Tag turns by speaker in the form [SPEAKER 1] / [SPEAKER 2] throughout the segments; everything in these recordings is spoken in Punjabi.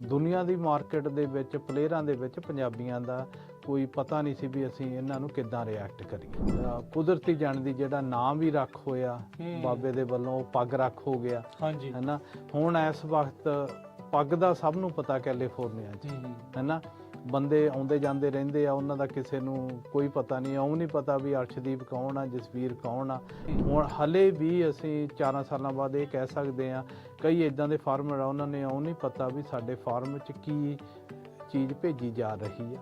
[SPEAKER 1] ਦੁਨੀਆ ਦੀ ਮਾਰਕੀਟ ਦੇ ਵਿੱਚ ਪਲੇਅਰਾਂ ਦੇ ਵਿੱਚ ਪੰਜਾਬੀਆਂ ਦਾ ਕੋਈ ਪਤਾ ਨਹੀਂ ਸੀ ਵੀ ਅਸੀਂ ਇਹਨਾਂ ਨੂੰ ਕਿੱਦਾਂ ਰਿਐਕਟ ਕਰੀਏ। ਕੁਦਰਤੀ ਜਣ ਦੀ ਜਿਹੜਾ ਨਾਮ ਵੀ ਰੱਖ ਹੋਇਆ ਬਾਬੇ ਦੇ ਵੱਲੋਂ, ਪੱਗ ਰੱਖ ਹੋ ਗਿਆ ਹੈ ਨਾ। ਹੁਣ ਇਸ ਵਕਤ ਪੱਗ ਦਾ ਸਭ ਨੂੰ ਪਤਾ ਕੈਲੀਫੋਰਨੀਆ 'ਚ ਹੈ ਨਾ। ਬੰਦੇ ਆਉਂਦੇ ਜਾਂਦੇ ਰਹਿੰਦੇ ਆ, ਉਹਨਾਂ ਦਾ ਕਿਸੇ ਨੂੰ ਕੋਈ ਪਤਾ ਨਹੀਂ, ਉਹ ਨਹੀਂ ਪਤਾ ਵੀ ਅਰਸ਼ਦੀਪ ਕੌਣ ਆ, ਜਸਵੀਰ ਕੌਣ ਆ। ਹੁਣ ਹਲੇ ਵੀ ਅਸੀਂ 4 ਸਾਲਾਂ ਬਾਅਦ ਇਹ ਕਹਿ ਸਕਦੇ ਹਾਂ, ਕਈ ਇੱਦਾਂ ਦੇ ਫਾਰਮਰ ਆ ਉਹਨਾਂ ਨੇ ਉਹ ਨਹੀਂ ਪਤਾ ਵੀ ਸਾਡੇ ਫਾਰਮ 'ਚ ਕੀ ਚੀਜ਼ ਭੇਜੀ ਜਾ ਰਹੀ ਆ।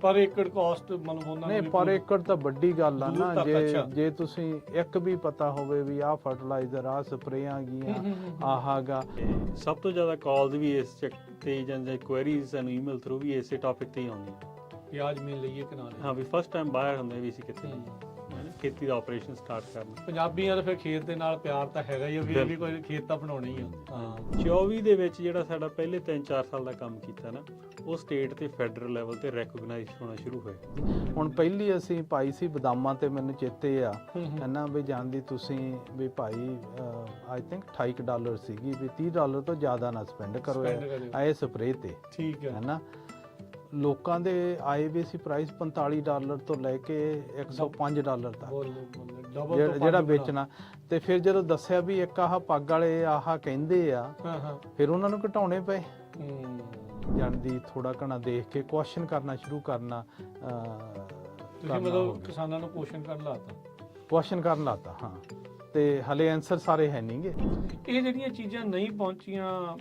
[SPEAKER 2] ਪਰ ਏਕੜ ਕਾਸਟ ਮਤਲਬ ਉਹਨਾਂ
[SPEAKER 1] ਨਹੀਂ, ਪਰ ਏਕੜ ਤਾਂ ਵੱਡੀ ਗੱਲ ਆ ਨਾ। ਜੇ ਤੁਸੀਂ ਇੱਕ ਵੀ ਪਤਾ ਹੋਵੇ ਵੀ ਆਹ ਫਰਟੀਲਾਈਜ਼ਰ, ਆਹ ਸਪਰੇਆਂ ਗੀਆਂ, ਆਹਾਗਾ।
[SPEAKER 3] ਸਭ ਤੋਂ ਜ਼ਿਆਦਾ ਕਾਲਸ ਵੀ ਇਸ ਤੇ ਜਾਂ ਕੁਐਰੀਜ਼ ਸਾਨੂੰ ਈਮੇਲ ਥਰੂ ਵੀ ਇਸੇ ਟੌਪਿਕ ਤੇ ਹੀ ਆਉਂਦੀਆਂ।
[SPEAKER 2] ਪਿਆਜ਼ ਮਿਲ ਲਈਏ ਕਿ ਨਾ ਲਈਏ।
[SPEAKER 3] ਹਾਂ ਵੀ ਫਸਟ ਟਾਈਮ ਬਾਹਰ ਹੁੰਦੇ ਵੀ ਅਸੀਂ ਕਿੱਥੇ ਖੇਤੀ ਦਾ ਆਪਰੇਸ਼ਨ ਸਟਾਰਟ ਕਰਨਾ।
[SPEAKER 2] ਪੰਜਾਬੀਆਂ ਦਾ ਫਿਰ ਖੇਤ ਦੇ ਨਾਲ ਪਿਆਰ ਤਾਂ ਹੈਗਾ ਹੀ ਆ, ਫਿਰ ਵੀ ਕੋਈ ਖੇਤ ਤਾਂ ਬਣਾਉਣਾ ਹੀ ਆ।
[SPEAKER 3] ਹਾਂ 24 ਦੇ ਵਿੱਚ ਜਿਹੜਾ ਸਾਡਾ ਪਹਿਲੇ 3-4 ਸਾਲ ਦਾ ਕੰਮ ਕੀਤਾ ਨਾ, ਉਹ ਸਟੇਟ ਤੇ ਫੈਡਰਲ ਲੈਵਲ ਤੇ ਰੈਕਗਨਾਈਜ਼ ਹੋਣਾ ਸ਼ੁਰੂ ਹੋਇਆ।
[SPEAKER 1] ਹੁਣ ਪਹਿਲੀ ਅਸੀਂ ਪਾਈ ਸੀ ਬਦਾਮਾਂ ਤੇ, ਮੈਨੂੰ ਚੇਤੇ ਆ ਹੈ ਨਾ ਵੀ ਜਾਂਦੀ ਤੁਸੀਂ ਵੀ ਭਾਈ ਆਈ ਥਿੰਕ $28 ਸੀਗੀ ਵੀ $30 ਤੋਂ ਜ਼ਿਆਦਾ ਨਾ ਸਪੈਂਡ ਕਰੋ ਇਹ ਸਪਰੇਅ ਤੇ, ਠੀਕ ਹੈ ਨਾ। ਲੋਕਾਂ ਦੇ ਆਏ ਵੀ ਸੀ ਪ੍ਰਾਈਸ $45 ਤੋਂ ਲੈ ਕੇ $105 ਤੱਕ ਜਿਹੜਾ ਵੇਚਣਾ। ਤੇ ਫਿਰ ਜਦੋਂ ਦੱਸਿਆ ਵੀ ਇੱਕ ਆਹ ਪੱਗ ਵਾਲੇ ਆਹ ਕਹਿੰਦੇ ਆ, ਫਿਰ ਉਹਨਾਂ ਨੂੰ ਘਟਾਉਣੇ ਪਏ। ਜਾਣਦੀ ਥੋੜਾ ਘਣਾ ਦੇਖ ਕੇ ਕੁਐਸਚਨ ਕਰਨਾ ਸ਼ੁਰੂ ਕਰਨਾ।
[SPEAKER 2] ਮਤਲਬ ਕਿਸਾਨਾਂ ਨੂੰ ਕੁਐਸਚਨ ਕਰਨ ਲਾਤਾ। ਹਾਂ, ਤੇ ਹਲੇ ਆਨਸਰ ਸਾਰੇ ਹੈ ਨਹੀਂਗੇ। ਇਹ ਜਿਹੜੀਆਂ ਚੀਜ਼ਾਂ ਨਹੀਂ ਪਹੁੰਚੀਆਂ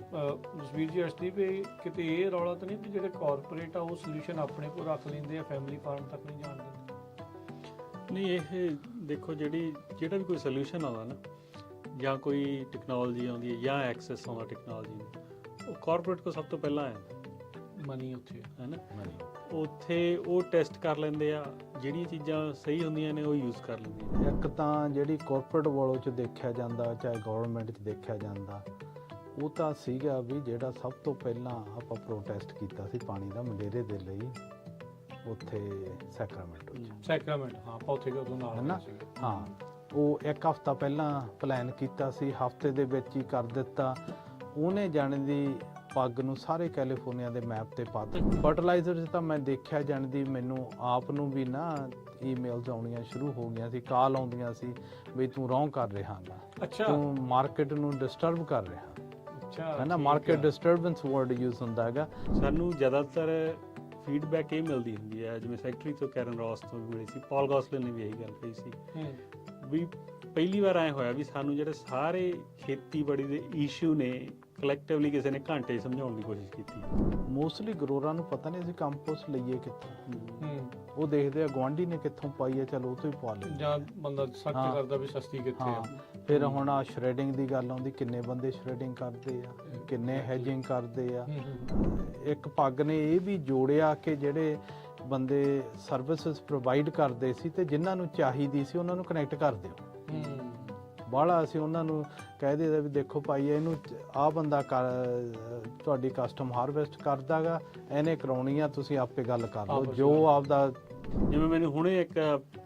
[SPEAKER 2] ਜਸਵੀਰ ਜੀ, ਅਰਸ਼ਦੀਪ, ਕਿਤੇ ਇਹ ਰੌਲਾ ਤਾਂ ਨਹੀਂ ਵੀ ਜਿਹੜੇ ਕਾਰਪੋਰੇਟ ਆ ਉਹ ਸੋਲੂਸ਼ਨ ਆਪਣੇ ਕੋਲ ਰੱਖ ਲੈਂਦੇ ਆ, ਫੈਮਿਲੀ ਫਾਰਮ ਤੱਕ ਨਹੀਂ ਜਾਣ ਦਿੰਦੇ?
[SPEAKER 3] ਨਹੀਂ, ਇਹ ਦੇਖੋ ਜਿਹੜਾ ਵੀ ਕੋਈ ਸੋਲੂਸ਼ਨ ਆਉਂਦਾ ਨਾ, ਜਾਂ ਕੋਈ ਟੈਕਨੋਲੋਜੀ ਆਉਂਦੀ ਹੈ ਜਾਂ ਐਕਸੈਸ ਆਉਂਦਾ ਟੈਕਨੋਲੋਜੀ ਨੂੰ, ਉਹ ਕਾਰਪੋਰੇਟ ਕੋਲ ਸਭ ਤੋਂ ਪਹਿਲਾਂ ਆਉਂਦਾ।
[SPEAKER 2] ਮਨੀ ਉੱਥੇ ਹੈ ਨਾ,
[SPEAKER 3] ਉੱਥੇ ਉਹ ਟੈਸਟ ਕਰ ਲੈਂਦੇ ਆ, ਜਿਹੜੀਆਂ ਚੀਜ਼ਾਂ ਸਹੀ ਹੁੰਦੀਆਂ ਨੇ ਉਹ ਯੂਜ਼ ਕਰ ਲੈਂਦੇ ਆ।
[SPEAKER 1] ਇੱਕ ਤਾਂ ਜਿਹੜੀ ਕਾਰਪੋਰੇਟ ਵੱਲੋਂ 'ਚ ਦੇਖਿਆ ਜਾਂਦਾ, ਚਾਹੇ ਗਵਰਨਮੈਂਟ 'ਚ ਦੇਖਿਆ ਜਾਂਦਾ, ਉਹ ਤਾਂ ਸੀਗਾ ਵੀ ਜਿਹੜਾ ਸਭ ਤੋਂ ਪਹਿਲਾਂ ਆਪਾਂ ਪ੍ਰੋਟੈਸਟ ਕੀਤਾ ਸੀ ਪਾਣੀ ਦਾ ਮਲੇਰੇ ਦੇ ਲਈ ਉੱਥੇ ਸੈਕਰਾਮੈਂਟੋ 'ਚ।
[SPEAKER 2] ਹਾਂ, ਆਪਾਂ ਉੱਥੇ ਉਦੋਂ ਨਾਲ ਹੈ ਨਾ।
[SPEAKER 1] ਹਾਂ, ਉਹ 1 ਹਫ਼ਤਾ ਪਹਿਲਾਂ ਪਲਾਨ ਕੀਤਾ ਸੀ, ਹਫ਼ਤੇ ਦੇ ਵਿੱਚ ਹੀ ਕਰ ਦਿੱਤਾ ਉਹਨੇ। ਜਾਣ ਦੀ ਪੱਗ ਨੂੰ ਸਾਰੇ ਕੈਲੀਫੋਰਨੀਆ ਦੇ ਮੈਪ ਤੇ ਪਾ ਦਿੱਤਾ। ਫਰਟੀਲਾਈਜ਼ਰ 'ਚ ਤਾਂ ਮੈਂ ਦੇਖਿਆ ਜਾਣ ਦੀ, ਮੈਨੂੰ ਆਪ ਨੂੰ ਵੀ ਨਾ ਈਮੇਲਸ ਆਉਣੀਆਂ ਸ਼ੁਰੂ ਹੋ ਗਈਆਂ ਸੀ, ਕਾਲ ਆਉਂਦੀਆਂ ਸੀ ਵੀ ਤੂੰ ਰੌਂਗ ਕਰ ਰਿਹਾ ਗਾ, ਤੂੰ ਮਾਰਕੀਟ ਨੂੰ ਡਿਸਟਰਬ ਕਰ ਰਿਹਾ ਹੈ ਨਾ। ਮਾਰਕੀਟ ਡਿਸਟਰਬੈਂਸ ਵਰਡ ਯੂਜ਼ ਹੁੰਦਾ ਹੈਗਾ।
[SPEAKER 3] ਸਾਨੂੰ ਜ਼ਿਆਦਾਤਰ ਫੀਡਬੈਕ ਇਹ ਮਿਲਦੀ ਹੁੰਦੀ ਹੈ, ਜਿਵੇਂ ਸੈਕਟਰੀ ਤੋਂ ਕੈਰਨ ਰੌਸ ਤੋਂ ਵੀ ਮਿਲੀ ਸੀ, ਪੌਲ ਗੌਸਲਿਨ ਨੇ ਵੀ ਇਹੀ ਗੱਲ ਕਹੀ ਸੀ ਵੀ ਪਹਿਲੀ ਵਾਰ ਐਂ ਹੋਇਆ ਵੀ ਸਾਨੂੰ ਜਿਹੜੇ ਸਾਰੇ ਖੇਤੀਬਾੜੀ ਦੇ ਇਸ਼ੂ ਨੇ ਕਲੈਕਟਿਵਲੀ ਕਿਸੇ ਨੇ ਘੰਟੇ ਸਮਝਾਉਣ ਦੀ ਕੋਸ਼ਿਸ਼ ਕੀਤੀ।
[SPEAKER 1] ਮੋਸਟਲੀ ਗਰੋਰਾਂ ਨੂੰ ਪਤਾ ਨਹੀਂ ਅਸੀਂ ਕੰਪੋਸਟ ਲਈਏ ਕਿੱਥੋਂ। ਉਹ ਦੇਖਦੇ ਆ ਗੁਆਂਢੀ ਨੇ ਕਿੱਥੋਂ ਪਾਈ ਹੈ, ਚਲੋ ਉਹ ਤੋਂ ਹੀ ਪਾ ਲੈ, ਜਾਂ
[SPEAKER 2] ਬੰਦਾ ਸਰਚ ਕਰਦਾ ਵੀ ਸਸਤੀ ਕਿੱਥੇ ਆ।
[SPEAKER 1] ਫਿਰ ਹੁਣ ਆ ਸ਼ਰੈਡਿੰਗ ਦੀ ਗੱਲ ਆਉਂਦੀ, ਕਿੰਨੇ ਬੰਦੇ ਸ਼ਰੈਡਿੰਗ ਕਰਦੇ ਆ, ਕਿੰਨੇ ਹੈਜਿੰਗ ਕਰਦੇ ਆ। ਇੱਕ ਪੱਗ ਨੇ ਇਹ ਵੀ ਜੋੜਿਆ ਕਿ ਜਿਹੜੇ ਬੰਦੇ ਸਰਵਿਸਿਜ਼ ਪ੍ਰੋਵਾਈਡ ਕਰਦੇ ਸੀ ਤੇ ਜਿਨ੍ਹਾਂ ਨੂੰ ਚਾਹੀਦੀ ਸੀ ਉਹਨਾਂ ਨੂੰ ਕਨੈਕਟ ਕਰ ਦਿਓ। ਬਾਹਲਾ ਅਸੀਂ ਉਹਨਾਂ ਨੂੰ ਕਹਿ ਦੇਈਦਾ ਵੀ ਦੇਖੋ ਭਾਈ ਇਹਨੂੰ ਆਹ ਬੰਦਾ ਤੁਹਾਡੀ ਕਸਟਮ ਹਾਰਵੈਸਟ ਕਰਦਾਗਾ, ਇਹਨੇ ਕਰਾਉਣੀ ਆ, ਤੁਸੀਂ ਆਪੇ ਗੱਲ ਕਰ ਲਓ ਜੋ ਆਪਦਾ।
[SPEAKER 3] ਜਿਵੇਂ ਮੈਨੂੰ ਹੁਣੇ ਇੱਕ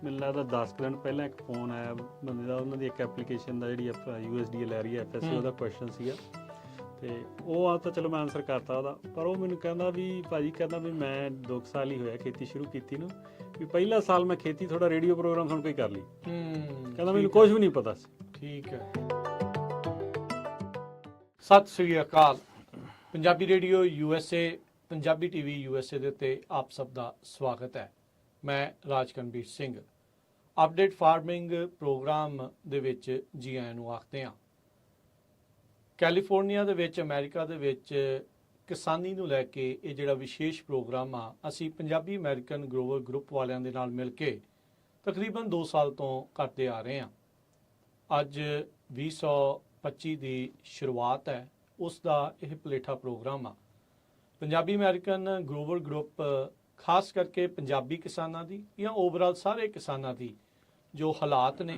[SPEAKER 3] ਮੈਨੂੰ ਲੱਗਦਾ 10 ਦਿਨ ਪਹਿਲਾਂ ਇੱਕ ਫੋਨ ਆਇਆ ਬੰਦੇ ਦਾ, ਉਹਨਾਂ ਦੀ ਇੱਕ ਐਪਲੀਕੇਸ਼ਨ ਦਾ ਜਿਹੜੀ USDA ਲੈ ਰਹੀ ਹੈ FSC, ਉਹਦਾ ਕੁਐਸਚਨ ਸੀਗਾ ਤੇ ਉਹ ਆ ਤਾਂ ਚਲੋ ਮੈਂ ਆਨਸਰ ਕਰਤਾ ਉਹਦਾ। ਪਰ ਉਹ ਮੈਨੂੰ ਕਹਿੰਦਾ ਵੀ ਭਾਜੀ, ਕਹਿੰਦਾ ਵੀ ਮੈਂ 2 ਸਾਲ ਹੀ ਹੋਇਆ ਖੇਤੀ ਸ਼ੁਰੂ ਕੀਤੀ ਨੂੰ, ਵੀ ਪਹਿਲਾ ਸਾਲ ਮੈਂ ਖੇਤੀ ਥੋੜਾ ਰੇਡੀਓ ਪ੍ਰੋਗਰਾਮ ਸੁਣ ਕੇ ਕਰ ਲਈ। ਕਹਿੰਦਾ ਮੈਨੂੰ ਕੁਝ ਵੀ ਨਹੀਂ ਪਤਾ ਸੀ।
[SPEAKER 2] ਠੀਕ ਹੈ। ਸਤਿ ਸ੍ਰੀ ਅਕਾਲ। Punjabi radio USA, Punjabi TV USA ਦੇ ਉੱਤੇ ਆਪ ਸਭ ਦਾ ਸਵਾਗਤ ਹੈ। ਮੈਂ ਰਾਜਕਨਵੀਰ ਸਿੰਘ। ਅਪਡੇਟ ਫਾਰਮਿੰਗ ਪ੍ਰੋਗਰਾਮ ਦੇ ਵਿੱਚ ਜੀ ਆਇਆਂ ਨੂੰ ਆਖਦੇ ਹਾਂ। ਕੈਲੀਫੋਰਨੀਆ ਦੇ ਵਿੱਚ, ਅਮਰੀਕਾ ਦੇ ਵਿੱਚ ਕਿਸਾਨੀ ਨੂੰ ਲੈ ਕੇ ਇਹ ਜਿਹੜਾ ਵਿਸ਼ੇਸ਼ ਪ੍ਰੋਗਰਾਮ ਆ, ਅਸੀਂ ਪੰਜਾਬੀ ਅਮਰੀਕਨ ਗਰੋਵਰ ਗਰੁੱਪ ਵਾਲਿਆਂ ਦੇ ਨਾਲ ਮਿਲ ਕੇ ਤਕਰੀਬਨ 2 ਸਾਲ ਤੋਂ ਕਰਦੇ ਆ ਰਹੇ ਹਾਂ। ਅੱਜ 2025 ਦੀ ਸ਼ੁਰੂਆਤ ਹੈ, ਉਸ ਦਾ ਇਹ ਪਲੇਠਾ ਪ੍ਰੋਗਰਾਮ ਆ। ਪੰਜਾਬੀ ਅਮਰੀਕਨ ਗਰੋਵਰ ਗਰੁੱਪ ਖਾਸ ਕਰਕੇ ਪੰਜਾਬੀ ਕਿਸਾਨਾਂ ਦੀ ਜਾਂ ਓਵਰਆਲ ਸਾਰੇ ਕਿਸਾਨਾਂ ਦੀ ਜੋ ਹਾਲਾਤ ਨੇ,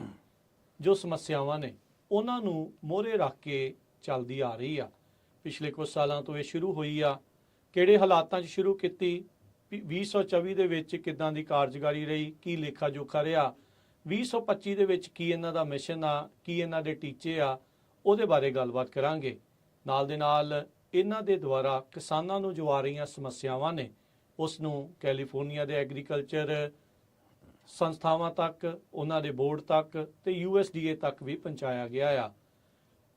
[SPEAKER 2] ਜੋ ਸਮੱਸਿਆਵਾਂ ਨੇ, ਉਹਨਾਂ ਨੂੰ ਮੋਹਰੇ ਰੱਖ ਕੇ ਚੱਲਦੀ ਆ ਰਹੀ ਆ। ਪਿਛਲੇ ਕੁਝ ਸਾਲਾਂ ਤੋਂ ਇਹ ਸ਼ੁਰੂ ਹੋਈ ਆ। ਕਿਹੜੇ ਹਾਲਾਤਾਂ 'ਚ ਸ਼ੁਰੂ ਕੀਤੀ, 2024 ਦੇ ਵਿੱਚ ਕਿੱਦਾਂ ਦੀ ਕਾਰਜਕਾਰੀ ਰਹੀ, ਕੀ ਲੇਖਾ ਜੋਖਾ ਰਿਹਾ, 2025 ਦੇ ਵਿੱਚ ਕੀ ਇਹਨਾਂ ਦਾ ਮਿਸ਼ਨ ਆ, ਕੀ ਇਹਨਾਂ ਦੇ ਟੀਚੇ ਆ, ਉਹਦੇ ਬਾਰੇ ਗੱਲਬਾਤ ਕਰਾਂਗੇ। ਨਾਲ ਦੇ ਨਾਲ ਇਹਨਾਂ ਦੇ ਦੁਆਰਾ ਕਿਸਾਨਾਂ ਨੂੰ ਜੋ ਆ ਰਹੀਆਂ ਸਮੱਸਿਆਵਾਂ ਨੇ ਉਸ ਨੂੰ ਕੈਲੀਫੋਰਨੀਆ ਦੇ ਐਗਰੀਕਲਚਰ ਸੰਸਥਾਵਾਂ ਤੱਕ, ਉਹਨਾਂ ਦੇ ਬੋਰਡ ਤੱਕ ਤੇ USDA ਤੱਕ ਵੀ ਪਹੁੰਚਾਇਆ ਗਿਆ ਆ।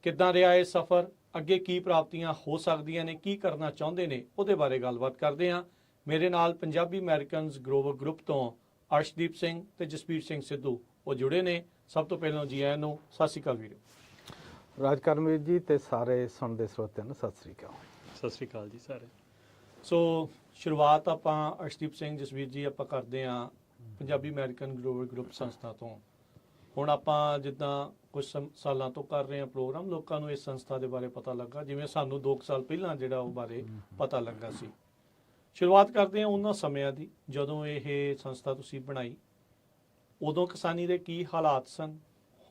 [SPEAKER 2] ਕਿੱਦਾਂ ਰਿਹਾ ਇਹ ਸਫ਼ਰ, ਅੱਗੇ ਕੀ ਪ੍ਰਾਪਤੀਆਂ ਹੋ ਸਕਦੀਆਂ ਨੇ, ਕੀ ਕਰਨਾ ਚਾਹੁੰਦੇ ਨੇ, ਉਹਦੇ ਬਾਰੇ ਗੱਲਬਾਤ ਕਰਦੇ ਹਾਂ। ਮੇਰੇ ਨਾਲ ਪੰਜਾਬੀ ਅਮਰੀਕਨਜ਼ ਗਰੋਵਰ ਗਰੁੱਪ ਤੋਂ ਅਰਸ਼ਦੀਪ ਸਿੰਘ ਤੇ ਜਸਪੀਰ ਸਿੰਘ ਸਿੱਧੂ ਉਹ ਜੁੜੇ ਨੇ। ਸਭ ਤੋਂ ਪਹਿਲਾਂ ਜੀ ਆਇਆਂ ਨੂੰ ਸਤਿ ਸ਼੍ਰੀ ਅਕਾਲ ਵੀਰੋ।
[SPEAKER 1] ਰਾਜਕਰਮਵੀਰ ਜੀ ਤੇ ਸਾਰੇ ਸੁਣਦੇ ਸਰੋਤਿਆਂ ਨੂੰ ਸਤਿ ਸ੍ਰੀ ਅਕਾਲ।
[SPEAKER 3] ਸਤਿ ਸ਼੍ਰੀ ਅਕਾਲ ਜੀ ਸਾਰੇ।
[SPEAKER 2] ਸੋ ਸ਼ੁਰੂਆਤ ਆਪਾਂ ਅਰਸ਼ਦੀਪ ਸਿੰਘ ਜਸਵੀਰ ਜੀ ਆਪਾਂ ਕਰਦੇ ਹਾਂ ਪੰਜਾਬੀ ਅਮਰੀਕਨ ਗਰੋਵਰ ਗਰੁੱਪ ਸੰਸਥਾ ਤੋਂ। ਹੁਣ ਆਪਾਂ ਜਿੱਦਾਂ ਕੁਝ ਸਾਲਾਂ ਤੋਂ ਕਰ ਰਹੇ ਹਾਂ ਪ੍ਰੋਗਰਾਮ, ਲੋਕਾਂ ਨੂੰ ਇਸ ਸੰਸਥਾ ਦੇ ਬਾਰੇ ਪਤਾ ਲੱਗਾ, ਜਿਵੇਂ ਸਾਨੂੰ 2 ਸਾਲ ਪਹਿਲਾਂ ਜਿਹੜਾ ਉਹ ਬਾਰੇ ਪਤਾ ਲੱਗਾ ਸੀ। ਸ਼ੁਰੂਆਤ ਕਰਦੇ ਹਾਂ ਉਹਨਾਂ ਸਮਿਆਂ ਦੀ ਜਦੋਂ ਇਹ ਸੰਸਥਾ ਤੁਸੀਂ ਬਣਾਈ। ਉਦੋਂ ਕਿਸਾਨੀ ਦੇ ਕੀ ਹਾਲਾਤ ਸਨ,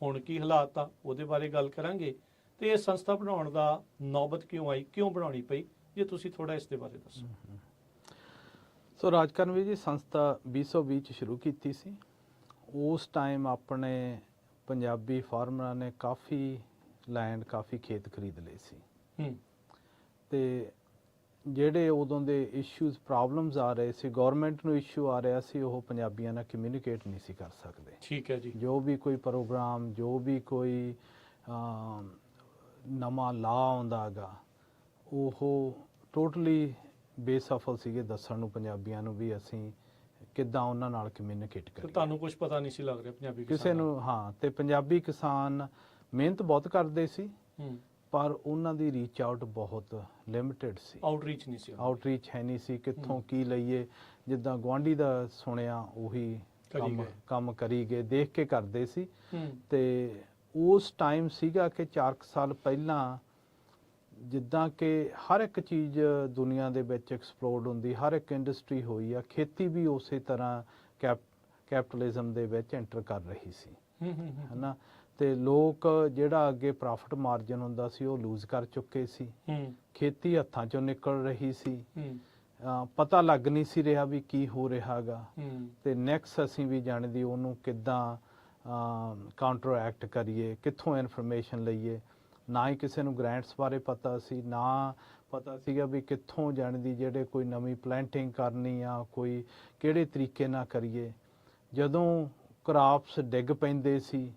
[SPEAKER 2] ਹੁਣ ਕੀ ਹਾਲਾਤ ਆ, ਉਹਦੇ ਬਾਰੇ ਗੱਲ ਕਰਾਂਗੇ। ਤੇ ਇਹ ਸੰਸਥਾ ਬਣਾਉਣ ਦਾ ਨੌਬਤ ਕਿਉਂ ਆਈ, ਕਿਉਂ ਬਣਾਉਣੀ ਪਈ, ਜੇ ਤੁਸੀਂ ਥੋੜਾ ਇਸ ਦੇ ਬਾਰੇ ਦੱਸੋ।
[SPEAKER 1] ਸੋ ਰਾਜਕਰਮਵੀਰ ਜੀ, ਸੰਸਥਾ 2020 ਚ ਸ਼ੁਰੂ ਕੀਤੀ ਸੀ। ਉਸ ਟਾਈਮ ਆਪਣੇ ਪੰਜਾਬੀ ਫਾਰਮਰਾਂ ਨੇ ਕਾਫੀ ਲੈਂਡ, ਕਾਫੀ ਖੇਤ ਖਰੀਦ ਲਏ ਸੀ ਤੇ ਜਿਹੜੇ ਉਦੋਂ ਦੇ ਇਸ਼ੂਜ਼, ਪ੍ਰੋਬਲਮਸ ਆ ਰਹੇ ਸੀ, ਗਵਰਨਮੈਂਟ ਨੂੰ ਇਸ਼ੂ ਆ ਰਿਹਾ ਸੀ, ਉਹ ਪੰਜਾਬੀਆਂ ਨਾਲ ਕਮਿਊਨੀਕੇਟ ਨਹੀਂ ਸੀ ਕਰ ਸਕਦੇ।
[SPEAKER 2] ਠੀਕ ਹੈ ਜੀ।
[SPEAKER 1] ਜੋ ਵੀ ਕੋਈ ਪ੍ਰੋਗਰਾਮ, ਜੋ ਵੀ ਕੋਈ ਨਵਾਂ ਲਾ ਆਉਂਦਾ ਹੈਗਾ, ਉਹ ਟੋਟਲੀ ਬੇਸਫਲ ਸੀਗੇ ਦੱਸਣ ਨੂੰ ਪੰਜਾਬੀਆਂ ਨੂੰ ਵੀ ਅਸੀਂ ਕਿੱਦਾਂ ਉਹਨਾਂ ਨਾਲ ਕਮਿਊਨੀਕੇਟ ਕਰੀਏ।
[SPEAKER 2] ਤੁਹਾਨੂੰ ਕੁਝ ਪਤਾ ਨਹੀਂ ਸੀ ਲੱਗ ਰਿਹਾ ਪੰਜਾਬੀ
[SPEAKER 1] ਕਿਸੇ ਨੂੰ। ਹਾਂ, ਤੇ ਪੰਜਾਬੀ ਕਿਸਾਨ ਮਿਹਨਤ ਬਹੁਤ ਕਰਦੇ ਸੀ, ਪਰ ਉਹਨਾਂ ਦੀ ਰੀਚ ਆਊਟ ਬਹੁਤ ਲਿਮਿਟਿਡ ਸੀ।
[SPEAKER 2] ਆਊਟਰੀਚ ਨਹੀਂ ਸੀ।
[SPEAKER 1] ਆਊਟਰੀਚ ਹੈ ਨਹੀਂ ਸੀ, ਕਿੱਥੋਂ ਕੀ ਲਈਏ। ਜਿੱਦਾਂ ਗੁਆਂਢੀ ਦਾ ਸੁਣਿਆ ਉਹੀ ਕੰਮ ਕਰੀ ਗਏ, ਦੇਖ ਕੇ ਕਰਦੇ ਸੀ। ਤੇ ਉਸ ਟਾਈਮ ਸੀਗਾ ਕਿ 4 ਸਾਲ ਪਹਿਲਾਂ ਜਿੱਦਾਂ ਕਿ ਹਰ ਇੱਕ ਚੀਜ਼ ਦੁਨੀਆ ਦੇ ਵਿੱਚ ਐਕਸਪਲੋਡ ਹੁੰਦੀ, ਹਰ ਇੱਕ ਇੰਡਸਟਰੀ ਹੋਈ ਆ, ਖੇਤੀ ਵੀ ਉਸੇ ਤਰ੍ਹਾਂ ਕੈਪੀਟਲਿਜ਼ਮ ਦੇ ਵਿੱਚ ਐਂਟਰ ਕਰ ਰਹੀ ਸੀ, ਹੈ ਨਾ। ਤੇ ਲੋਕ ਜਿਹੜਾ ਅੱਗੇ ਪ੍ਰੋਫਿਟ ਮਾਰਜਨ ਹੁੰਦਾ ਸੀ ਉਹ ਲੂਜ਼ ਕਰ ਚੁੱਕੇ ਸੀ। ਖੇਤੀ ਹੱਥਾਂ ਚੋਂ ਨਿਕਲ ਰਹੀ ਸੀ। ਪਤਾ ਲੱਗ ਨਹੀਂ ਸੀ ਰਿਹਾ ਵੀ ਕੀ ਹੋ ਰਿਹਾ ਗਾ। ਤੇ ਨੈਕਸਟ ਅਸੀਂ ਵੀ ਜਾਣਦੇ ਉਹਨੂੰ ਕਿੱਦਾਂ ਕਾਊਂਟਰਐਕਟ ਕਰੀਏ, ਕਿੱਥੋਂ ਇਨਫੋਰਮੇਸ਼ਨ ਲਈਏ। ਨਾ ਹੀ ਕਿਸੇ ਨੂੰ ਗ੍ਰਾਂਟਸ ਬਾਰੇ ਪਤਾ ਸੀ, ਨਾ ਪਤਾ ਸੀਗਾ ਵੀ ਕਿੱਥੋਂ ਜਾਣਦੀ ਜਿਹੜੇ ਕੋਈ ਨਵੀਂ ਪਲਾਂਟਿੰਗ ਕਰਨੀ ਆ, ਕੋਈ ਕਿਹੜੇ ਤਰੀਕੇ ਨਾਲ ਕਰੀਏ। ਜਦੋਂ ਕ੍ਰਾਪਸ ਡਿੱਗ ਪੈਂਦੇ ਸੀ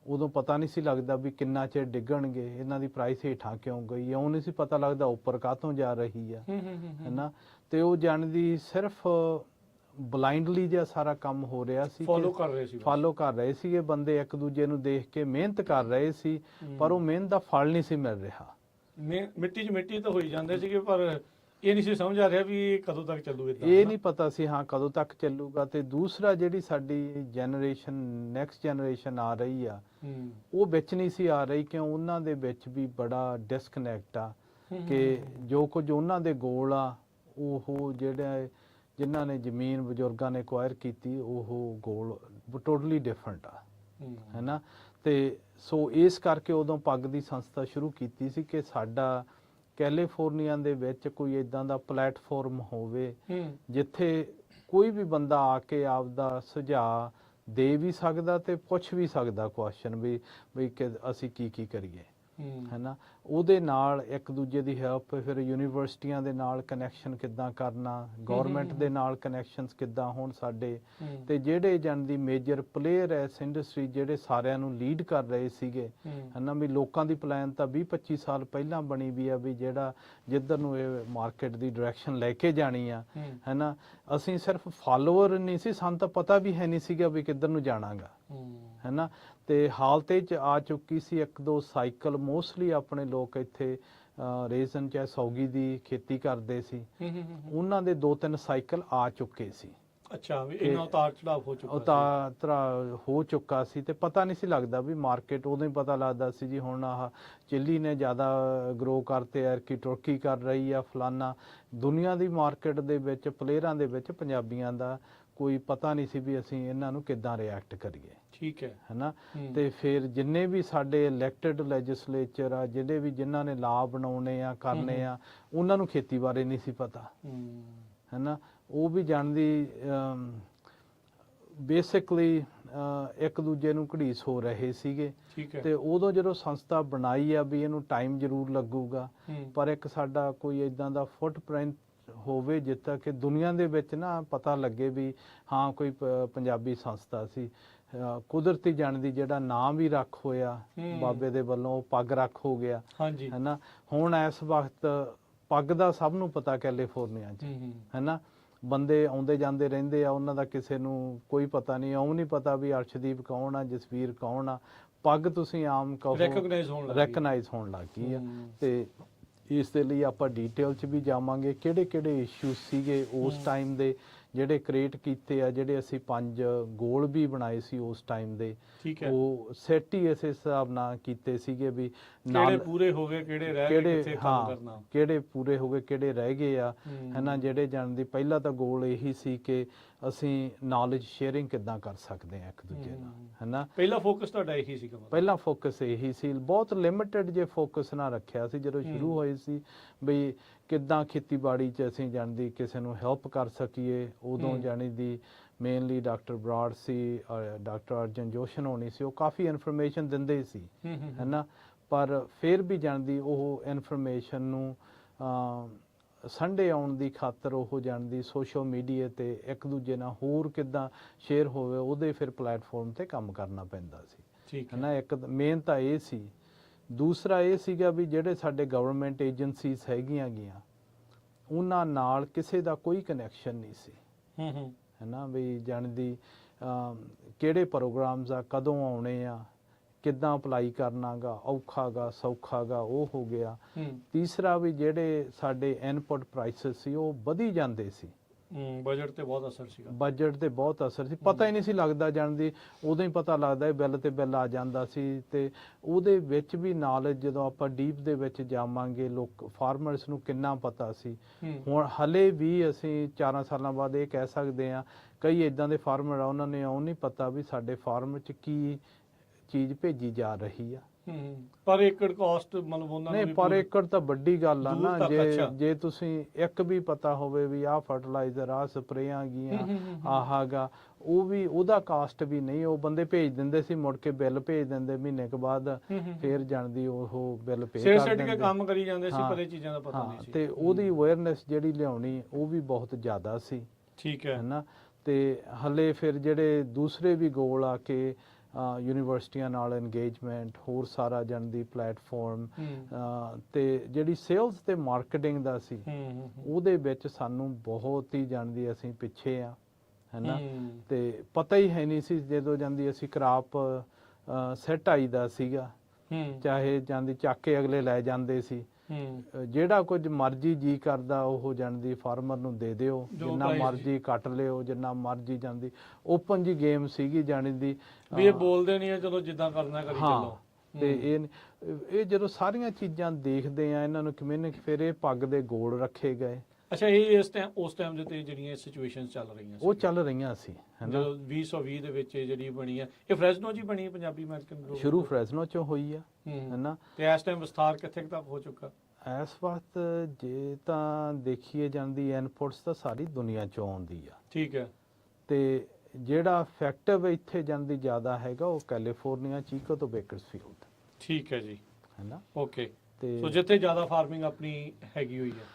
[SPEAKER 1] ਉਦੋਂ ਪਤਾ ਨਹੀਂ ਸੀ ਲੱਗਦਾ ਵੀ ਕਿੰਨਾ ਚਿਰ ਡਿੱਗਣਗੇ, ਇਹਨਾਂ ਦੀ ਪ੍ਰਾਈਸ ਹੇਠਾਂ ਕਿਉਂ ਗਈ, ਇਉਂ ਨਹੀਂ ਸੀ ਪਤਾ ਲੱਗਦਾ ਉੱਪਰ ਕਾਹਤੋਂ ਜਾ ਰਹੀ ਆ, ਹੈ ਨਾ। ਤੇ ਉਹ ਜਾਣਦੀ ਸਿਰਫ ਬਲਾਈਂਡਲੀ ਜਿਹਾ ਸਾਰਾ ਕੰਮ ਹੋ ਰਿਹਾ ਸੀ, ਫਾਲੋ ਕਰ ਰਹੇ ਸੀਗੇ ਬੰਦੇ, ਇੱਕ ਦੂਜੇ ਨੂੰ ਦੇਖ ਕੇ ਮਿਹਨਤ ਕਰ ਰਹੇ ਸੀ, ਪਰ ਉਹ ਮਿਹਨਤ ਦਾ ਫਲ ਨਹੀਂ ਸੀ ਮਿਲ ਰਿਹਾ।
[SPEAKER 2] ਮਿੱਟੀ 'ਚ ਮਿੱਟੀ ਤਾਂ ਹੋਈ ਜਾਂਦੇ ਸੀਗੇ, ਪਰ ਇਹ ਨਹੀਂ ਸੀ ਸਮਝ ਆ ਰਿਹਾ ਵੀ ਕਦੋਂ ਤੱਕ ਚੱਲੂ।
[SPEAKER 1] ਇਹ ਨਹੀਂ ਪਤਾ ਸੀ ਹਾਂ ਕਦੋਂ ਤੱਕ ਚੱਲੂਗਾ। ਤੇ ਦੂਸਰਾ ਜਿਹੜੀ ਸਾਡੀ ਜਨਰੇਸ਼ਨ, ਨੈਕਸਟ ਜਨਰੇਸ਼ਨ ਆ ਰਹੀ ਆ, ਉਹ ਵਿੱਚ ਨਹੀਂ ਸੀ ਆ ਰਹੀ, ਕਿਉਂ ਉਹਨਾਂ ਦੇ ਵਿੱਚ ਵੀ ਬੜਾ ਡਿਸਕਨੈਕਟ ਆ ਕਿ ਜੋ ਕੁਝ ਉਹਨਾਂ ਦੇ ਗੋਲ ਆ, ਉਹ ਜਿਹੜੇ ਜਿਨ੍ਹਾਂ ਨੇ ਜ਼ਮੀਨ ਬਜ਼ੁਰਗਾਂ ਨੇ ਐਕਵਾਇਰ ਕੀਤੀ, ਉਹ ਗੋਲ ਟੋਟਲੀ ਡਿਫਰੈਂਟ ਆ, ਹੈ ਨਾ। ਤੇ ਸੋ ਇਸ ਕਰਕੇ ਉਦੋਂ ਪੱਗ ਦੀ ਸੰਸਥਾ ਸ਼ੁਰੂ ਕੀਤੀ ਸੀ ਕਿ ਸਾਡਾ ਕੈਲੀਫੋਰਨੀਆ ਦੇ ਵਿੱਚ ਕੋਈ ਇਦਾਂ ਦਾ ਪਲੇਟਫਾਰਮ ਹੋਵੇ ਜਿੱਥੇ ਕੋਈ ਵੀ ਬੰਦਾ ਆ ਕੇ ਆਪਦਾ ਸੁਝਾਅ ਦੇ ਵੀ ਸਕਦਾ ਤੇ ਪੁੱਛ ਵੀ ਸਕਦਾ ਕੁਐਸਚਨ ਵੀ ਕਿ ਅਸੀਂ ਕੀ ਕਰੀਏ, ਹੈ ਨਾ। ਉਹਦੇ ਨਾਲ ਇੱਕ ਦੂਜੇ ਦੀ ਹੈਲਪ, ਫਿਰ ਯੂਨੀਵਰਸਿਟੀਆਂ ਦੇ ਨਾਲ ਕਨੈਕਸ਼ਨ ਕਿੱਦਾਂ ਕਰਨਾ, ਗਵਰਨਮੈਂਟ ਦੇ ਨਾਲ ਕਨੈਕਸ਼ਨਸ ਕਿੱਦਾਂ ਹੋਣ ਸਾਡੇ, ਤੇ ਜਿਹੜੇ ਜਾਣਦੀ ਮੇਜਰ ਪਲੇਅਰ ਐ ਇਸ ਇੰਡਸਟਰੀ, ਜਿਹੜੇ ਸਾਰਿਆਂ ਨੂੰ ਲੀਡ ਕਰ ਰਹੇ ਸੀਗੇ, ਹੈ ਨਾ। ਵੀ ਲੋਕਾਂ ਦੀ ਪਲਾਨ ਤਾਂ 20-25 ਸਾਲ ਪਹਿਲਾਂ ਬਣੀ ਵੀ ਆ ਵੀ ਜਿਹੜਾ ਜਿੱਧਰ ਨੂੰ ਇਹ ਮਾਰਕੀਟ ਦੀ ਡਾਇਰੈਕਸ਼ਨ ਲੈ ਕੇ ਜਾਣੀ ਆ, ਹੈ ਨਾ। ਅਸੀਂ ਸਿਰਫ ਫਾਲੋਅਰ ਨਹੀਂ ਸੀ, ਸਾਨੂੰ ਤਾਂ ਪਤਾ ਵੀ ਹੈ ਨਹੀਂ ਸੀਗਾ ਵੀ ਕਿੱਧਰ ਨੂੰ ਜਾਣਾਗਾ, ਹੈ ਨਾ। ਤੇ ਹਾਲਤੇ 'ਚ ਆ ਚੁੱਕੀ ਸੀ 1-2 ਸਾਈਕਲ। ਮੋਸਟਲੀ ਆਪਣੇ ਲੋਕ ਇੱਥੇ ਰੇਜ਼ਨ ਚਾਹੇ ਸੌਗੀ ਦੀ ਖੇਤੀ ਕਰਦੇ ਸੀ, ਉਹਨਾਂ ਦੇ 2-3 ਸਾਈਕਲ ਆ ਚੁੱਕੇ ਸੀ।
[SPEAKER 2] ਅੱਛਾ, ਵੀ ਇਹਨਾਂ ਉਤਾਰ ਚੜਾਵ
[SPEAKER 1] ਹੋ ਚੁੱਕਾ ਸੀ ਤੇ ਪਤਾ ਨਹੀਂ ਸੀ ਲੱਗਦਾ ਵੀ ਮਾਰਕੀਟ। ਉਦੋਂ ਹੀ ਪਤਾ ਲੱਗਦਾ ਸੀ ਜੀ ਹੁਣ ਆਹ ਚਿੱਲੀ ਨੇ ਜ਼ਿਆਦਾ ਗਰੋ ਕਰਤੇ ਐ, ਕਿ ਤੁਰਕੀ ਕਰ ਰਹੀ ਆ, ਫਲਾਨਾ। ਦੁਨੀਆ ਦੀ ਮਾਰਕੀਟ ਦੇ ਵਿੱਚ ਪਲੇਅਰਾਂ ਦੇ ਵਿੱਚ ਪੰਜਾਬੀਆਂ ਦਾ ਕੋਈ ਪਤਾ ਨਹੀਂ ਸੀ ਵੀ ਅਸੀਂ ਇਹਨਾਂ ਨੂੰ ਕਿੱਦਾਂ ਰਿਐਕਟ ਕਰੀਏ।
[SPEAKER 2] ਠੀਕ ਹੈ
[SPEAKER 1] ਨਾ। ਤੇ ਫਿਰ ਜਿੰਨੇ ਵੀ ਸਾਡੇ ਇਲੈਕਟਿਡ ਲੈਜਿਸਲੇਚਰ ਆ, ਜਿਹੜੇ ਵੀ ਜਿਨ੍ਹਾਂ ਨੇ ਲਾ ਬਣਾਉਣੇ ਆ, ਕਰਨੇ ਆ, ਉਹਨਾਂ ਨੂੰ ਖੇਤੀ ਬਾਰੇ ਨਹੀਂ ਸੀ ਪਤਾ, ਹੈ ਨਾ। ਉਹ ਵੀ ਜਾਣਦੀ ਬੇਸਿਕਲੀ ਇੱਕ ਦੂਜੇ ਨੂੰ ਘੜੀਸ ਹੋ ਰਹੇ ਸੀਗੇ
[SPEAKER 2] ਠੀਕ ਹੈ।
[SPEAKER 1] ਤੇ ਉਦੋਂ ਜਦੋਂ ਸੰਸਥਾ ਬਣਾਈ ਆ ਵੀ ਇਹਨੂੰ ਟਾਈਮ ਜ਼ਰੂਰ ਲੱਗੂਗਾ, ਪਰ ਇੱਕ ਸਾਡਾ ਕੋਈ ਇਦਾਂ ਦਾ ਫੁੱਟਪ੍ਰਿੰਟ ਹੋਵੇ ਜਿੱਥੇ ਕਿ ਦੁਨੀਆ ਦੇ ਵਿੱਚ ਨਾ ਪਤਾ ਲੱਗੇ ਵੀ ਹਾਂ ਕੋਈ ਪੰਜਾਬੀ ਸੰਸਥਾ ਸੀ। ਕੁਦਰਤੀ ਜਣ ਦੀ ਜਿਹੜਾ ਨਾਮ ਵੀ ਰੱਖ ਹੋਇਆ ਬਾਬੇ ਦੇ ਵੱਲੋਂ, ਉਹ ਪੱਗ ਰੱਖ ਹੋ ਗਿਆ
[SPEAKER 2] ਹਾਂਜੀ
[SPEAKER 1] ਹੈ ਨਾ। ਹੁਣ ਇਸ ਵਕਤ ਪੱਗ ਦਾ ਸਭ ਨੂੰ ਪਤਾ ਕੈਲੀਫੋਰਨੀਆ 'ਚ ਹੈ ਨਾ, ਬੰਦੇ ਆਉਂਦੇ ਜਾਂਦੇ ਰਹਿੰਦੇ ਆ, ਉਹਨਾਂ ਦਾ ਕਿਸੇ ਨੂੰ ਕੋਈ ਪਤਾ ਨਹੀਂ, ਉਹ ਨਹੀਂ ਪਤਾ ਵੀ ਅਰਸ਼ਦੀਪ ਕੌਣ ਆ, ਜਸਵੀਰ ਕੌਣ ਆ। ਪੱਗ ਤੁਸੀਂ ਆਮ ਕਹੋ ਰੈਕਗਨਾਈਜ਼ ਹੋਣ ਲੱਗ ਗਈ ਆ। ਤੇ ਇਸ ਦੇ ਲਈ ਆਪਾਂ ਡਿਟੇਲ 'ਚ ਵੀ ਜਾਵਾਂਗੇ ਕਿਹੜੇ ਕਿਹੜੇ ਇਸ਼ੂ ਸੀਗੇ ਉਸ ਟਾਈਮ ਦੇ ਜਿਹੜੇ ਕ੍ਰੀਏਟ ਕੀਤੇ ਆ, ਜਿਹੜੇ ਅਸੀਂ 5 ਗੋਲ ਵੀ ਬਣਾਏ ਸੀ ਉਸ ਟਾਈਮ ਦੇ, ਉਹ ਸੈੱਟ ਹੀ ਇਸ ਹਿਸਾਬ ਨਾਲ ਕੀਤੇ ਸੀਗੇ ਵੀ
[SPEAKER 2] ਕਿਹੜੇ ਪੂਰੇ ਹੋ ਗਏ, ਕਿਹੜੇ ਰਹਿ ਗਏ, ਕਿੱਥੇ ਕੰਮ ਕਰਨਾ,
[SPEAKER 1] ਕਿਹੜੇ ਪੂਰੇ ਹੋ ਗਏ, ਕਿਹੜੇ ਰਹਿ ਗਏ ਆ ਹੈ ਨਾ। ਜਿਹੜੇ ਜਾਣ ਦੀ ਪਹਿਲਾ ਤਾਂ ਗੋਲ ਇਹੀ ਸੀ ਕਿ ਅਸੀਂ ਨੌਲੇਜ ਸ਼ੇਅਰਿੰਗ ਕਿੱਦਾਂ ਕਰ ਸਕਦੇ ਆ ਇੱਕ ਦੂਜੇ ਨਾਲ ਹੈ ਨਾ।
[SPEAKER 2] ਪਹਿਲਾ ਫੋਕਸ ਤੁਹਾਡਾ ਇਹੀ ਸੀਗਾ?
[SPEAKER 1] ਪਹਿਲਾ ਫੋਕਸ ਇਹੀ ਸੀ, ਬਹੁਤ ਲਿਮਿਟਡ ਜੇ ਫੋਕਸ ਨਾਲ ਰੱਖਿਆ ਸੀ ਜਦੋਂ ਸ਼ੁਰੂ ਹੋਏ ਸੀ ਵੀ ਕਿੱਦਾਂ ਖੇਤੀਬਾੜੀ 'ਚ ਅਸੀਂ ਜਾਣਦੀ ਕਿਸੇ ਨੂੰ ਹੈਲਪ ਕਰ ਸਕੀਏ। ਉਦੋਂ ਜਾਣੀ ਦੀ ਮੇਨਲੀ ਡਾਕਟਰ ਬਰਾੜ ਸੀ, ਡਾਕਟਰ ਅਰਜਨ ਜੋਸ਼ਨ ਹੋਣੀ ਸੀ, ਉਹ ਕਾਫੀ ਇਨਫੋਰਮੇਸ਼ਨ ਦਿੰਦੇ ਸੀ ਹੈ ਨਾ। ਪਰ ਫਿਰ ਵੀ ਜਾਣਦੀ ਉਹ ਇਨਫੋਰਮੇਸ਼ਨ ਨੂੰ ਸੰਡੇ ਆਉਣ ਦੀ ਖਾਤਰ ਉਹ ਜਾਣਦੀ ਸੋਸ਼ਲ ਮੀਡੀਆ ਤੇ ਇੱਕ ਦੂਜੇ ਨਾਲ ਹੋਰ ਕਿੱਦਾਂ ਸ਼ੇਅਰ ਹੋਵੇ, ਉਹਦੇ ਫਿਰ ਪਲੇਟਫਾਰਮ ਤੇ ਕੰਮ ਕਰਨਾ ਪੈਂਦਾ ਸੀ ਹੈ ਨਾ। ਇੱਕ ਮੇਨ ਤਾਂ ਇਹ ਸੀ। ਦੂਸਰਾ ਇਹ ਸੀਗਾ ਵੀ ਜਿਹੜੇ ਸਾਡੇ ਗਵਰਨਮੈਂਟ ਏਜੰਸੀਜ਼ ਹੈਗੀਆਂ ਗੀਆਂ ਉਹਨਾਂ ਨਾਲ ਕਿਸੇ ਦਾ ਕੋਈ ਕਨੈਕਸ਼ਨ ਨਹੀਂ ਸੀ ਹੈ ਨਾ। ਵੀ ਜਾਣਦੀ ਕਿਹੜੇ ਪ੍ਰੋਗਰਾਮਸ ਆ, ਕਦੋਂ ਆਉਣੇ ਆ, ਕਿੱਦਾਂ ਅਪਲਾਈ ਕਰਨਾਗਾ, ਔਖਾ ਗਾ ਸੌਖਾ ਗਾ, ਉਹ ਹੋ ਗਿਆ। ਤੀਸਰਾ ਵੀ ਜਿਹੜੇ ਸਾਡੇ ਇਨਪੁਟ ਪ੍ਰਾਈਸਸ ਸੀ ਉਹ ਵਧੀ ਜਾਂਦੇ ਸੀ।
[SPEAKER 2] ਬਜਟ ਤੇ ਬਹੁਤ ਅਸਰ ਸੀਗਾ।
[SPEAKER 1] ਬਜਟ ਤੇ ਬਹੁਤ ਅਸਰ ਸੀ, ਪਤਾ ਹੀ ਨਹੀਂ ਸੀ ਲੱਗਦਾ ਜਾਣਦੀ, ਉਦੋਂ ਹੀ ਪਤਾ ਲੱਗਦਾ ਬਿੱਲ ਤੇ ਬਿੱਲ ਆ ਜਾਂਦਾ ਸੀ। ਤੇ ਉਹਦੇ ਵਿੱਚ ਵੀ ਨੌਲੇਜ ਜਦੋਂ ਆਪਾਂ ਡੀਪ ਦੇ ਵਿੱਚ ਜਾਵਾਂਗੇ ਲੋਕ ਫਾਰਮਰਸ ਨੂੰ ਕਿੰਨਾ ਪਤਾ ਸੀ। ਹੁਣ ਹਲੇ ਵੀ ਅਸੀਂ 4 ਸਾਲਾਂ ਬਾਅਦ ਇਹ ਕਹਿ ਸਕਦੇ ਹਾਂ ਕਈ ਇਦਾਂ ਦੇ ਫਾਰਮਰ ਆ ਉਹਨਾਂ ਨੇ ਉਹ ਨਹੀਂ ਪਤਾ ਵੀ ਸਾਡੇ ਫਾਰਮ 'ਚ ਕੀ ਚੀਜ਼ ਭੇਜੀ ਜਾ ਰਹੀ ਆ।
[SPEAKER 2] ਪਰ ਏਕੜ ਕਾਸਟ ਮਤਲਬ ਉਹਨਾਂ ਨੂੰ
[SPEAKER 1] ਨਹੀਂ, ਪਰ ਏਕੜ ਤਾਂ ਵੱਡੀ ਗੱਲ ਆ ਨਾ। ਜੇ ਤੁਸੀਂ ਇੱਕ ਵੀ ਪਤਾ ਹੋਵੇ ਵੀ ਆਹ ਫਰਟੀਲਾਈਜ਼ਰ ਆ ਸਪਰੇਆਂ ਗੀਆਂ ਆਹਾਗਾ, ਉਹ ਵੀ ਉਹਦਾ ਕਾਸਟ ਵੀ ਨਹੀਂ, ਉਹ ਬੰਦੇ ਭੇਜ ਦਿੰਦੇ ਸੀ, ਮੁੜ ਕੇ ਬਿੱਲ ਭੇਜ ਦਿੰਦੇ ਮਹੀਨੇ ਕੁ ਬਾਅਦ, ਫੇਰ ਜਾਣਦੀ ਉਹ ਬਿੱਲ ਪੇ ਕਰ ਦਿੰਦੇ
[SPEAKER 2] ਕੰਮ ਕਰੀ ਜਾਂਦੇ ਸੀ, ਪਰ ਇਹ ਚੀਜ਼ਾਂ ਦਾ ਪਤਾ ਨਹੀਂ ਸੀ।
[SPEAKER 1] ਤੇ ਉਹਦੀ ਅਵੇਅਰਨੈਸ ਜਿਹੜੀ ਲਿਆਉਣੀ ਉਹ ਵੀ ਬਹੁਤ ਜ਼ਿਆਦਾ ਸੀ।
[SPEAKER 2] ਠੀਕ ਹੈ
[SPEAKER 1] ਨਾ। ਤੇ ਹਲੇ ਫਿਰ ਜਿਹੜੇ ਦੂਸਰੇ ਵੀ ਗੋਲ ਆ ਕਿ ਯੂਨੀਵਰਸਿਟੀਆਂ ਨਾਲ ਇੰਗੇਜਮੈਂਟ, ਹੋਰ ਸਾਰਾ ਜਾਣਦੀ ਪਲੇਟਫਾਰਮ, ਤੇ ਜਿਹੜੀ ਸੇਲਸ ਤੇ ਮਾਰਕੀਟਿੰਗ ਦਾ ਸੀ ਉਹਦੇ ਵਿੱਚ ਸਾਨੂੰ ਬਹੁਤ ਹੀ ਜਾਣਦੀ ਅਸੀਂ ਪਿੱਛੇ ਆ ਹੈ ਨਾ। ਤੇ ਪਤਾ ਹੀ ਹੈ ਨਹੀਂ ਸੀ ਜਦੋਂ ਜਾਂਦੀ ਅਸੀਂ ਕ੍ਰਾਪ ਸੈੱਟ ਆਈਦਾ ਸੀਗਾ, ਚਾਹੇ ਜਾਂਦੀ ਚੱਕ ਕੇ ਅਗਲੇ ਲੈ ਜਾਂਦੇ ਸੀ। ਜਿਹੜਾ ਕੁਝ ਮਰਜ਼ੀ ਜੀ ਕਰਦਾ ਉਹ ਜਾਣਦੀ ਫਾਰਮਰ ਨੂੰ ਦੇ ਦਿਓ, ਜਿੰਨਾ ਮਰਜ਼ੀ ਕੱਟ ਲਿਓ, ਜਿੰਨਾ ਮਰਜ਼ੀ ਜਾਂਦੀ ਓਪਨ ਜੀ ਗੇਮ ਸੀਗੀ ਜਾਣੀ ਦੀ
[SPEAKER 2] ਵੀ ਇਹ ਬੋਲਦੇ ਨਹੀਂ ਹੈ ਚਲੋ ਜਿੱਦਾਂ ਕਰਨਾ ਕਰੀ ਚੱਲੋ।
[SPEAKER 1] ਤੇ ਇਹ ਜਦੋਂ ਸਾਰੀਆਂ ਚੀਜ਼ਾਂ ਦੇਖਦੇ ਆ ਇਹਨਾਂ ਨੂੰ ਕਮਿਊਨਿਕ, ਫਿਰ ਇਹ ਪੱਗ ਦੇ ਗੋਲ ਰੱਖੇ ਗਏ।
[SPEAKER 2] ਅੱਛਾ, ਇਹ ਉਸ ਟਾਈਮ ਦੇ ਤੇ ਜਿਹੜੀਆਂ ਸਿਚੁਏਸ਼ਨਸ ਚੱਲ ਰਹੀਆਂ ਸੀ
[SPEAKER 1] ਉਹ ਚੱਲ ਰਹੀਆਂ ਸੀ
[SPEAKER 2] ਜਦੋਂ 2020 ਦੇ ਵਿੱਚ ਜਿਹੜੀ ਬਣੀ ਹੈ, ਇਹ ਫ੍ਰੈਸਨੋ ਜੀ ਬਣੀ ਹੈ ਪੰਜਾਬੀ ਅਮਰੀਕਨ ਗਰੁੱਪ
[SPEAKER 1] ਸ਼ੁਰੂ ਫ੍ਰੈਸਨੋ ਚੋਂ ਹੋਈ ਆ ਹੈ ਨਾ।
[SPEAKER 2] ਤੇ ਇਸ ਟਾਈਮ ਵਿਸਥਾਰ ਕਿੱਥੇ ਤੱਕ ਹੋ ਚੁੱਕਾ
[SPEAKER 1] ਇਸ ਵਕਤ? ਜੇ ਤਾਂ ਦੇਖੀਏ ਜਾਂਦੀ ਇਨਪੁਟਸ ਤਾਂ ਸਾਰੀ ਦੁਨੀਆ ਚੋਂ ਆਉਂਦੀ ਆ। ਠੀਕ ਹੈ। ਤੇ ਜਿਹੜਾ ਇਫੈਕਟਿਵ ਇੱਥੇ ਜਾਂਦੀ ਜ਼ਿਆਦਾ ਹੈਗਾ ਉਹ ਕੈਲੀਫੋਰਨੀਆ, ਚੀਕੋ ਤੋਂ ਬੇਕਰਸਫੀਲਡ।
[SPEAKER 2] ਠੀਕ ਹੈ ਜੀ,
[SPEAKER 1] ਹੈ ਨਾ।
[SPEAKER 2] ਓਕੇ।
[SPEAKER 1] ਤੇ
[SPEAKER 2] ਸੋ ਜਿੱਥੇ ਜ਼ਿਆਦਾ ਫਾਰਮਿੰਗ ਆਪਣੀ ਹੈਗੀ ਹੋਈ ਹੈ,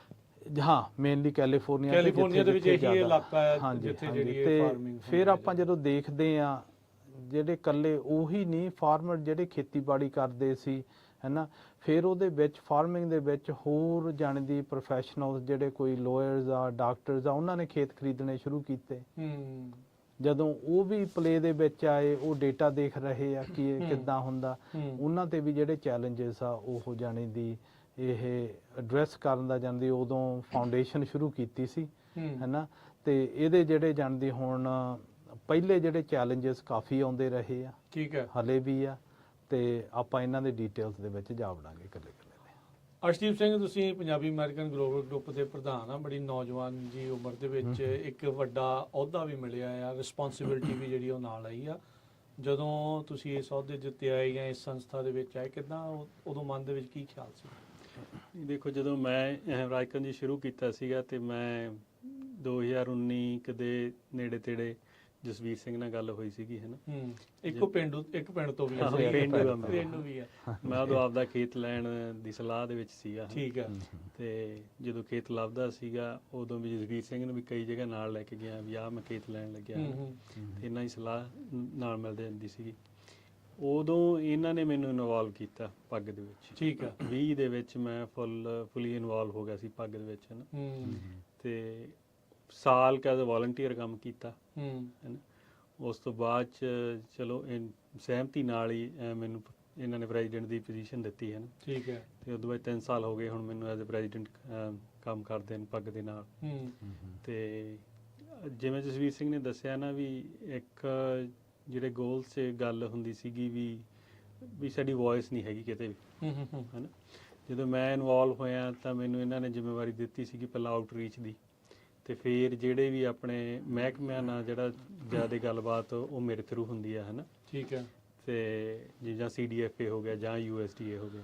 [SPEAKER 1] ਹਾਂ ਮੇਨਲੀ ਕੈਲੀਫੋਰਨੀਆ
[SPEAKER 2] ਦੇ ਵਿੱਚ ਇਹੀ ਇਲਾਕਾ ਹੈ ਜਿੱਥੇ ਜਿਹੜੀ ਫਾਰਮਿੰਗ।
[SPEAKER 1] ਫਿਰ ਆਪਾਂ ਜਦੋਂ ਦੇਖਦੇ ਆ ਜਿਹੜੇ ਇਕੱਲੇ ਉਹੀ ਨਹੀਂ ਫਾਰਮਰ ਜਿਹੜੇ ਖੇਤੀਬਾੜੀ ਕਰਦੇ ਸੀ ਹੈ ਨਾ, ਫਿਰ ਉਹਦੇ ਵਿੱਚ ਫਾਰਮਿੰਗ ਦੇ ਵਿੱਚ ਹੋਰ ਜਾਣਦੀ ਪ੍ਰੋਫੈਸ਼ਨਲ ਜਿਹੜੇ ਕੋਈ ਲਾਇਰਸ ਆ, ਡਾਕਟਰਸ ਆ, ਉਹਨਾਂ ਨੇ ਖੇਤ ਖਰੀਦਣੇ ਸ਼ੁਰੂ ਕੀਤੇ। ਜਦੋਂ ਉਹ ਵੀ ਪਲੇ ਦੇ ਵਿੱਚ ਆਏ, ਉਹ ਡੇਟਾ ਦੇਖ ਰਹੇ ਆ ਕਿ ਇਹ ਕਿੱਦਾਂ ਹੁੰਦਾ, ਉਹਨਾਂ ਤੇ ਵੀ ਜਿਹੜੇ ਚੈਲੰਜਸ ਆ ਉਹ ਜਾਣੀ ਦੀ ਇਹ ਐਡਰੈਸ ਕਰਨ ਦਾ ਜਾਂਦੀ ਉਦੋਂ ਫਾਊਂਡੇਸ਼ਨ ਸ਼ੁਰੂ ਕੀਤੀ ਸੀ ਹੈ ਨਾ। ਤੇ ਇਹਦੇ ਜਿਹੜੇ ਜਾਣਦੀ ਹੁਣ ਪਹਿਲੇ ਜਿਹੜੇ ਚੈਲੰਜਸ ਕਾਫੀ ਆਉਂਦੇ ਰਹੇ ਆ। ਠੀਕ ਹੈ। ਹਲੇ ਵੀ ਆ, ਤੇ ਆਪਾਂ ਇਹਨਾਂ ਦੇ ਡਿਟੇਲਸ ਦੇ ਵਿੱਚ ਜਾ ਵੜਾਂਗੇ ਇਕੱਲੇ ਇਕੱਲੇ।
[SPEAKER 2] ਅਰਸ਼ਦੀਪ ਸਿੰਘ, ਤੁਸੀਂ ਪੰਜਾਬੀ ਅਮਰੀਕਨ ਗਲੋਬਲ ਗਰੁੱਪ ਦੇ ਪ੍ਰਧਾਨ ਆ, ਬੜੀ ਨੌਜਵਾਨ ਜੀ ਉਮਰ ਦੇ ਵਿੱਚ ਇੱਕ ਵੱਡਾ ਅਹੁਦਾ ਵੀ ਮਿਲਿਆ ਆ, ਰਿਸਪੌਂਸਿਬਿਲਟੀ ਵੀ ਜਿਹੜੀ ਉਹ ਨਾਲ ਆਈ ਆ। ਜਦੋਂ ਤੁਸੀਂ ਇਸ ਅਹੁਦੇ ਜਿੱਤੇ ਆਏ ਜਾਂ ਇਸ ਸੰਸਥਾ ਦੇ ਵਿੱਚ ਆਏ, ਕਿੱਦਾਂ ਉਦੋਂ ਮਨ ਦੇ ਵਿੱਚ ਕੀ ਖਿਆਲ ਸੀ?
[SPEAKER 3] ਦੇਖੋ, ਜਦੋਂ ਮੈਂ ਅਮਰੀਕਨ ਜੀ ਸ਼ੁਰੂ ਕੀਤਾ ਸੀਗਾ ਤੇ ਮੈਂ 2019 ਦੇ ਨੇੜੇ ਤੇੜੇ ਜਸਵੀਰ ਸਿੰਘ ਨਾਲ ਗੱਲ ਹੋਈ ਸੀਗੀ ਹੈ ਨਾ।
[SPEAKER 2] ਇੱਕ ਪਿੰਡ ਤੋਂ ਵੀ
[SPEAKER 3] ਹਾਂ, ਪਿੰਡ ਦਾ ਮੈਂ।
[SPEAKER 2] ਪਿੰਡ ਵੀ ਆ।
[SPEAKER 3] ਮੈਂ ਉਦੋਂ ਆਪਦਾ ਖੇਤ ਲੈਣ ਦੀ ਸਲਾਹ ਦੇ ਵਿੱਚ ਸੀਗਾ।
[SPEAKER 2] ਠੀਕ ਆ।
[SPEAKER 3] ਤੇ ਜਦੋਂ ਖੇਤ ਲੱਭਦਾ ਸੀਗਾ ਉਦੋਂ ਵੀ ਜਸਵੀਰ ਸਿੰਘ ਨੂੰ ਵੀ ਕਈ ਜਗ੍ਹਾ ਨਾਲ ਲੈ ਕੇ ਗਿਆ ਵੀ ਆਹ ਮੈਂ ਖੇਤ ਲੈਣ ਲੱਗਿਆ ਤੇ ਇਹਨਾਂ ਦੀ ਸਲਾਹ ਨਾਲ ਮਿਲਦੇ ਹੁੰਦੀ ਸੀਗੀ। ਉਦੋਂ ਇਹਨਾਂ ਨੇ ਮੈਨੂੰ ਇਨਵੋਲਵ ਕੀਤਾ ਪੱਗ ਦੇ ਵਿੱਚ।
[SPEAKER 2] ਠੀਕ ਆ।
[SPEAKER 3] 20 ਦੇ ਵਿੱਚ ਮੈਂ ਫੁੱਲੀ ਇਨਵੋਲਵ ਹੋ ਗਿਆ ਸੀ ਪੱਗ ਦੇ ਵਿੱਚ ਹੈ ਨਾ। ਤੇ ਸਾਲ ਐਜ਼ ਅ ਵਾਲੰਟੀਅਰ ਕੰਮ ਕੀਤਾ ਹੈ ਨਾ। ਉਸ ਤੋਂ ਬਾਅਦ ਚ ਚਲੋ ਸਹਿਮਤੀ ਨਾਲ ਹੀ ਮੈਨੂੰ ਇਹਨਾਂ ਨੇ ਪ੍ਰੈਜ਼ੀਡੈਂਟ ਦੀ ਪੋਜੀਸ਼ਨ ਦਿੱਤੀ ਹੈ ਨਾ।
[SPEAKER 2] ਠੀਕ ਹੈ।
[SPEAKER 3] ਤੇ ਉਦੋਂ ਬਾਅਦ 3 ਸਾਲ ਹੋ ਗਏ ਹੁਣ ਮੈਨੂੰ ਐਜ਼ ਅ ਪ੍ਰੈਜ਼ੀਡੈਂਟ ਕੰਮ ਕਰਦੇ ਨੇ ਪੱਗ ਦੇ ਨਾਲ। ਤੇ ਜਿਵੇਂ ਜਸਵੀਰ ਸਿੰਘ ਨੇ ਦੱਸਿਆ ਨਾ ਵੀ ਇੱਕ ਜਿਹੜੇ ਗੋਲਸ 'ਚ ਗੱਲ ਹੁੰਦੀ ਸੀਗੀ ਵੀ ਸਾਡੀ ਵੌਇਸ ਨਹੀਂ ਹੈਗੀ ਕਿਤੇ ਵੀ ਹੈ ਨਾ। ਜਦੋਂ ਮੈਂ ਇਨਵੋਲਵ ਹੋਇਆ ਤਾਂ ਮੈਨੂੰ ਇਹਨਾਂ ਨੇ ਜ਼ਿੰਮੇਵਾਰੀ ਦਿੱਤੀ ਸੀਗੀ ਪਹਿਲਾਂ ਆਊਟਰੀਚ ਦੀ, ਤੇ ਫਿਰ ਜਿਹੜੇ ਵੀ ਆਪਣੇ ਮਹਿਕਮਿਆਂ ਨਾਲ ਜਿਹੜਾ ਜ਼ਿਆਦਾ ਗੱਲਬਾਤ ਉਹ ਮੇਰੇ ਥਰੂ ਹੁੰਦੀ ਆ ਹੈ ਨਾ।
[SPEAKER 2] ਠੀਕ ਹੈ।
[SPEAKER 3] ਤੇ ਜਾਂ CDFA ਹੋ ਗਿਆ ਜਾਂ USDA ਹੋ ਗਿਆ,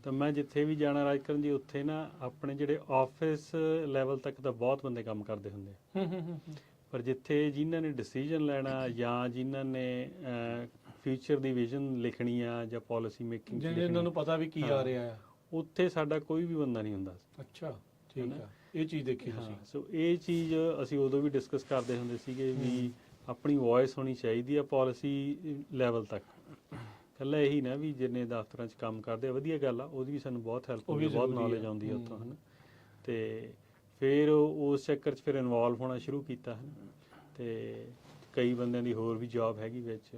[SPEAKER 3] ਤਾਂ ਮੈਂ ਜਿੱਥੇ ਵੀ ਜਾਣਾ ਰਾਜਕਰਨ ਜੀ ਉੱਥੇ ਨਾ ਆਪਣੇ ਜਿਹੜੇ ਆਫਿਸ ਲੈਵਲ ਤੱਕ ਤਾਂ ਬਹੁਤ ਬੰਦੇ ਕੰਮ ਕਰਦੇ ਹੁੰਦੇ ਪਰ ਜਿੱਥੇ ਜਿਨ੍ਹਾਂ ਨੇ ਡਿਸੀਜਨ ਲੈਣਾ ਜਾਂ ਜਿਨ੍ਹਾਂ ਨੇ ਫਿਊਚਰ ਦੀ ਵਿਜ਼ਨ ਲਿਖਣੀ ਆ ਜਾਂ ਪਾਲਿਸੀ ਮੇਕਿੰਗ
[SPEAKER 2] ਜਿਹਨਾਂ ਨੂੰ ਪਤਾ ਵੀ ਕੀ ਆ ਰਿਹਾ ਆ,
[SPEAKER 3] ਉੱਥੇ ਸਾਡਾ ਕੋਈ ਵੀ ਬੰਦਾ ਨਹੀਂ ਹੁੰਦਾ।
[SPEAKER 2] ਅੱਛਾ, ਠੀਕ ਆ। ਇਹ ਚੀਜ਼ ਦੇਖੀ ਤੁਸੀਂ?
[SPEAKER 3] ਸੋ ਇਹ ਚੀਜ਼ ਅਸੀਂ ਉਦੋਂ ਵੀ ਡਿਸਕਸ ਕਰਦੇ ਹੁੰਦੇ ਸੀਗੇ ਵੀ ਆਪਣੀ ਵੌਇਸ ਹੋਣੀ ਚਾਹੀਦੀ ਆ ਪਾਲਿਸੀ ਲੈਵਲ ਤੱਕ। ਇਕੱਲਾ ਇਹੀ ਨਾ ਵੀ ਜਿੰਨੇ ਦਫ਼ਤਰਾਂ 'ਚ ਕੰਮ ਕਰਦੇ ਆ ਵਧੀਆ ਗੱਲ ਆ, ਉਹਦੀ ਵੀ ਸਾਨੂੰ ਬਹੁਤ ਹੈਲਪ ਹੁੰਦੀ, ਬਹੁਤ ਨੌਲੇਜ ਆਉਂਦੀ ਆ ਉੱਥੋਂ ਹੈ ਨਾ। ਤੇ ਫਿਰ ਉਸ ਚੱਕਰ 'ਚ ਫਿਰ ਇਨਵੋਲਵ ਹੋਣਾ ਸ਼ੁਰੂ ਕੀਤਾ ਹੈ। ਤੇ ਕਈ ਬੰਦਿਆਂ ਦੀ ਹੋਰ ਵੀ ਜੌਬ ਹੈਗੀ ਵਿੱਚ।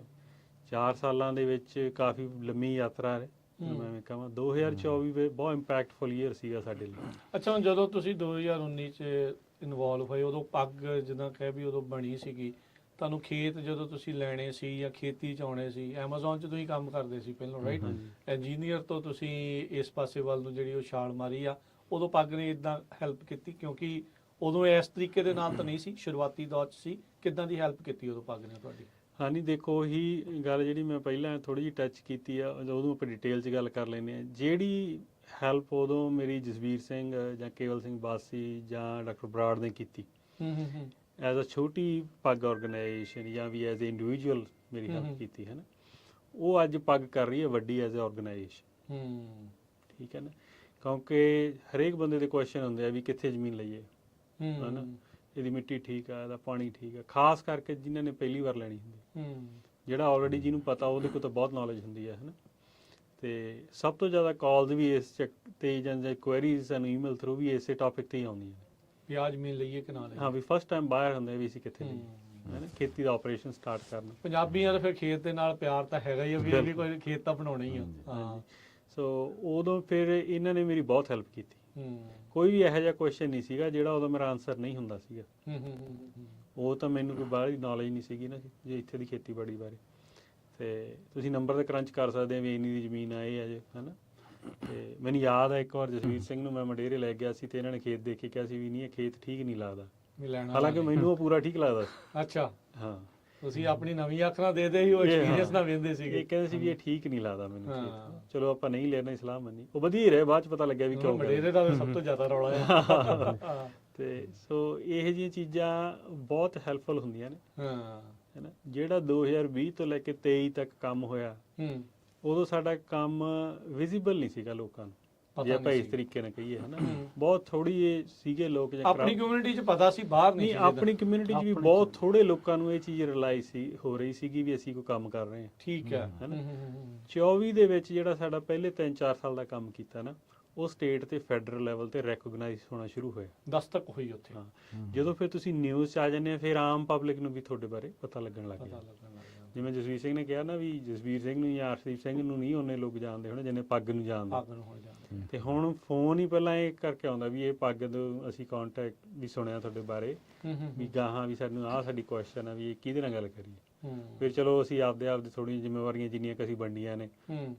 [SPEAKER 3] 4 ਸਾਲਾਂ ਦੇ ਵਿੱਚ ਕਾਫੀ ਲੰਮੀ ਯਾਤਰਾ ਹੈ ਮੈਂ ਕਹਾਂ। 2024 ਬਹੁਤ ਇੰਪੈਕਟਫੁਲ ਈਅਰ ਸੀਗਾ ਸਾਡੇ ਲਈ।
[SPEAKER 2] ਅੱਛਾ, ਹੁਣ ਜਦੋਂ ਤੁਸੀਂ 2019 'ਚ ਇਨਵੋਲਵ ਹੋਏ ਉਦੋਂ ਪੱਗ ਜਿੱਦਾਂ ਕਹਿ ਵੀ ਉਦੋਂ ਬਣੀ ਸੀਗੀ, ਤੁਹਾਨੂੰ ਖੇਤ ਜਦੋਂ ਤੁਸੀਂ ਲੈਣੇ ਸੀ ਜਾਂ ਖੇਤੀ 'ਚ ਆਉਣੇ ਸੀ, ਐਮਾਜ਼ੋਨ 'ਚ ਤੁਸੀਂ ਕੰਮ ਕਰਦੇ ਸੀ ਪਹਿਲਾਂ, ਰਾਈਟ? ਇੰਜੀਨੀਅਰ ਤੋਂ ਤੁਸੀਂ ਇਸ ਪਾਸੇ ਵੱਲ ਨੂੰ ਜਿਹੜੀ ਉਹ ਛਾਲ ਮਾਰੀ ਆ, ਉਦੋਂ ਪੱਗ ਨੇ ਇਦਾਂ ਹੈਲਪ ਕੀਤੀ? ਕਿਉਂਕਿ ਉਦੋਂ ਇਸ ਤਰੀਕੇ ਦੇ ਨਾਲ ਤਾਂ ਨਹੀਂ ਸੀ, ਸ਼ੁਰੂਆਤੀ ਦੌਰ 'ਚ ਸੀ। ਕਿੱਦਾਂ ਦੀ ਹੈਲਪ ਕੀਤੀ ਉਦੋਂ ਪੱਗ ਨੇ ਤੁਹਾਡੀ?
[SPEAKER 3] ਹਾਂਜੀ, ਦੇਖੋ ਉਹੀ ਗੱਲ ਜਿਹੜੀ ਮੈਂ ਪਹਿਲਾਂ ਥੋੜ੍ਹੀ ਜਿਹੀ ਟੱਚ ਕੀਤੀ ਆ, ਉਦੋਂ ਆਪਾਂ ਡਿਟੇਲ 'ਚ ਗੱਲ ਕਰ ਲੈਂਦੇ ਹਾਂ। ਜਿਹੜੀ ਹੈਲਪ ਉਦੋਂ ਮੇਰੀ ਜਸਵੀਰ ਸਿੰਘ ਜਾਂ ਕੇਵਲ ਸਿੰਘ ਬਾਸੀ ਜਾਂ ਡਾਕਟਰ ਬਰਾੜ ਨੇ ਕੀਤੀ ਐਜ਼ ਅ ਛੋਟੀ ਪੱਗ ਆਰਗੇਨਾਈਜੇਸ਼ਨ ਜਾਂ ਵੀ ਐਜ਼ ਅ ਇੰਡੀਵਿਜੂਅਲ ਮੇਰੀ ਹੈਲਪ ਕੀਤੀ ਹੈ ਨਾ, ਉਹ ਅੱਜ ਪੱਗ ਕਰ ਰਹੀ ਹੈ ਵੱਡੀ ਐਜ਼ ਅ ਆਰਗੇਨਾਈਜੇਸ਼ਨ। ਠੀਕ ਹੈ ਨਾ, ਕਿਉਂਕਿ ਹਰੇਕ ਬੰਦੇ ਦੇ ਕੁਐਸਚਨ ਹੁੰਦੇ ਆ ਵੀ ਕਿੱਥੇ ਜ਼ਮੀਨ ਲਈਏ ਹੈ ਨਾ, ਇਹਦੀ ਮਿੱਟੀ ਠੀਕ ਆ, ਇਹਦਾ ਪਾਣੀ ਠੀਕ ਆ, ਖਾਸ ਕਰਕੇ ਜਿਨ੍ਹਾਂ ਨੇ ਪਹਿਲੀ ਵਾਰ ਲੈਣੀ ਹੁੰਦੀ। ਜਿਹੜਾ ਆਲਰੇਡੀ ਜਿਹਨੂੰ ਪਤਾ ਉਹਦੇ ਕੋਲ ਤਾਂ ਬਹੁਤ ਨੌਲੇਜ ਹੁੰਦੀ ਹੈ ਨਾ। ਤੇ ਸਭ ਤੋਂ ਜ਼ਿਆਦਾ ਕਾਲਸ ਵੀ ਇਸ ਤੇ ਜਾਂ ਕੁਐਰੀਜ਼ ਸਾਨੂੰ ਈਮੇਲ ਥਰੂ ਵੀ ਇਸੇ ਟੌਪਿਕ ਤੇ ਹੀ ਆਉਂਦੀਆਂ
[SPEAKER 2] ਵੀ ਆ ਜ਼ਮੀਨ ਲਈਏ ਕਿ ਨਾ ਲਈਏ।
[SPEAKER 3] ਹਾਂ, ਵੀ ਫਸਟ ਟਾਈਮ ਬਾਹਰ ਹੁੰਦੇ ਵੀ ਅਸੀਂ ਕਿੱਥੇ ਲਈਏ ਹੈ ਨਾ, ਖੇਤੀ ਦਾ ਆਪਰੇਸ਼ਨ ਸਟਾਰਟ ਕਰਨਾ।
[SPEAKER 2] ਪੰਜਾਬੀਆਂ ਦਾ ਫਿਰ ਖੇਤ ਦੇ ਨਾਲ ਪਿਆਰ ਤਾਂ ਹੈਗਾ ਹੀ ਆ ਵੀ ਇਹ ਵੀ ਕੋਈ ਖੇਤ ਤਾਂ ਬਣਾਉਣਾ ਹੀ ਆ। ਹਾਂ, ਸੋ
[SPEAKER 3] ਉਦੋਂ ਫਿਰ ਇਹਨਾਂ ਨੇ ਮੇਰੀ ਬਹੁਤ ਹੈਲਪ ਕੀਤੀ। ਕੋਈ ਵੀ ਇਹੋ ਜਿਹਾ ਕੁਐਸਚਨ ਨਹੀਂ ਸੀਗਾ ਜਿਹੜਾ ਉਦੋਂ ਮੇਰਾ ਆਨਸਰ ਨਹੀਂ ਹੁੰਦਾ ਸੀਗਾ। ਉਹ ਤਾਂ ਮੈਨੂੰ ਕੋਈ ਬਾਹਰ ਦੀ ਨੌਲੇਜ ਨਹੀਂ ਸੀਗੀ ਨਾ ਜੇ ਇੱਥੇ ਦੀ ਖੇਤੀਬਾੜੀ ਬਾਰੇ। ਤੇ ਤੁਸੀਂ ਨੰਬਰ ਤੇ ਕਰੰਚ ਕਰ ਸਕਦੇ ਆ ਵੀ ਇੰਨੀ ਦੀ ਜ਼ਮੀਨ ਆ ਇਹ ਅਜੇ ਹੈ ਨਾ। ਤੇ ਮੈਨੂੰ ਯਾਦ ਆ ਇੱਕ ਵਾਰ ਜਸਵੀਰ ਸਿੰਘ ਨੂੰ ਮੈਂ ਮੰਡੇਰੇ ਲੈ ਗਿਆ ਸੀ ਤੇ ਇਹਨਾਂ ਨੇ ਖੇਤ ਦੇਖ ਕੇ ਕਿਹਾ ਸੀ ਵੀ ਨਹੀਂ ਇਹ ਖੇਤ ਠੀਕ ਨਹੀਂ ਲੱਗਦਾ, ਹਾਲਾਂਕਿ ਮੈਨੂੰ ਉਹ ਪੂਰਾ ਠੀਕ ਲੱਗਦਾ ਸੀ।
[SPEAKER 2] ਅੱਛਾ,
[SPEAKER 3] ਹਾਂ,
[SPEAKER 2] ਤੁਸੀਂ ਆਪਣੀ ਨਵੀਂ ਅੱਖਰਾਂ ਦੇ ਦੇ ਹੀ ਉਹ ਐਕਸਪੀਰੀਅੰਸ ਨਾਲ ਵੇਂਦੇ ਸੀਗੇ।
[SPEAKER 3] ਇਹ ਕਹਿੰਦੇ ਸੀ ਵੀ ਇਹ ਠੀਕ ਨਹੀਂ ਲੱਗਦਾ ਮੈਨੂੰ ਖੇਤ। ਚਲੋ ਆਪਾਂ ਨਹੀਂ ਲੈਣਾ, ਸਲਾਹ ਮੰਨੀ, ਉਹ ਵਧੀਆ ਹੀ ਰਹੇ। ਬਾਅਦ ਚ ਪਤਾ ਲੱਗਿਆ ਵੀ ਕਿਉਂ
[SPEAKER 2] ਮੰਡੇਰੇ ਦਾ ਸਭ ਤੋਂ ਜ਼ਿਆਦਾ ਰੌਲਾ ਹੈ।
[SPEAKER 3] ਤੇ ਸੋ ਇਹੋ ਜਿਹੀਆਂ ਚੀਜ਼ਾਂ ਬਹੁਤ ਹੈਲਪਫੁਲ ਹੁੰਦੀਆਂ ਨੇ ਹੈ ਨਾ। ਜਿਹੜਾ 2020 ਤੋਂ ਲੈ ਕੇ 23 ਤੱਕ ਕੰਮ ਹੋਇਆ, ਉਦੋਂ ਸਾਡਾ ਕੰਮ ਵਿਜ਼ੀਬਲ ਨਹੀਂ ਸੀਗਾ ਲੋਕਾਂ ਨੂੰ, ਜੇ ਆਪਾਂ ਇਸ ਤਰੀਕੇ ਨਾਲ ਕਹੀਏ ਹੈ ਨਾ। ਬਹੁਤ ਥੋੜੀ ਸੀਗੇ ਲੋਕ
[SPEAKER 2] ਆਪਣੀ ਕਮਿਊਨਿਟੀ 'ਚ ਪਤਾ ਸੀ, ਬਾਹਰ ਨਹੀਂ।
[SPEAKER 3] ਆਪਣੀ ਕਮਿਊਨਿਟੀ 'ਚ ਵੀ ਬਹੁਤ ਥੋੜੇ ਲੋਕਾਂ ਨੂੰ ਇਹ ਚੀਜ਼ ਰਿਅਲਾਈਜ਼ ਹੋ ਰਹੀ ਸੀਗੀ ਵੀ ਅਸੀਂ ਕੋਈ ਕੰਮ ਕਰ ਰਹੇ ਹਾਂ।
[SPEAKER 2] ਠੀਕ ਹੈ
[SPEAKER 3] ਨਾ। 24 ਦੇ ਵਿੱਚ ਜਿਹੜਾ ਸਾਡਾ ਪਹਿਲੇ 3-4 ਸਾਲ ਦਾ ਕੰਮ ਕੀਤਾ ਨਾ, ਉਹ ਸਟੇਟ ਤੇ ਫੈਡਰਲ ਲੈਵਲ ਤੇ ਰੈਕੋਗਨਾਈਜ਼ ਹੋਣਾ ਸ਼ੁਰੂ ਹੋਇਆ।
[SPEAKER 2] ਦਸਤਕ ਹੋਈ ਉੱਥੇ।
[SPEAKER 3] ਜਦੋਂ ਫਿਰ ਤੁਸੀਂ ਨਿਊਜ਼ 'ਚ ਆ ਜਾਂਦੇ ਆ, ਫਿਰ ਆਮ ਪਬਲਿਕ ਨੂੰ ਵੀ ਤੁਹਾਡੇ ਬਾਰੇ ਪਤਾ ਲੱਗਣ ਲੱਗ ਗਿਆ। ਜਿਵੇਂ ਜਸਵੀਰ ਸਿੰਘ ਨੇ ਕਿਹਾ ਨਾ ਵੀ ਜਸਵੀਰ ਸਿੰਘ ਨੂੰ ਜਾਂ ਅਰਸ਼ਦੀਪ ਸਿੰਘ ਨੂੰ ਨਹੀਂ ਉਹਨੇ ਲੋਕ ਜਾਣਦੇ ਹੋਣੇ ਜਿੰਨੇ ਪੱਗ ਨੂੰ ਜਾਣਦੇ। ਤੇ ਹੁਣ ਫੋਨ ਹੀ ਪਹਿਲਾਂ ਇਹ ਕਰਕੇ ਆਉਂਦਾ ਵੀ ਇਹ ਪੱਗ ਨੂੰ ਅਸੀਂ ਕੰਟੈਕਟ ਵੀ ਸੁਣਿਆ ਤੁਹਾਡੇ ਬਾਰੇ ਵੀ ਗਾਹਾਂ ਵੀ ਸਾਨੂੰ ਆਹ ਸਾਡੀ ਕੁਐਸਚਨ ਆ ਵੀ ਇਹ ਕਿਹਦੇ ਨਾਲ ਗੱਲ ਕਰੀਏ। ਫਿਰ ਚਲੋ ਅਸੀਂ ਆਪਦੇ ਥੋੜ੍ਹੀਆਂ ਜ਼ਿੰਮੇਵਾਰੀਆਂ ਜਿੰਨੀਆਂ ਕਿ ਅਸੀਂ ਵੰਡੀਆਂ ਨੇ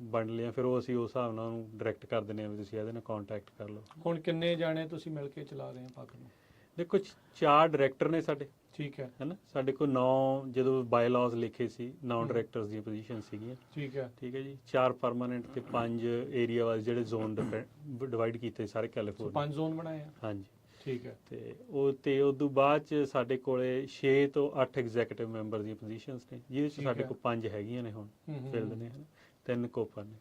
[SPEAKER 3] ਵੰਡ ਲਿਆ, ਫਿਰ ਉਹ ਅਸੀਂ ਉਸ ਹਿਸਾਬ ਨਾਲ ਉਹਨੂੰ ਡਾਇਰੈਕਟ ਕਰ ਦਿੰਦੇ ਹਾਂ ਵੀ ਤੁਸੀਂ ਇਹਦੇ ਨਾਲ ਕੰਟੈਕਟ ਕਰ ਲਓ।
[SPEAKER 2] ਹੁਣ ਕਿੰਨੇ ਜਾਣੇ ਤੁਸੀਂ ਮਿਲ ਕੇ ਚਲਾ ਰਹੇ ਹੋ ਪੱਗ ਨੂੰ?
[SPEAKER 3] ਦੇਖੋ 4 ਡਾਇਰੈਕਟਰ ਨੇ ਸਾਡੇ।
[SPEAKER 2] ਠੀਕ ਹੈ
[SPEAKER 3] ਨਾ, ਸਾਡੇ ਕੋਲ 9 ਜਦੋਂ ਬਾਈ ਲਾਜ਼ ਲਿਖੇ ਸੀ 9 ਡਾਇਰੈਕਟਰਸ ਦੀਆਂ ਪੋਜੀਸ਼ਨ ਸੀਗੀਆਂ। ਠੀਕ ਹੈ ਜੀ। 4 ਪਰਮਾਨੈਂਟ ਤੇ 5 ਏਰੀਆ ਵਾਈਜ਼ ਜਿਹੜੇ ਜ਼ੋਨ ਡਿਵਾਈਡ ਕੀਤੇ ਸਾਰੇ ਕੈਲੀਫੋਰਨੀਆ।
[SPEAKER 2] 5 ਜ਼ੋਨ ਬਣਾਏ ਆ।
[SPEAKER 3] ਹਾਂਜੀ।
[SPEAKER 2] ਠੀਕ ਹੈ।
[SPEAKER 3] ਤੇ ਉਸ ਤੋਂ ਬਾਅਦ ਚ ਸਾਡੇ ਕੋਲੇ 6 ਤੋਂ 8 ਐਗਜ਼ੀਕਟਿਵ ਮੈਂਬਰ ਦੀਆਂ ਪੋਜੀਸ਼ਨਸ ਨੇ, ਜਿਹਦੇ ਚ
[SPEAKER 2] ਠੀਕ
[SPEAKER 3] ਸਾਡੇ
[SPEAKER 2] ਹੈ।
[SPEAKER 3] ਕੋਲ 5 ਹੈਗੀਆਂ ਨੇ ਹੁਣ
[SPEAKER 2] ਹੂੰ,
[SPEAKER 3] ਫਿਲਡ ਨੇ, 3 ਕੋਪਰ ਨੇ।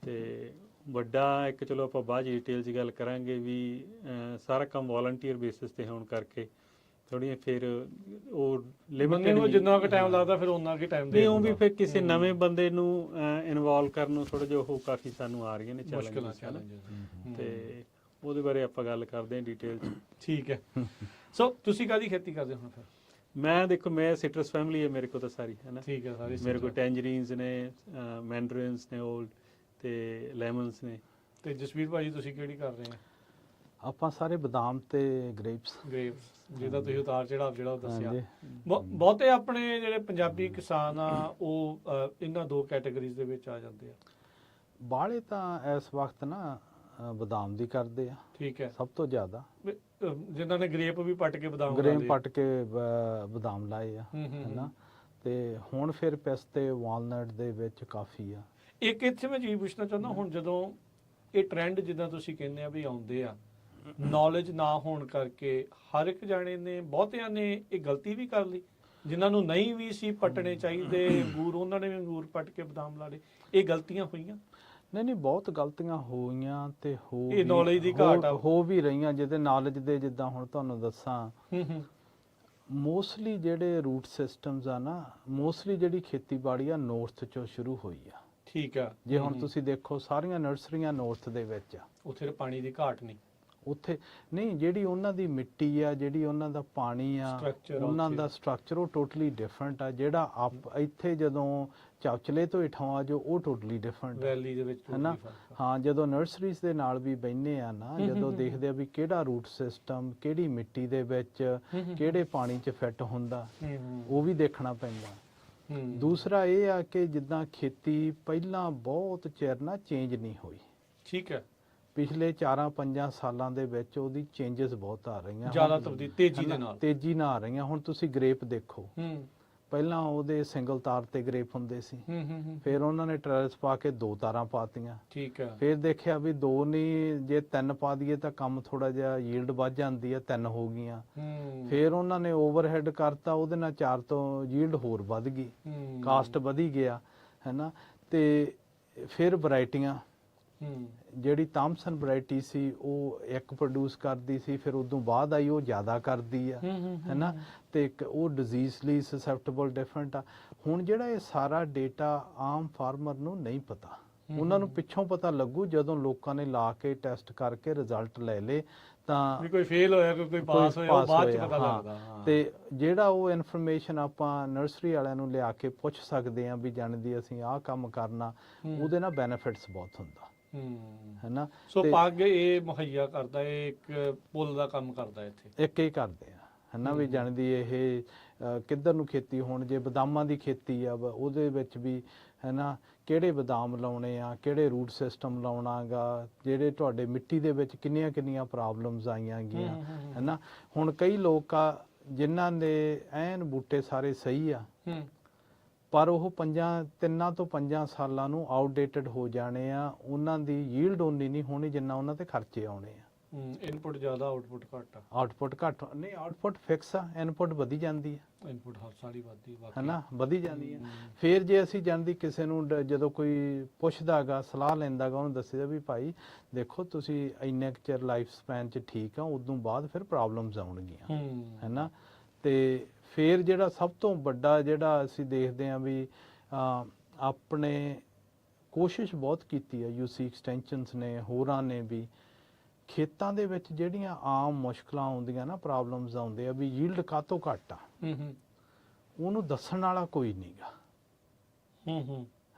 [SPEAKER 3] ਤੇ ਵੱਡਾ ਇੱਕ, ਚਲੋ ਆਪਾਂ ਬਾਅਦ ਡਿਟੇਲ 'ਚ ਗੱਲ ਕਰਾਂਗੇ ਵੀ ਸਾਰਾ ਕੰਮ ਵਾਲੰਟੀਅਰ ਬੇਸਿਸ ਤੇ ਹੋਣ ਕਰਕੇ ਥੋੜ੍ਹੀਆਂ ਫਿਰ ਉਹ
[SPEAKER 2] ਬੰਦੇ ਨੂੰ ਜਿੰਨਾ ਕੁ ਟਾਈਮ ਲੱਗਦਾ ਫਿਰ ਉਹਨਾਂ ਕੁ ਟਾਈਮ ਦੇ
[SPEAKER 3] ਨਹੀਂ, ਉਹ ਵੀ ਫਿਰ ਕਿਸੇ ਨਵੇਂ ਬੰਦੇ ਨੂੰ ਇਨਵੋਲਵ ਕਰਨ ਨੂੰ ਥੋੜਾ ਜਿਹਾ ਉਹ ਕਾਫੀ ਸਾਨੂੰ ਆ ਰਹੀਆਂ ਨੇ
[SPEAKER 2] ਮੁਸ਼ਕਿਲਾਂ
[SPEAKER 3] ਚੈਲੰਜਸ, ਤੇ ਉਹਦੇ ਬਾਰੇ ਆਪਾਂ ਗੱਲ ਕਰਦੇ ਹਾਂ ਡਿਟੇਲ 'ਚ।
[SPEAKER 2] ਠੀਕ ਹੈ। ਸੋ ਤੁਸੀਂ ਕਾਹਦੀ ਖੇਤੀ ਕਰਦੇ ਹੋ ਫਿਰ?
[SPEAKER 3] ਮੈਂ ਦੇਖੋ, ਮੈਂ ਸਿਟਰਸ ਫੈਮਿਲੀ ਹੈ ਮੇਰੇ ਕੋਲ ਤਾਂ ਸਾਰੀ, ਹੈ ਨਾ।
[SPEAKER 2] ਠੀਕ ਹੈ, ਸਾਰੀ
[SPEAKER 3] ਮੇਰੇ ਕੋਲ ਟੈਂਜਰੀਨਸ ਨੇ, ਮੈਂਡਰਿਨਸ ਨੇ, ਓਲਡ ਤੇ ਲੈਮਨਸ ਨੇ।
[SPEAKER 2] ਤੇ ਜਸਵੀਰ ਭਾਜੀ ਤੁਸੀਂ ਕਿਹੜੀ ਕਰ ਰਹੇ ਆ?
[SPEAKER 1] ਆਪਾਂ ਸਾਰੇ ਬਦਾਮ ਤੇ ਗ੍ਰੇਪਸ।
[SPEAKER 2] ਗ੍ਰੇਪਸ, ਜਿਹਦਾ ਤੁਸੀਂ ਉਤਾਰ ਚੜਾਵ ਜਿਹੜਾ ਉਹ ਦੱਸਿਆ।
[SPEAKER 1] ਹਾਂਜੀ।
[SPEAKER 2] ਬਹੁਤੇ ਆਪਣੇ ਜਿਹੜੇ ਪੰਜਾਬੀ ਕਿਸਾਨ ਆ ਉਹ ਇਹਨਾਂ ਦੋ ਕੈਟਾਗਰੀਜ਼ ਦੇ ਵਿੱਚ ਆ ਜਾਂਦੇ ਆ।
[SPEAKER 1] ਬਾਹਲੇ ਤਾਂ ਇਸ ਵਕਤ ਨਾ ਬਦਾਮ ਦੀ ਕਰਦੇ ਆ।
[SPEAKER 2] ਠੀਕ ਹੈ।
[SPEAKER 1] ਸਭ ਤੋਂ ਜ਼ਿਆਦਾ
[SPEAKER 2] ਜਿਨ੍ਹਾਂ ਨੇ ਗ੍ਰੇਪ ਵੀ ਪੱਟ ਕੇ ਬਦਾਮ
[SPEAKER 1] ਗ੍ਰੇਪ ਪੱਟ ਕੇ ਬਦਾਮ ਲਾਏ ਆ, ਹੈਨਾ। ਤੇ ਹੁਣ ਫਿਰ ਪਿਸਤੇ ਵਾਲਨਟ ਦੇ ਵਿੱਚ ਕਾਫੀ ਆ।
[SPEAKER 2] ਇੱਕ ਇੱਥੇ ਮੈਂ ਚੀਜ਼ ਪੁੱਛਣਾ ਚਾਹੁੰਦਾ, ਹੁਣ ਜਦੋਂ ਇਹ ਟ੍ਰੈਂਡ ਜਿੱਦਾਂ ਤੁਸੀਂ ਕਹਿੰਦੇ ਆ ਵੀ ਆਉਂਦੇ ਆ, ਨੌਲੇਜ ਨਾ ਹੋਣ ਕਰਕੇ ਹਰ ਇੱਕ ਜਾਣੇ ਨੇ, ਬਹੁਤਿਆਂ ਨੇ ਇਹ ਗਲਤੀ ਵੀ ਕਰ ਲਈ, ਜਿਨ੍ਹਾਂ ਨੂੰ ਨਹੀਂ ਵੀ ਸੀ ਪੱਟਣੇ ਚਾਹੀਦੇ ਅੰਗੂਰ, ਉਹਨਾਂ ਨੇ ਵੀ ਅੰਗੂਰ ਪੱਟ ਕੇ ਬਦਾਮ ਲਾ ਲਏ। ਇਹ ਗਲਤੀਆਂ ਹੋਈਆਂ?
[SPEAKER 1] ਨਹੀਂ, ਬਹੁਤ ਗਲਤੀਆਂ ਹੋਈਆਂ ਤੇ
[SPEAKER 2] ਇਹ knowledge ਦੀ ਘਾਟ ਆ।
[SPEAKER 1] ਹੋ ਵੀ ਰਹੀਆਂ, ਜਿਹਦੇ ਨੌਲੇਜ ਦੇ, ਜਿੱਦਾਂ ਹੁਣ ਤੁਹਾਨੂੰ ਦੱਸਾਂ, ਮੋਸਟਲੀ ਜਿਹੜੇ ਰੂਟ ਸਿਸਟਮਸ ਆ ਨਾ, ਮੋਸਟਲੀ ਜਿਹੜੀ ਖੇਤੀਬਾੜੀ ਆ ਨਾਰਥ ਚੋਂ ਸ਼ੁਰੂ ਹੋਈ ਆ।
[SPEAKER 2] ਠੀਕ ਆ।
[SPEAKER 1] ਜੇ ਹੁਣ ਤੁਸੀਂ ਦੇਖੋ ਸਾਰੀਆਂ ਨਰਸਰੀਆਂ ਨਾਰਥ ਦੇ ਵਿੱਚ ਆ।
[SPEAKER 2] ਉੱਥੇ ਪਾਣੀ ਦੀ ਘਾਟ ਨਹੀਂ,
[SPEAKER 1] ਉੱਥੇ ਨਹੀਂ, ਜਿਹੜੀ ਉਹਨਾਂ ਦੀ ਮਿੱਟੀ ਆ, ਜਿਹੜੀ ਉਹਨਾਂ ਦਾ ਪਾਣੀ ਆ, ਉਹਨਾਂ ਦਾ ਸਟਰਕਚਰ ਉਹ ਟੋਟਲੀ ਡਿਫਰੈਂਟ ਆ। ਜਿਹੜਾ ਇੱਥੇ ਜਦੋਂ ਚੌਚਲੇ ਤੋਂ ਇਠਾਂ ਜੋ ਉਹ ਟੋਟਲੀ ਡਿਫਰੈਂਟ
[SPEAKER 2] ਵੈਲੀ ਦੇ ਵਿੱਚ,
[SPEAKER 1] ਹੈ ਨਾ। ਹਾਂ, ਜਦੋਂ ਨਰਸਰੀਜ਼ ਦੇ ਨਾਲ ਵੀ ਬਹਿੰਦੇ ਆ ਨਾ, ਜਦੋਂ ਦੇਖਦੇ ਆ ਵੀ ਕਿਹੜਾ ਰੂਟ ਸਿਸਟਮ ਕਿਹੜੀ ਮਿੱਟੀ ਦੇ ਵਿੱਚ ਕਿਹੜੇ ਪਾਣੀ 'ਚ ਫਿੱਟ ਹੁੰਦਾ, ਉਹ ਵੀ ਦੇਖਣਾ ਪੈਂਦਾ। ਦੂਸਰਾ ਇਹ ਆ ਕਿ ਜਿੱਦਾਂ ਖੇਤੀ ਪਹਿਲਾਂ ਬਹੁਤ ਚਿਰ ਨਾ ਚੇਂਜ ਨਹੀਂ ਹੋਈ।
[SPEAKER 2] ਠੀਕ ਹੈ।
[SPEAKER 1] ਪਿਛਲੇ 4-5 ਸਾਲਾਂ ਦੇ ਵਿੱਚ ਉਹਦੀ ਚੇਂਜਸ ਬਹੁਤ ਆ ਰਹੀਆਂ,
[SPEAKER 2] ਜ਼ਿਆਦਾ ਤਬਦੀਲੀ ਤੇਜ਼ੀ ਨਾਲ
[SPEAKER 1] ਆ ਰਹੀਆਂ। ਹੁਣ ਤੁਸੀਂ ਗ੍ਰੇਪ ਦੇਖੋ, ਪਹਿਲਾਂ ਉਹਦੇ ਸਿੰਗਲ ਤਾਰ ਤੇ ਗ੍ਰੇਪ ਹੁੰਦੇ ਸੀ, ਫਿਰ ਉਹਨਾਂ ਨੇ ਟ੍ਰੈਲਸ ਪਾ ਕੇ 2 ਤਾਰਾਂ ਪਾਤੀਆਂ।
[SPEAKER 2] ਠੀਕ ਹੈ।
[SPEAKER 1] ਫਿਰ ਦੇਖਿਆ ਵੀ 2 ਨਹੀਂ, ਜੇ 3 ਪਾ ਦਈਏ ਤਾਂ ਕੰਮ ਥੋੜਾ ਜਿਹਾ ਯੀਲਡ ਵੱਧ ਜਾਂਦੀ ਹੈ, 3 ਹੋ ਗਈਆਂ। ਫਿਰ ਉਹਨਾਂ ਨੇ ਓਵਰਹੈਡ ਕਰਤਾ, ਉਹਦੇ ਨਾਲ 4 ਤੋਂ ਯੀਲਡ ਹੋਰ ਵੱਧ ਗਈ, ਕਾਸਟ ਵਧੀ ਗਿਆ, ਹੈ ਨਾ। ਤੇ ਫਿਰ ਵੈਰਾਈਟੀਆਂ, ਜਿਹੜੀ ਥਾਮਸਨ ਵੈਰਾਈਟੀ ਸੀ ਉਹ ਇੱਕ ਪ੍ਰੋਡਿਊਸ ਕਰਦੀ ਸੀ, ਫਿਰ ਉਦੋਂ ਬਾਅਦ ਆਈ ਉਹ ਜ਼ਿਆਦਾ ਕਰਦੀ ਆ, ਹੈ ਨਾ। ਤੇ ਉਹ ਡਿਜ਼ੀਜ਼ ਲਈ ਸਸੈਪਟੇਬਲ ਡਿਫਰੈਂਟ ਆ। ਹੁਣ ਜਿਹੜਾ ਇਹ ਸਾਰਾ ਡੇਟਾ ਆਮ ਫਾਰਮਰ ਨੂੰ ਨਹੀਂ ਪਤਾ, ਉਹਨਾਂ ਨੂੰ ਪਿੱਛੋਂ ਪਤਾ ਲੱਗੂ ਜਦੋਂ ਲੋਕਾਂ ਨੇ ਲਾ ਕੇ ਟੈਸਟ ਕਰਕੇ ਰਿਜ਼ਲਟ ਲੈ ਲੇ, ਤਾਂ
[SPEAKER 2] ਕੋਈ ਫੇਲ ਹੋਇਆ, ਕੋਈ ਪਾਸ ਹੋਇਆ, ਉਹ ਬਾਅਦ ਚ ਪਤਾ ਲੱਗਦਾ।
[SPEAKER 1] ਤੇ ਜਿਹੜਾ ਉਹ ਇਨਫੋਰਮੇਸ਼ਨ ਆਪਾਂ ਨਰਸਰੀ ਵਾਲਿਆਂ ਨੂੰ ਲਿਆ ਕੇ ਪੁੱਛ ਸਕਦੇ ਆ ਵੀ ਜਾਣਦੀ ਅਸੀਂ ਆਹ ਕੰਮ ਕਰਨਾ, ਉਹਦੇ ਨਾਲ ਬੈਨੀਫਿਟਸ ਬਹੁਤ ਹੁੰਦਾ, ਹੈ ਨਾ।
[SPEAKER 2] ਸੋ ਪੱਗ ਇਹ ਮੁਹੱਈਆ ਕਰਦਾ, ਇਹ ਇੱਕ ਪੁੱਲ ਦਾ ਕੰਮ ਕਰਦਾ ਇੱਥੇ,
[SPEAKER 1] ਇੱਕ ਹੀ ਕਰਦੇ ਆ, ਹੈ ਨਾ। ਵੀ ਜਾਣਦੀ ਇਹ ਕਿੱਧਰ ਨੂੰ ਖੇਤੀ ਹੋਣ, ਜੇ ਬਦਾਮਾਂ ਦੀ ਖੇਤੀ ਆ ਉਹਦੇ ਵਿੱਚ ਵੀ, ਹੈ ਨਾ, ਕਿਹੜੇ ਬਦਾਮ ਲਾਉਣੇ ਆ, ਕਿਹੜੇ ਰੂਟ ਸਿਸਟਮ ਲਾਉਣਾ ਗਾ, ਜਿਹੜੇ ਤੁਹਾਡੇ ਮਿੱਟੀ ਦੇ ਵਿੱਚ ਕਿੰਨੀਆਂ ਪ੍ਰੋਬਲਮਸ ਆਈਆਂ ਗਈਆਂ, ਹੈ ਨਾ। ਹੁਣ ਕਈ ਲੋਕ ਆ ਜਿਨ੍ਹਾਂ ਦੇ ਐਨ ਬੂਟੇ ਸਾਰੇ ਸਹੀ ਆ, ਪਰ ਉਹ 3 ਤੋਂ 5 ਸਾਲਾਂ ਨੂੰ ਆਊਟਡੇਟਡ ਹੋ ਜਾਣੇ ਆ, ਉਹਨਾਂ ਦੀ ਯੀਲਡ ਓਨੀ ਨਹੀਂ ਹੋਣੀ ਜਿੰਨਾ ਉਹਨਾਂ ਤੇ ਖਰਚੇ ਆਉਣੇ ਆ।
[SPEAKER 2] ਇਨਪੁਟ ਜ਼ਿਆਦਾ, ਆਊਟਪੁੱਟ ਘੱਟ ਆ।
[SPEAKER 1] ਆਊਟਪੁੱਟ ਘੱਟ ਨਹੀਂ, ਆਊਟਪੁੱਟ ਫਿਕਸ ਆ, ਇਨਪੁਟ ਵਧੀ ਜਾਂਦੀ ਆ।
[SPEAKER 2] ਇਨਪੁਟ ਹਰ ਸਾਲ ਹੀ ਵਧਦੀ,
[SPEAKER 1] ਹੈ ਨਾ, ਵਧੀ ਜਾਂਦੀ ਆ। ਫਿਰ ਜੇ ਅਸੀਂ ਜਾਣਦੀ ਕਿਸੇ ਨੂੰ ਜਦੋਂ ਕੋਈ ਪੁੱਛਦਾਗਾ, ਸਲਾਹ ਲੈਂਦਾਗਾ, ਉਹਨੂੰ ਦੱਸੀਦਾ ਵੀ ਭਾਈ ਦੇਖੋ ਤੁਸੀਂ ਇੰਨੇ ਕੁ ਚਿਰ ਲਾਈਫ ਸਪੈਨ 'ਚ ਠੀਕ ਆ, ਉਦੋਂ ਬਾਅਦ ਫਿਰ ਪ੍ਰੋਬਲਮਸ ਆਉਣਗੀਆਂ, ਹੈ ਨਾ। ਤੇ ਫਿਰ ਜਿਹੜਾ ਸਭ ਤੋਂ ਵੱਡਾ ਜਿਹੜਾ ਅਸੀਂ ਦੇਖਦੇ ਹਾਂ ਵੀ ਆਪਣੇ ਕੋਸ਼ਿਸ਼ ਬਹੁਤ ਕੀਤੀ ਹੈ, ਯੂਸੀ ਐਕਸਟੈਂਸ਼ਨਸ ਨੇ, ਹੋਰਾਂ ਨੇ ਵੀ, ਖੇਤਾਂ ਦੇ ਵਿੱਚ ਜਿਹੜੀਆਂ ਆਮ ਮੁਸ਼ਕਲਾਂ ਆਉਂਦੀਆਂ ਨਾ, ਪ੍ਰੋਬਲਮਸ ਆਉਂਦੇ ਆ ਵੀ ਯੀਲਡ ਕਾਹਤੋਂ ਘੱਟ ਆ, ਉਹਨੂੰ ਦੱਸਣ ਵਾਲਾ ਕੋਈ ਨਹੀਂਗਾ,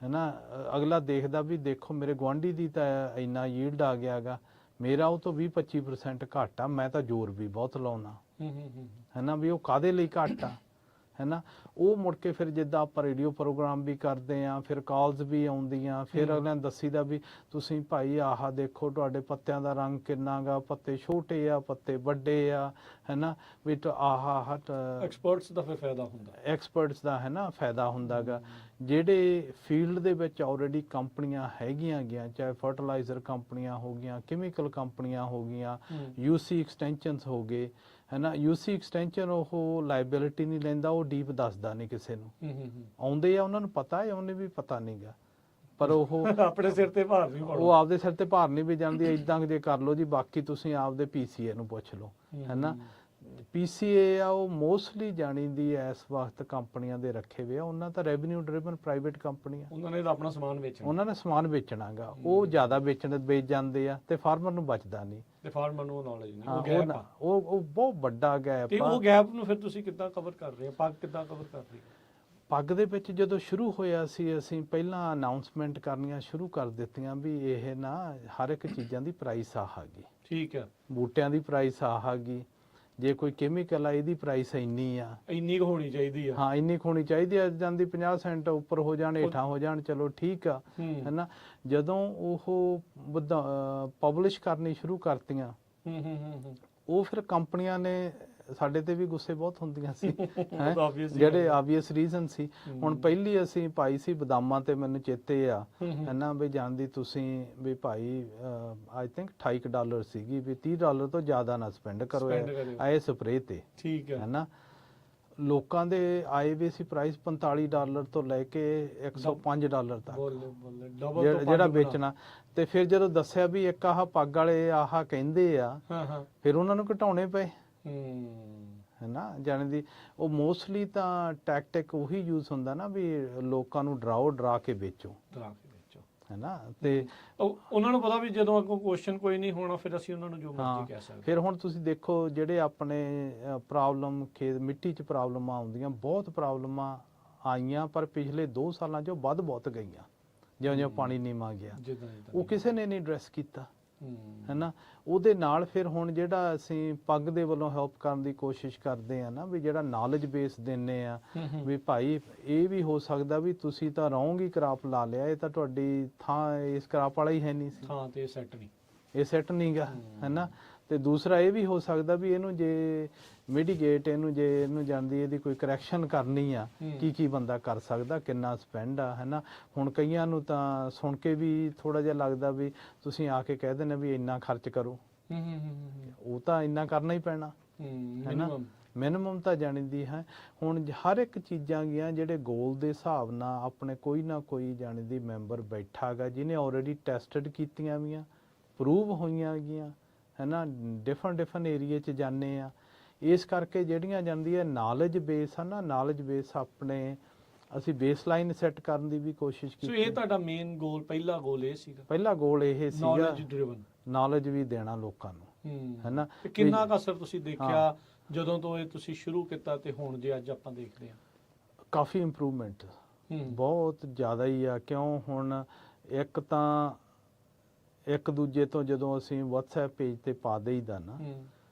[SPEAKER 1] ਹੈ ਨਾ। ਅਗਲਾ ਦੇਖਦਾ ਵੀ ਦੇਖੋ ਮੇਰੇ ਗੁਆਂਢੀ ਦੀ ਤਾਂ ਇੰਨਾ ਯੀਲਡ ਆ ਗਿਆ ਗਾ, ਮੇਰਾ ਉਹ ਤੋਂ 20-25% ਘੱਟ ਆ, ਮੈਂ ਤਾਂ ਜ਼ੋਰ ਵੀ ਬਹੁਤ ਲਾਉਣਾ, ਹੈ ਨਾ। ਵੀ ਉਹ ਕਾਹਦੇ ਲਈ ਘੱਟ ਆ, ਹੈ ਨਾ। ਉਹ ਮੁੜ ਕੇ ਫਿਰ ਜਿੱਦਾਂ ਆਪਾਂ ਰੇਡੀਓ ਪ੍ਰੋਗਰਾਮ ਵੀ ਕਰਦੇ ਆ, ਫਿਰ ਕਾਲਸ ਵੀ ਆਉਂਦੀਆਂ, ਫਿਰ ਅਗਲਿਆਂ ਨੂੰ ਦੱਸੀਦਾ ਵੀ ਤੁਸੀਂ ਭਾਈ ਆਹ ਦੇਖੋ ਤੁਹਾਡੇ ਪੱਤਿਆਂ ਦਾ ਰੰਗ ਕਿੰਨਾ ਗਾ, ਪੱਤੇ ਛੋਟੇ ਆ, ਪੱਤੇ ਵੱਡੇ ਆ, ਹੈ ਨਾ। ਵੀ ਐਕਸਪਰਟਸ
[SPEAKER 2] ਦਾ ਫਿਰ ਫਾਇਦਾ ਹੁੰਦਾ,
[SPEAKER 1] ਐਕਸਪਰਟਸ ਦਾ, ਹੈ ਨਾ, ਫਾਇਦਾ ਹੁੰਦਾ ਗਾ ਜਿਹੜੇ ਫੀਲਡ ਦੇ ਵਿੱਚ ਆਲਰੇਡੀ ਕੰਪਨੀਆਂ ਹੈਗੀਆਂ ਗਿਆ, ਚਾਹੇ ਫਰਟੀਲਾਈਜ਼ਰ ਕੰਪਨੀਆਂ ਹੋ ਗਈਆਂ, ਕੈਮੀਕਲ ਕੰਪਨੀਆਂ ਹੋ ਗਈਆਂ, ਯੂਸੀ ਐਕਸਟੈਂਸ਼ਨਸ ਹੋ ਗਏ, ਹੈ ਨਾ। ਯੂਸੀ ਐਕਸਟੈਂਸ਼ਨ ਉਹ ਲਾਇਬਿਲਿਟੀ ਨਹੀਂ ਲੈਂਦਾ, ਉਹ ਡੀਪ ਦੱਸਦਾ ਨਹੀਂ ਕਿਸੇ ਨੂੰ। ਆਉਂਦੇ ਆ, ਉਹਨਾਂ ਨੂੰ ਪਤਾ ਹੈ, ਉਹਨੇ ਵੀ ਪਤਾ ਨਹੀਂਗਾ, ਪਰ ਉਹ
[SPEAKER 2] ਆਪਣੇ ਸਿਰ ਤੇ ਭਾਰ ਨਹੀਂ ਪਾਉਣਾ,
[SPEAKER 1] ਉਹ ਆਪਦੇ ਸਿਰ ਤੇ ਭਾਰ ਨਹੀਂ ਵੀ ਜਾਂਦੀ। ਇਦਾਂ ਜੇ ਕਰ ਲਓ ਜੀ, ਬਾਕੀ ਤੁਸੀਂ ਆਪਦੇ ਪੀਸੀਏ ਨੂੰ ਪੁੱਛ ਲਓ, ਹੈ ਨਾ। ਪੀਸੀਏ ਆ ਉਹ ਮੋਸਟਲੀ ਜਾਣੀ ਦੀ ਇਸ ਵਕਤ ਕੰਪਨੀਆਂ ਦੇ ਰੱਖੇ ਹੋਏ ਆ, ਉਹਨਾਂ ਤਾਂ ਰੈਵਨਿਊ ਡਰਿਵਨ ਪ੍ਰਾਈਵੇਟ ਕੰਪਨੀ ਆ,
[SPEAKER 2] ਉਹਨਾਂ ਨੇ ਤਾਂ ਆਪਣਾ ਸਮਾਨ ਵੇਚਣਾ,
[SPEAKER 1] ਉਹਨਾਂ ਨੇ ਸਮਾਨ ਵੇਚਣਾਗਾ, ਉਹ ਜ਼ਿਆਦਾ ਵੇਚ ਜਾਂਦੇ ਆ ਤੇ ਫਾਰਮਰ ਨੂੰ ਬਚਦਾ ਨਹੀਂ,
[SPEAKER 2] ਤੇ ਫਾਰਮਰ ਨੂੰ ਨੌਲੇਜ ਨਹੀਂ।
[SPEAKER 1] ਹਾਂ,
[SPEAKER 2] ਉਹ ਗੈਪ ਆ,
[SPEAKER 1] ਉਹ ਬਹੁਤ ਵੱਡਾ ਗੈਪ
[SPEAKER 2] ਤੇ
[SPEAKER 1] ਆ।
[SPEAKER 2] ਉਹ ਗੈਪ ਨੂੰ ਫਿਰ ਤੁਸੀਂ ਕਿੱਦਾਂ ਕਵਰ ਕਰ ਰਹੇ ਹੋ? ਪੱਗ ਕਿੱਦਾਂ ਕਵਰ ਕਰ ਰਹੇ ਹੋ?
[SPEAKER 1] ਪੱਗ ਦੇ ਵਿੱਚ ਜਦੋਂ ਸ਼ੁਰੂ ਹੋਇਆ ਸੀ, ਅਸੀਂ ਪਹਿਲਾਂ ਅਨਾਉਂਸਮੈਂਟ ਕਰਨੀਆਂ ਸ਼ੁਰੂ ਕਰ ਦਿੱਤੀਆਂ ਵੀ ਇਹ ਨਾ ਹਰ ਇੱਕ ਚੀਜ਼ਾਂ ਦੀ ਪ੍ਰਾਈਸ ਆ ਗਈ।
[SPEAKER 2] ਠੀਕ ਹੈ,
[SPEAKER 1] ਬੂਟਿਆਂ ਦੀ ਪ੍ਰਾਈਸ ਆ ਗਈ, ਜੇ ਕੋਈ ਕੈਮੀਕਲ ਆ ਇਹਦੀ ਪ੍ਰਾਈਸ ਇੰਨੀ ਆ,
[SPEAKER 2] ਇੰਨੀ ਕੁ ਹੋਣੀ ਚਾਹੀਦੀ ਆ।
[SPEAKER 1] ਹਾਂ ਇੰਨੀ ਕੁ ਹੋਣੀ ਚਾਹੀਦੀ ਆ, ਜਾਂਦੀ 50 ਸੈਂਟ ਉੱਪਰ ਹੋ ਜਾਣ, ਹੇਠਾਂ ਹੋ ਜਾਣ, ਚਲੋ ਠੀਕ ਆ, ਹੈ ਨਾ। ਜਦੋਂ ਉਹ ਪਬਲਿਸ਼ ਕਰਨੀ ਸ਼ੁਰੂ ਕਰਤੀਆਂ, ਉਹ ਫਿਰ ਕੰਪਨੀਆਂ ਨੇ ਸਾਡੇ ਤੇ ਵੀ ਗੁੱਸੇ ਬਹੁਤ ਹੁੰਦੀਆਂ ਸੀ ਹੈਂ, ਜਿਹੜੇ ਆਬਵੀਅਸ ਰੀਜ਼ਨ ਸੀ। ਹੁਣ ਪਹਿਲੀ ਅਸੀਂ ਪਾਈ ਸੀ ਬਦਾਮਾਂ ਤੇ, ਮੈਨੂੰ ਚੇਤੇ ਆ, ਹੈ ਨਾ, ਵੀ ਜਾਣਦੀ ਤੁਸੀਂ ਵੀ ਭਾਈ ਆਈ ਥਿੰਕ $28 ਸੀਗੀ, ਵੀ $30 ਤੋਂ ਜ਼ਿਆਦਾ ਨਾ ਸਪੈਂਡ ਕਰੋ ਇਹ ਸਪਰੇਅ ਤੇ,
[SPEAKER 2] ਠੀਕ
[SPEAKER 1] ਹੈ ਨਾ। ਲੋਕਾਂ ਦੇ ਆਏ ਵੀ ਸੀ ਪ੍ਰਾਈਸ $45 ਤੋਂ ਲੈ ਕੇ $105 ਤੱਕ ਜਿਹੜਾ ਵੇਚਣਾ। ਤੇ ਫਿਰ ਜਦੋਂ ਦੱਸਿਆ ਵੀ ਇੱਕ ਆਹ ਪੱਗ ਵਾਲੇ ਆਹ ਕਹਿੰਦੇ ਆ, ਫਿਰ ਉਹਨਾਂ ਨੂੰ ਘਟਾਉਣੇ ਪਏ, ਹੈ ਨਾ। ਜਾਣੀ ਦੀ ਉਹ ਮੋਸਟਲੀ ਤਾਂ ਟੈਕਟਿਕ ਉਹੀ ਯੂਜ਼ ਹੁੰਦਾ ਨਾ, ਵੀ ਲੋਕਾਂ ਨੂੰ ਡਰਾ ਕੇ ਵੇਚੋ, ਹੈ ਨਾ। ਤੇ
[SPEAKER 2] ਉਹਨਾਂ ਨੂੰ ਪਤਾ ਵੀ ਜਦੋਂ ਅੱਗੋਂ ਕੁਐਸਚਨ ਕੋਈ ਨਹੀਂ ਹੋਣਾ, ਫਿਰ ਅਸੀਂ ਉਹਨਾਂ ਨੂੰ ਜੋ ਮਰਜ਼ੀ ਕਹਿ ਸਕਦੇ।
[SPEAKER 1] ਫਿਰ ਹੁਣ ਤੁਸੀਂ ਦੇਖੋ, ਜਿਹੜੇ ਆਪਣੇ ਪ੍ਰੋਬਲਮ ਮਿੱਟੀ 'ਚ ਪ੍ਰੋਬਲਮਾਂ ਆਉਂਦੀਆਂ, ਬਹੁਤ ਪ੍ਰੋਬਲਮਾਂ ਆਈਆਂ, ਪਰ ਪਿਛਲੇ 2 ਸਾਲਾਂ 'ਚੋਂ ਵੱਧ ਬਹੁਤ ਗਈਆਂ, ਜਿਉਂ ਪਾਣੀ ਨੀਵਾਂ ਗਿਆ, ਉਹ ਕਿਸੇ ਨੇ ਨਹੀਂ ਐਡਰੈਸ ਕੀਤਾ, ਹੈ ਨਾ। ਉਹਦੇ ਨਾਲ ਫਿਰ ਹੁਣ ਜਿਹੜਾ ਅਸੀਂ ਪੱਗ ਦੇ ਵੱਲੋਂ ਹੈਲਪ ਕਰਨ ਦੀ ਕੋਸ਼ਿਸ਼ ਕਰਦੇ ਆ ਨਾ, ਵੀ ਜਿਹੜਾ ਨੌਲੇਜ ਬੇਸ ਦਿੰਨੇ ਆ, ਵੀ ਭਾਈ ਇਹ ਵੀ ਹੋ ਸਕਦਾ ਵੀ ਤੁਸੀਂ ਤਾਂ ਰੌਂਗ ਹੀ ਕਰਾਪ ਲਾ ਲਿਆ, ਇਹ ਤਾਂ ਤੁਹਾਡੀ ਥਾਂ ਇਸ ਕਰਾਪ ਵਾਲਾ ਹੀ ਹੈ ਨਹੀਂ ਸੀ,
[SPEAKER 2] ਥਾਂ ਤੇ ਸੈੱਟ ਨਹੀਂ,
[SPEAKER 1] ਇਹ ਸੈੱਟ ਨਹੀਂਗਾ, ਹੈ ਨਾ। ਤੇ ਦੂਸਰਾ ਇਹ ਵੀ ਹੋ ਸਕਦਾ ਵੀ ਇਹਨੂੰ ਜੇ ਮਿਡੀਗੇਟ, ਇਹਨੂੰ ਜਾਂਦੀ ਇਹਦੀ ਕੋਈ ਕਰੈਕਸ਼ਨ ਕਰਨੀ ਆ, ਕੀ ਬੰਦਾ ਕਰ ਸਕਦਾ, ਕਿੰਨਾ ਸਪੈਂਡ ਆ, ਹੈ ਨਾ। ਹੁਣ ਕਈਆਂ ਨੂੰ ਤਾਂ ਸੁਣ ਕੇ ਵੀ ਥੋੜਾ ਜਿਹਾ ਲੱਗਦਾ ਵੀ ਤੁਸੀਂ ਆ ਕੇ ਕਹਿ ਦਿੰਦੇ ਵੀ ਇੰਨਾ ਖਰਚ ਕਰੋ, ਉਹ ਤਾਂ ਇੰਨਾ ਕਰਨਾ ਹੀ ਪੈਣਾ, ਹੈ ਨਾ। ਮਿਨੀਮਮ ਤਾਂ ਜਾਣਦੀ ਹੈ। ਹੁਣ ਹਰ ਇੱਕ ਚੀਜ਼ਾਂ ਗੀਆਂ ਜਿਹੜੇ ਗੋਲ ਦੇ ਹਿਸਾਬ ਨਾਲ ਆਪਣੇ ਕੋਈ ਨਾ ਕੋਈ ਜਾਣਦੀ ਮੈਂਬਰ ਬੈਠਾ ਗਾ, ਜਿਹਨੇ ਆਲਰੇਡੀ ਟੈਸਟਡ ਕੀਤੀਆਂ ਵੀਆਂ, ਪ੍ਰੂਵ ਹੋਈਆਂ ਗੀਆਂ, ਹੈ ਨਾ। ਡਿਫਰੈਂਟ ਏਰੀਏ 'ਚ ਜਾਂਦੇ ਆ, ਇਸ ਕਰਕੇ ਜਿਹੜੀਆਂ ਜਾਂਦੀ ਹੈ ਨੌਲੇਜ ਬੇਸ ਆ ਨਾ, ਨੌਲੇਜ ਬੇਸ ਆਪਣੇ ਅਸੀਂ ਬੇਸਲਾਈਨ ਸੈੱਟ ਕਰਨ ਦੀ ਵੀ ਕੋਸ਼ਿਸ਼ ਕੀਤੀ।
[SPEAKER 2] ਸੋ ਇਹ ਤੁਹਾਡਾ ਮੇਨ ਗੋਲ, ਪਹਿਲਾ ਗੋਲ ਇਹ ਸੀਗਾ?
[SPEAKER 1] ਪਹਿਲਾ ਗੋਲ ਇਹ ਸੀਗਾ,
[SPEAKER 2] ਨੌਲੇਜ ਡਰਿਵਨ, ਨੌਲੇਜ
[SPEAKER 1] ਵੀ ਦੇਣਾ ਲੋਕਾਂ ਨੂੰ, ਹੈ ਨਾ।
[SPEAKER 2] ਕਿੰਨਾ ਕੁ ਅਸਰ ਤੁਸੀਂ ਦੇਖਿਆ ਜਦੋਂ ਤੋਂ ਇਹ ਤੁਸੀਂ ਸ਼ੁਰੂ ਕੀਤਾ ਤੇ ਹੁਣ ਜੇ ਅੱਜ ਆਪਾਂ ਦੇਖਦੇ ਹਾਂ?
[SPEAKER 1] ਕਾਫੀ ਇੰਪਰੂਵਮੈਂਟ, ਬਹੁਤ ਜ਼ਿਆਦਾ ਹੀ ਆ। ਕਿਉਂ ਹੁਣ ਇੱਕ ਤਾਂ ਇੱਕ ਦੂਜੇ ਤੋਂ ਜਦੋਂ ਅਸੀਂ WhatsApp ਪੇਜ ਤੇ ਪਾ ਦੇਈਦਾ ਨਾ,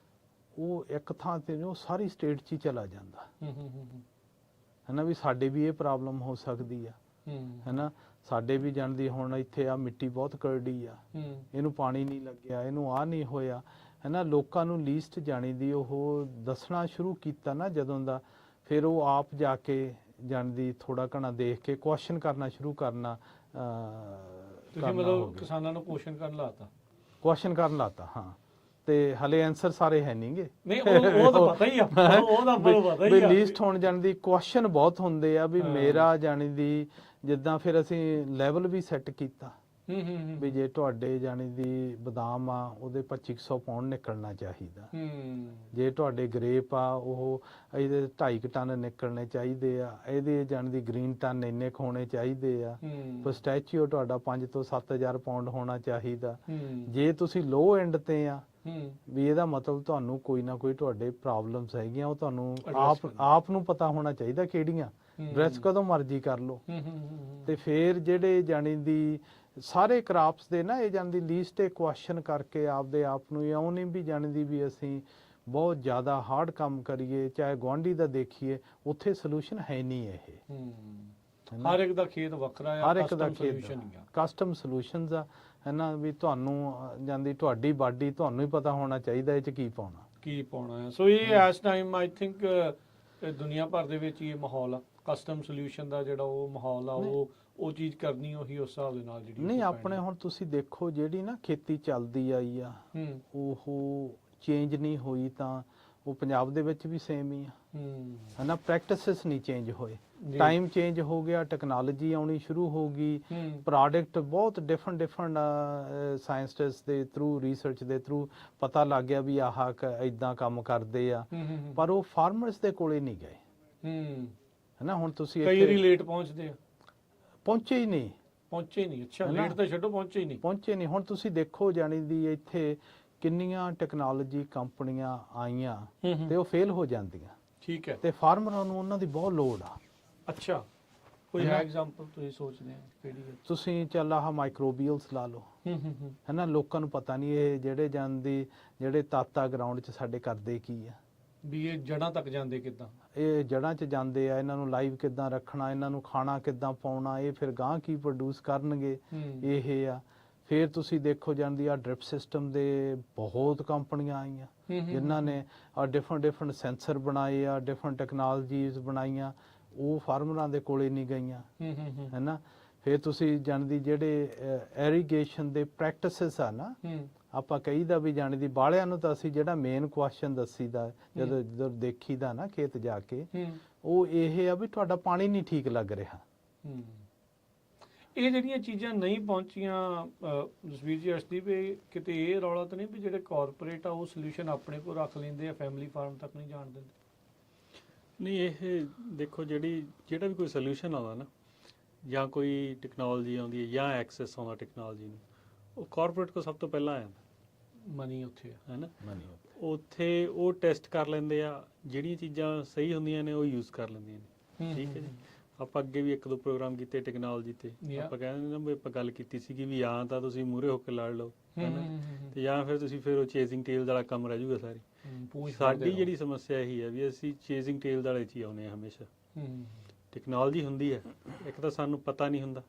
[SPEAKER 1] ਉਹ ਇੱਕ ਥਾਂ ਤੇ ਉਹ ਸਾਰੀ ਸਟੇਟ 'ਚ ਹੀ ਚਲਾ ਜਾਂਦਾ, ਹੈ ਨਾ। ਵੀ ਸਾਡੇ ਵੀ ਇਹ ਪ੍ਰੋਬਲਮ ਹੋ ਸਕਦੀ ਆ, ਹੈ ਨਾ। ਸਾਡੇ ਵੀ ਜਾਣਦੀ ਹੁਣ ਇੱਥੇ ਆ ਮਿੱਟੀ ਬਹੁਤ ਕਰੜੀ ਆ, ਇਹਨੂੰ ਪਾਣੀ ਨਹੀਂ ਲੱਗਿਆ, ਇਹਨੂੰ ਆ ਨਹੀਂ ਹੋਇਆ, ਹੈ ਨਾ। ਲੋਕਾਂ ਨੂੰ ਲੀਸਟ ਜਾਣੀ ਦੀ ਉਹ ਦੱਸਣਾ ਸ਼ੁਰੂ ਕੀਤਾ ਨਾ ਜਦੋਂ ਦਾ, ਫਿਰ ਉਹ ਆਪ ਜਾ ਕੇ ਜਾਣਦੀ ਥੋੜਾ ਘਣਾ ਦੇਖ ਕੇ ਕੁਐਸਚਨ ਕਰਨਾ ਸ਼ੁਰੂ ਕਰਨਾ।
[SPEAKER 2] ਤੁਸੀਂ ਮਤਲਬ ਕਿਸਾਨਾਂ ਨੂੰ ਕੁਐਸਚਨ ਕਰਨ ਲਾਤਾ? ਹਾਂ। ਤੇ ਹਲੇ ਆਨਸਰ ਸਾਰੇ ਹੈ ਨਹੀਂਗੇ, ਨਹੀਂ ਉਹ ਤਾਂ ਪਤਾ ਹੀ ਆ, ਉਹ ਤਾਂ ਪਤਾ ਹੀ ਆ।
[SPEAKER 1] ਲੀਸਟ ਹੋਣ ਜਾਣਦੀ ਕੁਐਸਚਨ ਬਹੁਤ ਹੁੰਦੇ ਆ, ਵੀ ਮੇਰਾ ਜਾਣੀ ਦੀ ਜਿੱਦਾਂ ਫਿਰ ਅਸੀਂ ਲੈਵਲ ਵੀ ਸੈੱਟ ਕੀਤਾ, ਵੀ ਜੇ ਤੁਹਾਡੇ ਜਾਣੀ ਦੀ ਬਦਾਮ ਆ ਉਹਦੇ 2500 ਪੌਂਡ ਨਿਕਲਣਾ ਚਾਹੀਦਾ, ਜੇ ਤੁਹਾਡੇ ਗ੍ਰੇਪ ਆ ਉਹ ਇਹਦੇ 2.5 ਟਨ ਨਿਕਲਣੇ ਚਾਹੀਦੇ ਆ, ਇਹਦੇ ਜਾਣੀ ਦੀ ਗ੍ਰੀਨ ਟਨ ਇੰਨੇ ਕੁ ਹੋਣੇ ਚਾਹੀਦੇ ਆ, ਪਿਸਟੈਚੀਓ ਤੁਹਾਡਾ 5 ਤੋਂ 7000 ਪੌਂਡ ਹੋਣਾ ਚਾਹੀਦਾ। ਜੇ ਤੁਸੀਂ ਲੋ ਐਂਡ ਤੇ ਆ, ਵੀ ਇਹਦਾ ਮਤਲਬ ਤੁਹਾਨੂੰ ਕੋਈ ਨਾ ਕੋਈ ਤੁਹਾਡੇ ਪ੍ਰੋਬਲਮਸ ਹੈਗੀਆਂ, ਉਹ ਤੁਹਾਨੂੰ ਆਪ ਨੂੰ ਪਤਾ ਹੋਣਾ ਚਾਹੀਦਾ ਕਿਹੜੀਆਂ, ਡਰੈਸ ਕਦੋਂ ਮਰਜ਼ੀ ਕਰ ਲਓ। ਤੇ ਫਿਰ ਜਿਹੜੇ ਜਾਣੀ ਦੀ ਸਾਰੇ ਕਰਾਪਸ ਦੇ ਨਾ ਇਹ ਜਾਣਦੀ ਲੀਸਟ ਇਹ ਕੁਐਸਚਨ ਕਰਕੇ ਆਪਦੇ ਆਪ ਨੂੰ ਇਉਂ ਨਹੀਂ ਵੀ ਜਾਣਦੀ ਵੀ ਅਸੀਂ ਬਹੁਤ ਜ਼ਿਆਦਾ ਹਾਰਡ ਕੰਮ ਕਰੀਏ, ਚਾਹੇ ਗੁਆਂਢੀ ਦਾ ਦੇਖੀਏ, ਉੱਥੇ ਸੋਲੂਸ਼ਨ ਹੈ ਨਹੀਂ ਇਹ।
[SPEAKER 2] ਹਰ ਇੱਕ ਦਾ ਖੇਤ ਵੱਖਰਾ ਆ,
[SPEAKER 1] ਹਰ ਇੱਕ ਦਾ ਖੇਤ ਕਸਟਮ ਸੋਲੂਸ਼ਨਸ ਆ, ਹੈ ਨਾ। ਵੀ ਤੁਹਾਨੂੰ ਜਾਂਦੀ ਤੁਹਾਡੀ ਬਾਡੀ ਤੁਹਾਨੂੰ ਹੀ ਪਤਾ ਹੋਣਾ ਚਾਹੀਦਾ ਇਹ 'ਚ ਕੀ ਪਾਉਣਾ
[SPEAKER 2] ਹੈ। ਸੋ ਇਹ ਇਸ ਟਾਈਮ ਆਈ ਥਿੰਕ ਦੁਨੀਆ ਭਰ ਦੇ ਵਿੱਚ ਇਹ ਮਾਹੌਲ ਆ, ਕਸਟਮ ਸੋਲੂਸ਼ਨ ਦਾ ਜਿਹੜਾ ਉਹ ਮਾਹੌਲ ਆ ਉਹ ਚੀਜ਼ ਕਰਨੀ ਉਹੀ ਉਸ ਹਿਸਾਬ ਦੇ ਨਾਲ ਜਿਹੜੀ
[SPEAKER 1] ਨਹੀਂ,
[SPEAKER 2] ਉਹ
[SPEAKER 1] ਆਪਣੇ ਹੁਣ ਤੁਸੀਂ ਦੇਖੋ ਜਿਹੜੀ ਨਾ ਖੇਤੀ ਚੱਲਦੀ ਆਈ ਆ
[SPEAKER 2] ਹੂੰ
[SPEAKER 1] ਉਹ ਚੇਂਜ ਨਹੀਂ ਹੋਈ ਤਾਂ ਉਹ ਪੰਜਾਬ ਦੇ ਵਿੱਚ ਵੀ ਸੇਮ ਹੀ ਆ,
[SPEAKER 2] ਹੂੰ
[SPEAKER 1] ਹਨਾ। ਪ੍ਰੈਕਟਿਸਿਸ ਨਹੀਂ ਚੇਂਜ ਹੋਏ,
[SPEAKER 2] ਜੀ।
[SPEAKER 1] ਟਾਈਮ ਚੇਂਜ ਹੋ ਗਿਆ, ਟੈਕਨੋਲੋਜੀ ਆਉਣੀ ਸ਼ੁਰੂ ਹੋ ਗਈ,
[SPEAKER 2] ਹੂੰ
[SPEAKER 1] ਪ੍ਰੋਡਕਟ ਬਹੁਤ ਡਿਫਰੈਂਟ ਸਾਇੰਸਟਿਸਟ ਦੇ ਥਰੂ, ਰਿਸਰਚ ਦੇ ਥਰੂ ਪਤਾ ਲੱਗ ਗਿਆ ਵੀ ਆਹ ਇਦਾਂ ਕੰਮ ਕਰਦੇ ਆ,
[SPEAKER 2] ਹੂੰ
[SPEAKER 1] ਪਰ ਉਹ ਫਾਰਮਰਸ ਦੇ ਕੋਲੇ ਨਹੀਂ ਗਏ,
[SPEAKER 2] ਹੂੰ
[SPEAKER 1] ਹਨਾ। ਹੁਣ ਤੁਸੀਂ
[SPEAKER 2] ਕਈ ਵਾਰੀ ਲੇਟ ਪਹੁੰਚਦੇ ਆ,
[SPEAKER 1] ਪਹੁੰਚੇ ਹੀ ਨਹੀਂ,
[SPEAKER 2] ਪਹੁੰਚੇ ਨਹੀਂ। ਅੱਛਾ,
[SPEAKER 1] ਹੈ ਨਾ?
[SPEAKER 2] ਲੇਟ ਤਾਂ ਛੱਡੋ, ਪਹੁੰਚੇ ਹੀ ਨਹੀਂ।
[SPEAKER 1] ਪਹੁੰਚੇ ਨਹੀਂ। ਹੁਣ ਤੁਸੀਂ ਦੇਖੋ ਜਾਣੀ ਦੀ ਇੱਥੇ ਕਿੰਨੀਆਂ ਟੈਕਨੋਲੋਜੀ ਕੰਪਨੀਆਂ ਆਈਆਂ ਤੇ ਉਹ ਫੇਲ ਹੋ ਜਾਂਦੀਆਂ,
[SPEAKER 2] ਠੀਕ ਹੈ।
[SPEAKER 1] ਤੇ ਫਾਰਮਰਾਂ ਨੂੰ ਉਹਨਾਂ ਦੀ ਬਹੁਤ ਲੋੜ ਆ।
[SPEAKER 2] ਅੱਛਾ, ਕੋਈ
[SPEAKER 1] ਹੈ ਨਾ?
[SPEAKER 2] ਹੈ ਐਗਜ਼ਾਮਪਲ ਤੁਸੀਂ ਸੋਚਦੇ ਆ ਕਿਹੜੀ ਹੈ?
[SPEAKER 1] ਤੁਸੀਂ ਚੱਲ ਆਹ ਮਾਈਕਰੋਬੀਅਲਸ ਲਾ ਲਓ,
[SPEAKER 2] ਹੂੰ
[SPEAKER 1] ਹੈ ਨਾ। ਲੋਕਾਂ ਨੂੰ ਪਤਾ ਨਹੀਂ ਇਹ ਜਿਹੜੇ ਤਾਤਾ ਗਰਾਊਂਡ 'ਚ ਸਾਡੇ ਕਰਦੇ ਕੀ ਆ,
[SPEAKER 2] ਵੀ ਇਹ ਜੜ੍ਹਾਂ ਤੱਕ ਜਾਂਦੇ ਕਿੱਦਾਂ?
[SPEAKER 1] ਇਹ ਜੜ੍ਹਾਂ 'ਚ ਜਾਂਦੇ ਆ, ਇਹਨਾਂ ਨੂੰ ਲਾਈਵ ਕਿੱਦਾਂ ਰੱਖਣਾ, ਇਹਨਾਂ ਨੂੰ ਖਾਣਾ ਕਿੱਦਾਂ ਪਾਉਣਾ, ਇਹ ਫਿਰ ਗਾਂ ਕੀ ਪ੍ਰੋਡਿਊਸ ਕਰਨਗੇ, ਇਹ ਆ। ਫਿਰ ਤੁਸੀਂ ਦੇਖੋ ਜਾਂਦੀ ਆ ਡ੍ਰਿਪ ਸਿਸਟਮ ਦੇ ਬਹੁਤ ਕੰਪਨੀਆਂ ਆਈਆਂ ਜਿਨ੍ਹਾਂ ਨੇ ਡਿਫਰੈਂਟ ਸੈਂਸਰ ਬਣਾਏ ਆ, ਡਿਫਰੈਂਟ ਟੈਕਨੋਲੋਜੀਜ਼ ਬਣਾਈਆਂ, ਉਹ ਫਾਰਮਰਾਂ ਦੇ ਕੋਲੇ ਨਹੀਂ ਗਈਆਂ, ਹੈ ਨਾ। ਫਿਰ ਤੁਸੀਂ ਜਾਣਦੀ ਜਿਹੜੇ ਐਰੀਗੇਸ਼ਨ ਦੇ ਪ੍ਰੈਕਟਿਸਿਸ ਆ ਨਾ, ਆਪਾਂ ਕਹੀਦਾ ਵੀ ਜਾਣਦੀ ਬਾਲਿਆਂ ਨੂੰ ਤਾਂ ਅਸੀਂ ਜਿਹੜਾ ਮੇਨ ਕੁਐਸਚਨ ਦੱਸੀਦਾ ਜਦੋਂ ਦੇਖੀਦਾ ਨਾ ਖੇਤ ਜਾ ਕੇ, ਉਹ ਇਹ ਆ ਵੀ ਤੁਹਾਡਾ ਪਾਣੀ ਨਹੀਂ ਠੀਕ ਲੱਗ ਰਿਹਾ।
[SPEAKER 2] ਇਹ ਜਿਹੜੀਆਂ ਚੀਜ਼ਾਂ ਨਹੀਂ ਪਹੁੰਚੀਆਂ ਜਸਵੀਰ ਜੀ, ਅਰਸ਼ਦੀਪ, ਕਿਤੇ ਇਹ ਰੌਲਾ ਤਾਂ ਨਹੀਂ ਵੀ ਜਿਹੜੇ ਕਾਰਪੋਰੇਟ ਆ ਉਹ ਸੋਲੂਸ਼ਨ ਆਪਣੇ ਕੋਲ ਰੱਖ ਲੈਂਦੇ ਆ, ਫੈਮਿਲੀ ਫਾਰਮ ਤੱਕ ਨਹੀਂ ਜਾਣ ਦਿੰਦੇ?
[SPEAKER 3] ਨਹੀਂ, ਇਹ ਦੇਖੋ ਜਿਹੜਾ ਵੀ ਕੋਈ ਸੋਲੂਸ਼ਨ ਆਉਂਦਾ ਨਾ, ਜਾਂ ਕੋਈ ਟੈਕਨੋਲੋਜੀ ਆਉਂਦੀ ਹੈ ਜਾਂ ਐਕਸੈਸ ਆਉਂਦਾ ਟੈਕਨੋਲੋਜੀ ਨੂੰ, ਉਹ ਕਾਰਪੋਰੇਟ ਕੋਲ ਸਭ ਤੋਂ ਪਹਿਲਾਂ ਆ ਜਾਂਦਾ।
[SPEAKER 2] ਮਨੀ ਉੱਥੇ
[SPEAKER 3] ਹੈ ਨਾ,
[SPEAKER 1] ਉੱਥੇ
[SPEAKER 3] ਉਹ ਟੈਸਟ ਕਰ ਲੈਂਦੇ ਆ, ਜਿਹੜੀਆਂ ਚੀਜ਼ਾਂ ਸਹੀ ਹੁੰਦੀਆਂ ਨੇ ਉਹ ਯੂਜ਼ ਕਰ ਲੈਂਦੀਆਂ ਨੇ। ਠੀਕ ਹੈ ਜੀ। ਆਪਾਂ ਅੱਗੇ ਵੀ 1-2 ਪ੍ਰੋਗਰਾਮ ਕੀਤੇ ਟੈਕਨੋਲੋਜੀ ਤੇ, ਆਪਾਂ ਕਹਿੰਦੇ ਨਾ ਵੀ ਆਪਾਂ ਗੱਲ ਕੀਤੀ ਸੀ ਕਿ ਵੀ ਜਾਂ ਤਾਂ ਤੁਸੀਂ ਮੂਹਰੇ ਹੋ ਕੇ ਲੜ ਲਓ, ਹੈ ਨਾ, ਤੇ ਜਾਂ ਫਿਰ ਉਹ ਚੇਜ਼ਿੰਗ ਟੇਲਸ ਵਾਲਾ ਕੰਮ ਰਹਿ ਜਾਊਗਾ ਸਾਰੀ। ਸਾਡੀ ਜਿਹੜੀ ਸਮੱਸਿਆ ਇਹੀ ਹੈ ਵੀ ਅਸੀਂ ਚੇਜ਼ਿੰਗ ਟੇਲਸ ਵਾਲੇ 'ਚ ਹੀ ਆਉਂਦੇ ਹਾਂ ਹਮੇਸ਼ਾ। ਟੈਕਨੋਲੋਜੀ ਹੁੰਦੀ ਹੈ, ਇੱਕ ਤਾਂ ਸਾਨੂੰ ਪਤਾ ਨਹੀਂ ਹੁੰਦਾ,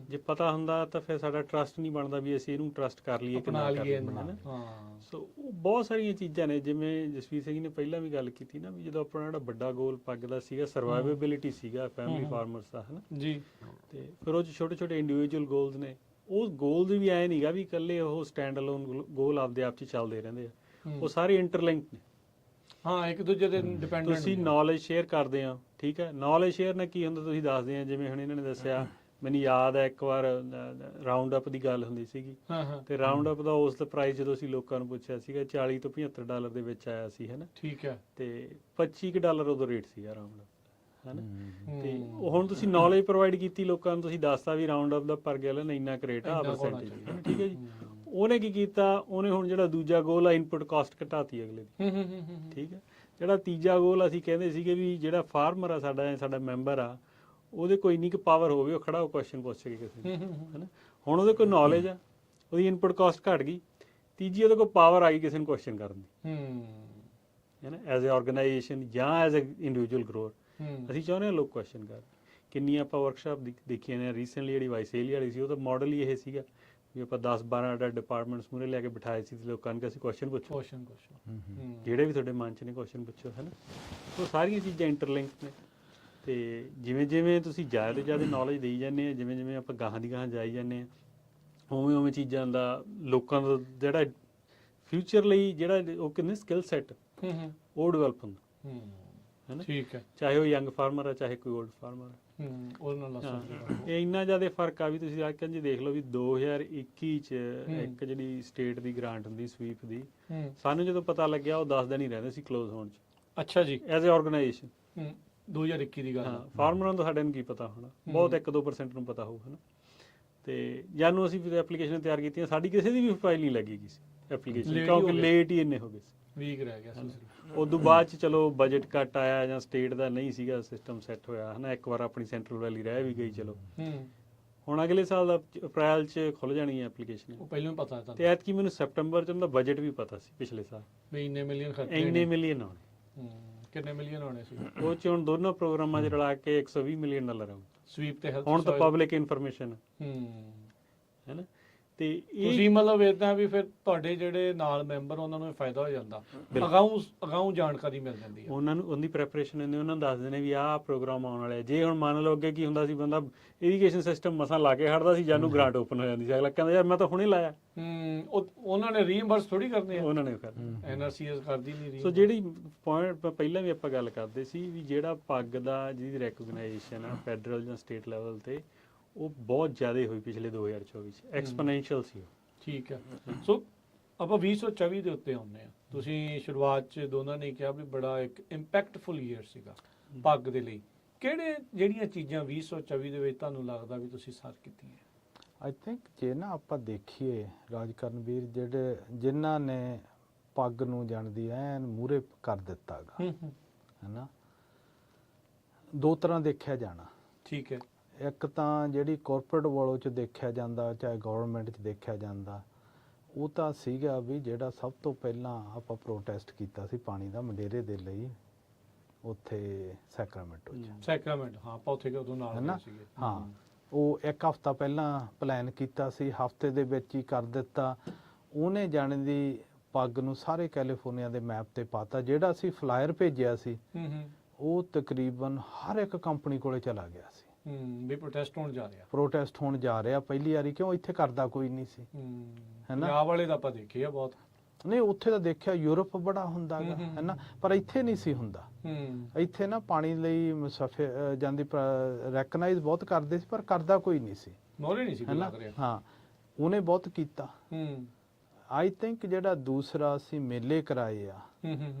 [SPEAKER 3] ਜੇ ਪਤਾ ਹੁੰਦਾ ਤਾਂ ਫਿਰ ਸਾਡਾ ਟਰਸਟ ਨਹੀਂ ਬਣਦਾ ਵੀ ਅਸੀਂ ਇਹਨੂੰ ਟਰਸਟ ਕਰ ਲਈਏ ਕਿ ਨਾ ਕਰ ਲਈਏ, ਹੈ ਨਾ। ਸੋ ਬਹੁਤ ਸਾਰੀਆਂ ਚੀਜ਼ਾਂ ਨੇ, ਜਿਵੇਂ ਜਸਵੀਰ ਸਿੰਘ ਨੇ ਪਹਿਲਾਂ ਵੀ ਗੱਲ ਕੀਤੀ ਨਾ ਵੀ ਜਦੋਂ ਆਪਣਾ ਜਿਹੜਾ ਵੱਡਾ ਗੋਲ ਪੱਗ ਦਾ ਸੀਗਾ, ਸਰਵਾਈਵੇਬਿਲਿਟੀ ਸੀਗਾ ਫੈਮਿਲੀ ਫਾਰਮਰਸ ਦਾ, ਹੈ ਨਾ ਜੀ, ਤੇ ਫਿਰ ਉਹ ਛੋਟੇ ਇੰਡੀਵਿਜੂਅਲ ਗੋਲਸ ਨੇ। ਉਹ ਗੋਲਸ ਵੀ ਐ ਨਹੀਂਗਾ ਵੀ ਇਕੱਲੇ ਉਹ ਸਟੈਂਡ ਅਲੋਨ ਗੋਲ ਆਪਦੇ ਆਪ 'ਚ ਚੱਲਦੇ ਰਹਿੰਦੇ ਆ, ਉਹ ਸਾਰੇ ਇੰਟਰਲਿੰਕਡ ਨੇ।
[SPEAKER 2] ਹਾਂ, ਇੱਕ ਦੂਜੇ ਤੇ ਡਿਪੈਂਡੈਂਟ। ਤੁਸੀਂ
[SPEAKER 3] ਨੌਲੇਜ ਸ਼ੇਅਰ ਕਰਦੇ ਆ, ਠੀਕ ਹੈ। ਨੌਲੇਜ ਸ਼ੇਅਰ ਨਾਲ ਕੀ ਹੁੰਦਾ ਤੁਸੀਂ ਦੱਸਦੇ ਆ, ਜਿਵੇਂ ਹੁਣ ਇਹਨਾਂ ਨੇ ਦੱਸਿਆ, ਮੈਨੂੰ ਯਾਦ ਹੈ ਇੱਕ ਵਾਰ ਰਾਉਂਡ ਅਪ ਦੀ ਗੱਲ ਹੁੰਦੀ ਸੀਗੀ, ਤੇ ਰਾਉਂਡ ਅਪ ਦਾ ਉਸ ਦਾ ਪ੍ਰਾਈਸ ਜਦੋਂ ਅਸੀਂ ਲੋਕਾਂ ਨੂੰ ਪੁੱਛਿਆ ਸੀਗਾ $40 ਤੋਂ $75 ਦੇ ਵਿੱਚ ਆਇਆ ਸੀ, ਹੈ ਨਾ। ਠੀਕ ਹੈ। ਤੇ $25 ਉਦੋਂ ਰੇਟ ਸੀਗਾ ਰਾਉਂਡ ਅਪ, ਹੈ ਨਾ। ਤੇ ਹੁਣ ਤੁਸੀਂ ਨੌਲੇਜ ਪ੍ਰੋਵਾਈਡ ਕੀਤੀ ਲੋਕਾਂ ਨੂੰ, ਤੁਸੀਂ ਦੱਸਤਾ ਵੀ ਰਾਉਂਡ ਅਪ ਦਾ ਪਰ ਗੈਲਨ ਇੰਨਾ ਕੁ ਰੇਟ ਆ ਪਰਸੈਂਟੇਜ, ਠੀਕ ਹੈ ਜੀ। ਉਹਨੇ ਕੀ ਕੀਤਾ, ਉਹਨੇ ਹੁਣ ਜਿਹੜਾ ਦੂਜਾ ਗੋਲ ਆ ਇਨਪੁਟ ਕਾਸਟ ਘਟਾਤੀ ਅਗਲੇ ਦੀ, ਠੀਕ ਹੈ। ਜਿਹੜਾ ਤੀਜਾ ਗੋਲ ਅਸੀਂ ਕਹਿੰਦੇ ਸੀਗੇ ਵੀ ਜਿਹੜਾ ਫਾਰਮਰ ਆ ਸਾਡਾ ਮੈਂਬਰ ਆ, ਉਹਦੇ ਕੋਈ ਇੰਨੀ ਕੁ ਪਾਵਰ ਹੋਵੇ ਉਹ ਖੜਾ ਉਹ ਕੁਐਸਚਨ ਪੁੱਛ ਸਕੇ ਕਿਸੇ ਨੂੰ, ਹੈ ਨਾ। ਹੁਣ ਉਹਦੇ ਕੋਲ ਨੌਲੇਜ ਆ, ਉਹਦੀ ਇਨਪੁਟ ਕਾਸਟ ਘਟ ਗਈ, ਤੀਜੀ ਉਹਦੇ ਕੋਲ ਪਾਵਰ ਆ ਗਈ ਕਿਸੇ ਨੂੰ ਕੁਐਸਚਨ ਕਰਨ ਦੀ, ਹੈ ਨਾ। ਐਜ਼ ਅ ਆਰਗੇਨਾਈਜੇਸ਼ਨ ਜਾਂ ਐਜ਼ ਅ ਇੰਡੀਵਿਜੂਅਲ ਗਰੋਅਰ ਅਸੀਂ ਚਾਹੁੰਦੇ ਹਾਂ ਲੋਕ ਕੁਐਸਚਨ ਕਰਨ। ਕਿੰਨੀਆਂ ਆਪਾਂ ਵਰਕਸ਼ਾਪ ਦੇਖੀਆਂ ਨੇ, ਰੀਸੈਂਟਲੀ ਜਿਹੜੀ ਵਾਈਸੇਲੀ ਵਾਲੀ ਸੀ, ਉਹਦਾ ਮਾਡਲ ਹੀ ਇਹ ਸੀਗਾ ਵੀ ਆਪਾਂ 10-12 ਡਿਪਾਰਟਮੈਂਟਸ ਮੂਹਰੇ ਲੈ ਕੇ ਬਿਠਾਏ ਸੀ ਤੇ ਲੋਕਾਂ ਨੂੰ ਕਿ ਅਸੀਂ ਕੁਐਸਚਨ ਪੁੱਛੋ, ਜਿਹੜੇ ਵੀ ਤੁਹਾਡੇ ਮਨ 'ਚ ਨੇ ਕੁਐਸਚਨ ਪੁੱਛੋ, ਹੈ ਨਾ। ਉਹ ਸਾਰੀਆਂ ਚੀਜ਼ਾਂ ਇੰਟਰਲਿੰਕਡ ਨੇ, ਤੇ ਜਿਵੇਂ ਤੁਸੀਂ ਜ਼ਿਆਦਾ ਤੋਂ ਜ਼ਿਆਦਾ ਨੌਲੇਜ ਦੇਈ ਜਾਂਦੇ ਆ, ਜਿਵੇਂ ਆਪਾਂ ਗਾਹਾਂ ਦੀ ਗਾਹਾਂ ਜਾਈ ਜਾਂਦੇ ਆ, ਉਵੇਂ ਚੀਜ਼ਾਂ ਦਾ ਲੋਕਾਂ ਦਾ ਜਿਹੜਾ ਫਿਊਚਰ ਲਈ ਜਿਹੜਾ ਉਹ ਕਹਿੰਦੇ ਸਕਿੱਲ ਸੈੱਟ ਉਹ ਡਿਵੈਲਪ ਹੁੰਦਾ, ਹੈ ਨਾ। ਠੀਕ ਹੈ। ਚਾਹੇ ਉਹ ਯੰਗ ਫਾਰਮਰ ਆ, ਚਾਹੇ ਕੋਈ ਓਲਡ ਫਾਰਮਰ ਆ, ਉਹਦੇ ਨਾਲ ਇਹ ਇੰਨਾ ਜ਼ਿਆਦਾ ਫਰਕ ਆ ਵੀ ਤੁਸੀਂ ਅੱਜ ਕੱਲ੍ਹ ਜੀ ਦੇਖ ਲਓ ਵੀ 2021 ਚ ਇੱਕ ਜਿਹੜੀ ਸਟੇਟ ਦੀ ਗ੍ਰਾਂਟ ਹੁੰਦੀ ਸਵੀਪ ਦੀ, ਸਾਨੂੰ ਜਦੋਂ ਪਤਾ ਲੱਗਿਆ ਉਹ 10 ਦਿਨ ਹੀ ਰਹਿੰਦੇ ਸੀ ਕਲੋਜ਼ ਹੋਣ 'ਚ। ਅੱਛਾ ਜੀ। ਐਜ਼ ਅ ਆਰਗੇਨਾਈਜੇਸ਼ਨ 2021 ਦੀ ਗੱਲ। ਹਾਂ, ਫਾਰਮਰਾਂ ਨੂੰ ਸਾਡੇ ਨੂੰ ਕੀ ਪਤਾ ਹੋਣਾ, ਬਹੁਤ 1-2% ਨੂੰ ਪਤਾ ਹੋਊ, ਹੈ ਨਾ। ਤੇ ਜਾਨੂੰ ਅਸੀਂ ਫਿਰ ਐਪਲੀਕੇਸ਼ਨ ਤਿਆਰ ਕੀਤੀਆਂ, ਸਾਡੀ ਕਿਸੇ ਦੀ ਵੀ ਫਾਈਲ ਨਹੀਂ ਲੱਗੀ ਗਈ ਸੀ ਐਪਲੀਕੇਸ਼ਨ, ਕਿਉਂਕਿ ਲੇਟ ਹੀ ਇੰਨੇ ਹੋ ਗਏ ਸੀ, ਵੀਕ ਰਹਿ ਗਿਆ ਸੀ। ਉਦੋਂ ਬਾਅਦ ਚ ਚਲੋ ਬਜਟ ਕੱਟ ਆਇਆ ਜਾਂ ਸਟੇਟ ਦਾ ਨਹੀਂ ਸੀਗਾ ਸਿਸਟਮ ਸੈੱਟ ਹੋਇਆ, ਹੈ ਨਾ। ਇੱਕ ਵਾਰ ਆਪਣੀ ਸੈਂਟਰਲ ਵੈਲੀ ਰਹਿ ਵੀ ਗਈ, ਚਲੋ ਹੁਣ ਅਗਲੇ ਸਾਲ ਦਾ ਅਪ੍ਰੈਲ ਚ ਖੁੱਲ ਜਾਣੀ ਹੈ ਐਪਲੀਕੇਸ਼ਨ। ਉਹ ਪਹਿਲਾਂ ਹੀ ਪਤਾ ਤਾਂ, ਤੇ ਐਤਕੀ ਮੈਨੂੰ ਸੈਪਟੰਬਰ ਚ ਉਹਦਾ ਬਜਟ ਵੀ ਪਤਾ ਸੀ ਪਿਛਲੇ ਸਾਲ ਵੀ ਇੰਨੇ ਮਿਲੀਅਨ ਆਉਣੇ। ਕਿੰਨੇ ਮਿਲੀਅਨ ਆਉਣੇ ਸੀ ਉਹ ਚ? ਹੁਣ ਦੋਨੋਂ ਪ੍ਰੋਗਰਾਮਾਂ 'ਚ ਰਲਾ ਕੇ $120 ਮਿਲੀਅਨ ਆਉ ਸਵੀਪ ਤੇ। ਹੁਣ ਤਾਂ ਪਬਲਿਕ ਇਨਫੋਰਮੇਸ਼ਨ, ਹੈ ਨਾ। ਤੇ ਇਹ
[SPEAKER 2] ਤੁਸੀਂ ਮਤਲਬ ਇਦਾਂ ਵੀ ਫਿਰ ਤੁਹਾਡੇ ਜਿਹੜੇ ਨਾਲ ਮੈਂਬਰ ਉਹਨਾਂ ਨੂੰ ਫਾਇਦਾ ਹੋ ਜਾਂਦਾ, ਅਗਾਊਂ ਜਾਣਕਾਰੀ ਮਿਲ ਜਾਂਦੀ ਹੈ
[SPEAKER 3] ਉਹਨਾਂ ਨੂੰ ਉਹਦੀ ਪ੍ਰੈਪਰੇਸ਼ਨ ਹੁੰਦੀ, ਉਹਨਾਂ ਨੂੰ ਦੱਸਦੇ ਨੇ ਵੀ ਆਹ ਪ੍ਰੋਗਰਾਮ ਆਉਣ ਵਾਲੇ ਆ। ਜੇ ਹੁਣ ਮੰਨ ਲਓ ਅੱਗੇ ਕੀ ਹੁੰਦਾ ਸੀ, ਬੰਦਾ ਇਰੀਗੇਸ਼ਨ ਸਿਸਟਮ ਮਸਾਂ ਲਾ ਕੇ ਹਟਦਾ ਸੀ, ਜਾਨੂੰ ਗ੍ਰਾਂਟ ਓਪਨ ਹੋ ਜਾਂਦੀ ਸੀ, ਅਗਲਾ ਕਹਿੰਦਾ ਯਾਰ ਮੈਂ ਤਾਂ ਹੁਣੇ ਲਾਇਆ।
[SPEAKER 2] ਉਹਨਾਂ ਨੇ ਰੀਇੰਬਰਸ ਥੋੜੀ ਕਰਨੇ ਆ,
[SPEAKER 3] ਉਹਨਾਂ ਨੇ ਕਰਨਾ।
[SPEAKER 2] ਐਨਆਰਸੀਐਸ ਕਰਦੀ ਨਹੀਂ
[SPEAKER 3] ਸੋ ਜਿਹੜੀ ਪੁਆਇੰਟ ਪਹਿਲਾਂ ਵੀ ਆਪਾਂ ਗੱਲ ਕਰਦੇ ਸੀ ਵੀ ਜਿਹੜਾ ਪੱਗ ਦਾ ਜਿਹਦੀ ਰੈਕਗਨਾਈਜੇਸ਼ਨ ਆ ਫੈਡਰਲ ਜਾਂ ਸਟੇਟ ਲੈਵਲ ਤੇ, ਉਹ ਬਹੁਤ ਜ਼ਿਆਦਾ ਹੋਈ ਪਿਛਲੇ 2024 ਚ, ਐਕਸਪੋਨੈਂਸ਼ੀਅਲ ਸੀ ਉਹ।
[SPEAKER 2] ਠੀਕ ਹੈ। ਸੋ ਆਪਾਂ 2024 ਦੇ ਉੱਤੇ ਆਉਂਦੇ ਆ। ਤੁਸੀਂ ਸ਼ੁਰੂਆਤ 'ਚ ਦੋਨਾਂ ਨੇ ਕਿਹਾ ਵੀ ਬੜਾ ਇੱਕ ਇੰਪੈਕਟਫੁਲ ਈਅਰ ਸੀਗਾ ਪੱਗ ਦੇ ਲਈ। ਕਿਹੜੇ ਜਿਹੜੀਆਂ ਚੀਜ਼ਾਂ 2024 ਦੇ ਵਿੱਚ ਤੁਹਾਨੂੰ ਲੱਗਦਾ ਵੀ ਤੁਸੀਂ ਸਰ ਕੀਤੀਆਂ?
[SPEAKER 1] ਆਈ ਥਿੰਕ ਜੇ ਨਾ ਆਪਾਂ ਦੇਖੀਏ ਰਾਜਕਰਨਵੀਰ, ਜਿਹੜੇ ਜਿਨ੍ਹਾਂ ਨੇ ਪੱਗ ਨੂੰ ਜਾਣਦੀ ਐਨ ਮੂਹਰੇ ਕਰ ਦਿੱਤਾ ਗਾ, ਹੈ ਨਾ, ਦੋ ਤਰ੍ਹਾਂ ਦੇਖਿਆ ਜਾਣਾ।
[SPEAKER 2] ਠੀਕ ਹੈ।
[SPEAKER 1] ਇੱਕ ਤਾਂ ਜਿਹੜੀ ਕਾਰਪੋਰੇਟ ਵੱਲੋਂ ਚ ਦੇਖਿਆ ਜਾਂਦਾ, ਚਾਹੇ ਗਵਰਨਮੈਂਟ 'ਚ ਦੇਖਿਆ ਜਾਂਦਾ, ਉਹ ਤਾਂ ਸੀਗਾ ਵੀ ਜਿਹੜਾ ਸਭ ਤੋਂ ਪਹਿਲਾਂ ਆਪਾਂ ਪ੍ਰੋਟੈਸਟ ਕੀਤਾ ਸੀ ਪਾਣੀ ਦਾ ਮੰਡੇਰੇ ਦੇ ਲਈ ਉੱਥੇ ਸੈਕਰਾਮੈਂਟੋ 'ਚ।
[SPEAKER 2] ਸੈਕਰਾਮੈਂਟ, ਹਾਂ, ਆਪਾਂ ਉੱਥੇ ਉਦੋਂ ਨਾਲ ਗਏ ਸੀਗੇ।
[SPEAKER 1] ਹਾਂ, ਉਹ ਇੱਕ ਹਫ਼ਤਾ ਪਹਿਲਾਂ ਪਲਾਨ ਕੀਤਾ ਸੀ, ਹਫ਼ਤੇ ਦੇ ਵਿੱਚ ਹੀ ਕਰ ਦਿੱਤਾ ਉਹਨੇ। ਜਾਣ ਦੀ ਪੱਗ ਨੂੰ ਸਾਰੇ ਕੈਲੀਫੋਰਨੀਆ ਦੇ ਮੈਪ ਤੇ ਪਾਤਾ। ਜਿਹੜਾ ਅਸੀਂ ਫਲਾਇਰ ਭੇਜਿਆ ਸੀ ਉਹ ਤਕਰੀਬਨ ਹਰ ਇੱਕ ਕੰਪਨੀ ਕੋਲੇ ਚਲਾ ਗਿਆ ਸੀ
[SPEAKER 2] ਵੀ ਪ੍ਰੋਟੈਸਟ ਹੋਣ ਜਾ ਰਿਹਾ,
[SPEAKER 1] ਪ੍ਰੋਟੈਸਟ ਹੋਣ ਜਾ ਰਿਹਾ ਪਹਿਲੀ ਵਾਰੀ। ਕਿਉਂ ਇੱਥੇ ਕਰਦਾ ਕੋਈ ਨਹੀਂ ਸੀ, ਹੈਨਾ।
[SPEAKER 2] ਪੰਜਾਬ ਵਾਲੇ ਤਾਂ ਆਪਾਂ ਦੇਖੇ ਆ ਬਹੁਤ।
[SPEAKER 1] ਨਹੀਂ, ਉੱਥੇ ਤਾਂ ਦੇਖਿਆ ਯੂਰਪ ਬੜਾ ਹੁੰਦਾ ਗਾ, ਹੈਨਾ, ਪਰ ਇੱਥੇ ਨਹੀਂ ਸੀ ਹੁੰਦਾ। ਇੱਥੇ ਨਾ ਪਾਣੀ ਲਈ ਮੁਸਾਫਿਰ ਜਾਂਦੀ ਰੈਕਗਨਾਈਜ਼ ਬਹੁਤ ਕਰਦੇ ਸੀ, ਪਰ ਕਰਦਾ ਕੋਈ ਨਹੀਂ ਸੀ,
[SPEAKER 2] ਮੋਰੇ ਨਹੀਂ ਸੀ ਲੱਗ ਰਿਹਾ।
[SPEAKER 1] ਹਾਂ, ਉਹਨੇ ਬਹੁਤ ਕੀਤਾ। ਆਈ ਥਿੰਕ ਜਿਹੜਾ ਦੂਸਰਾ ਅਸੀਂ ਮੇਲੇ ਕਰਾਏ ਆ,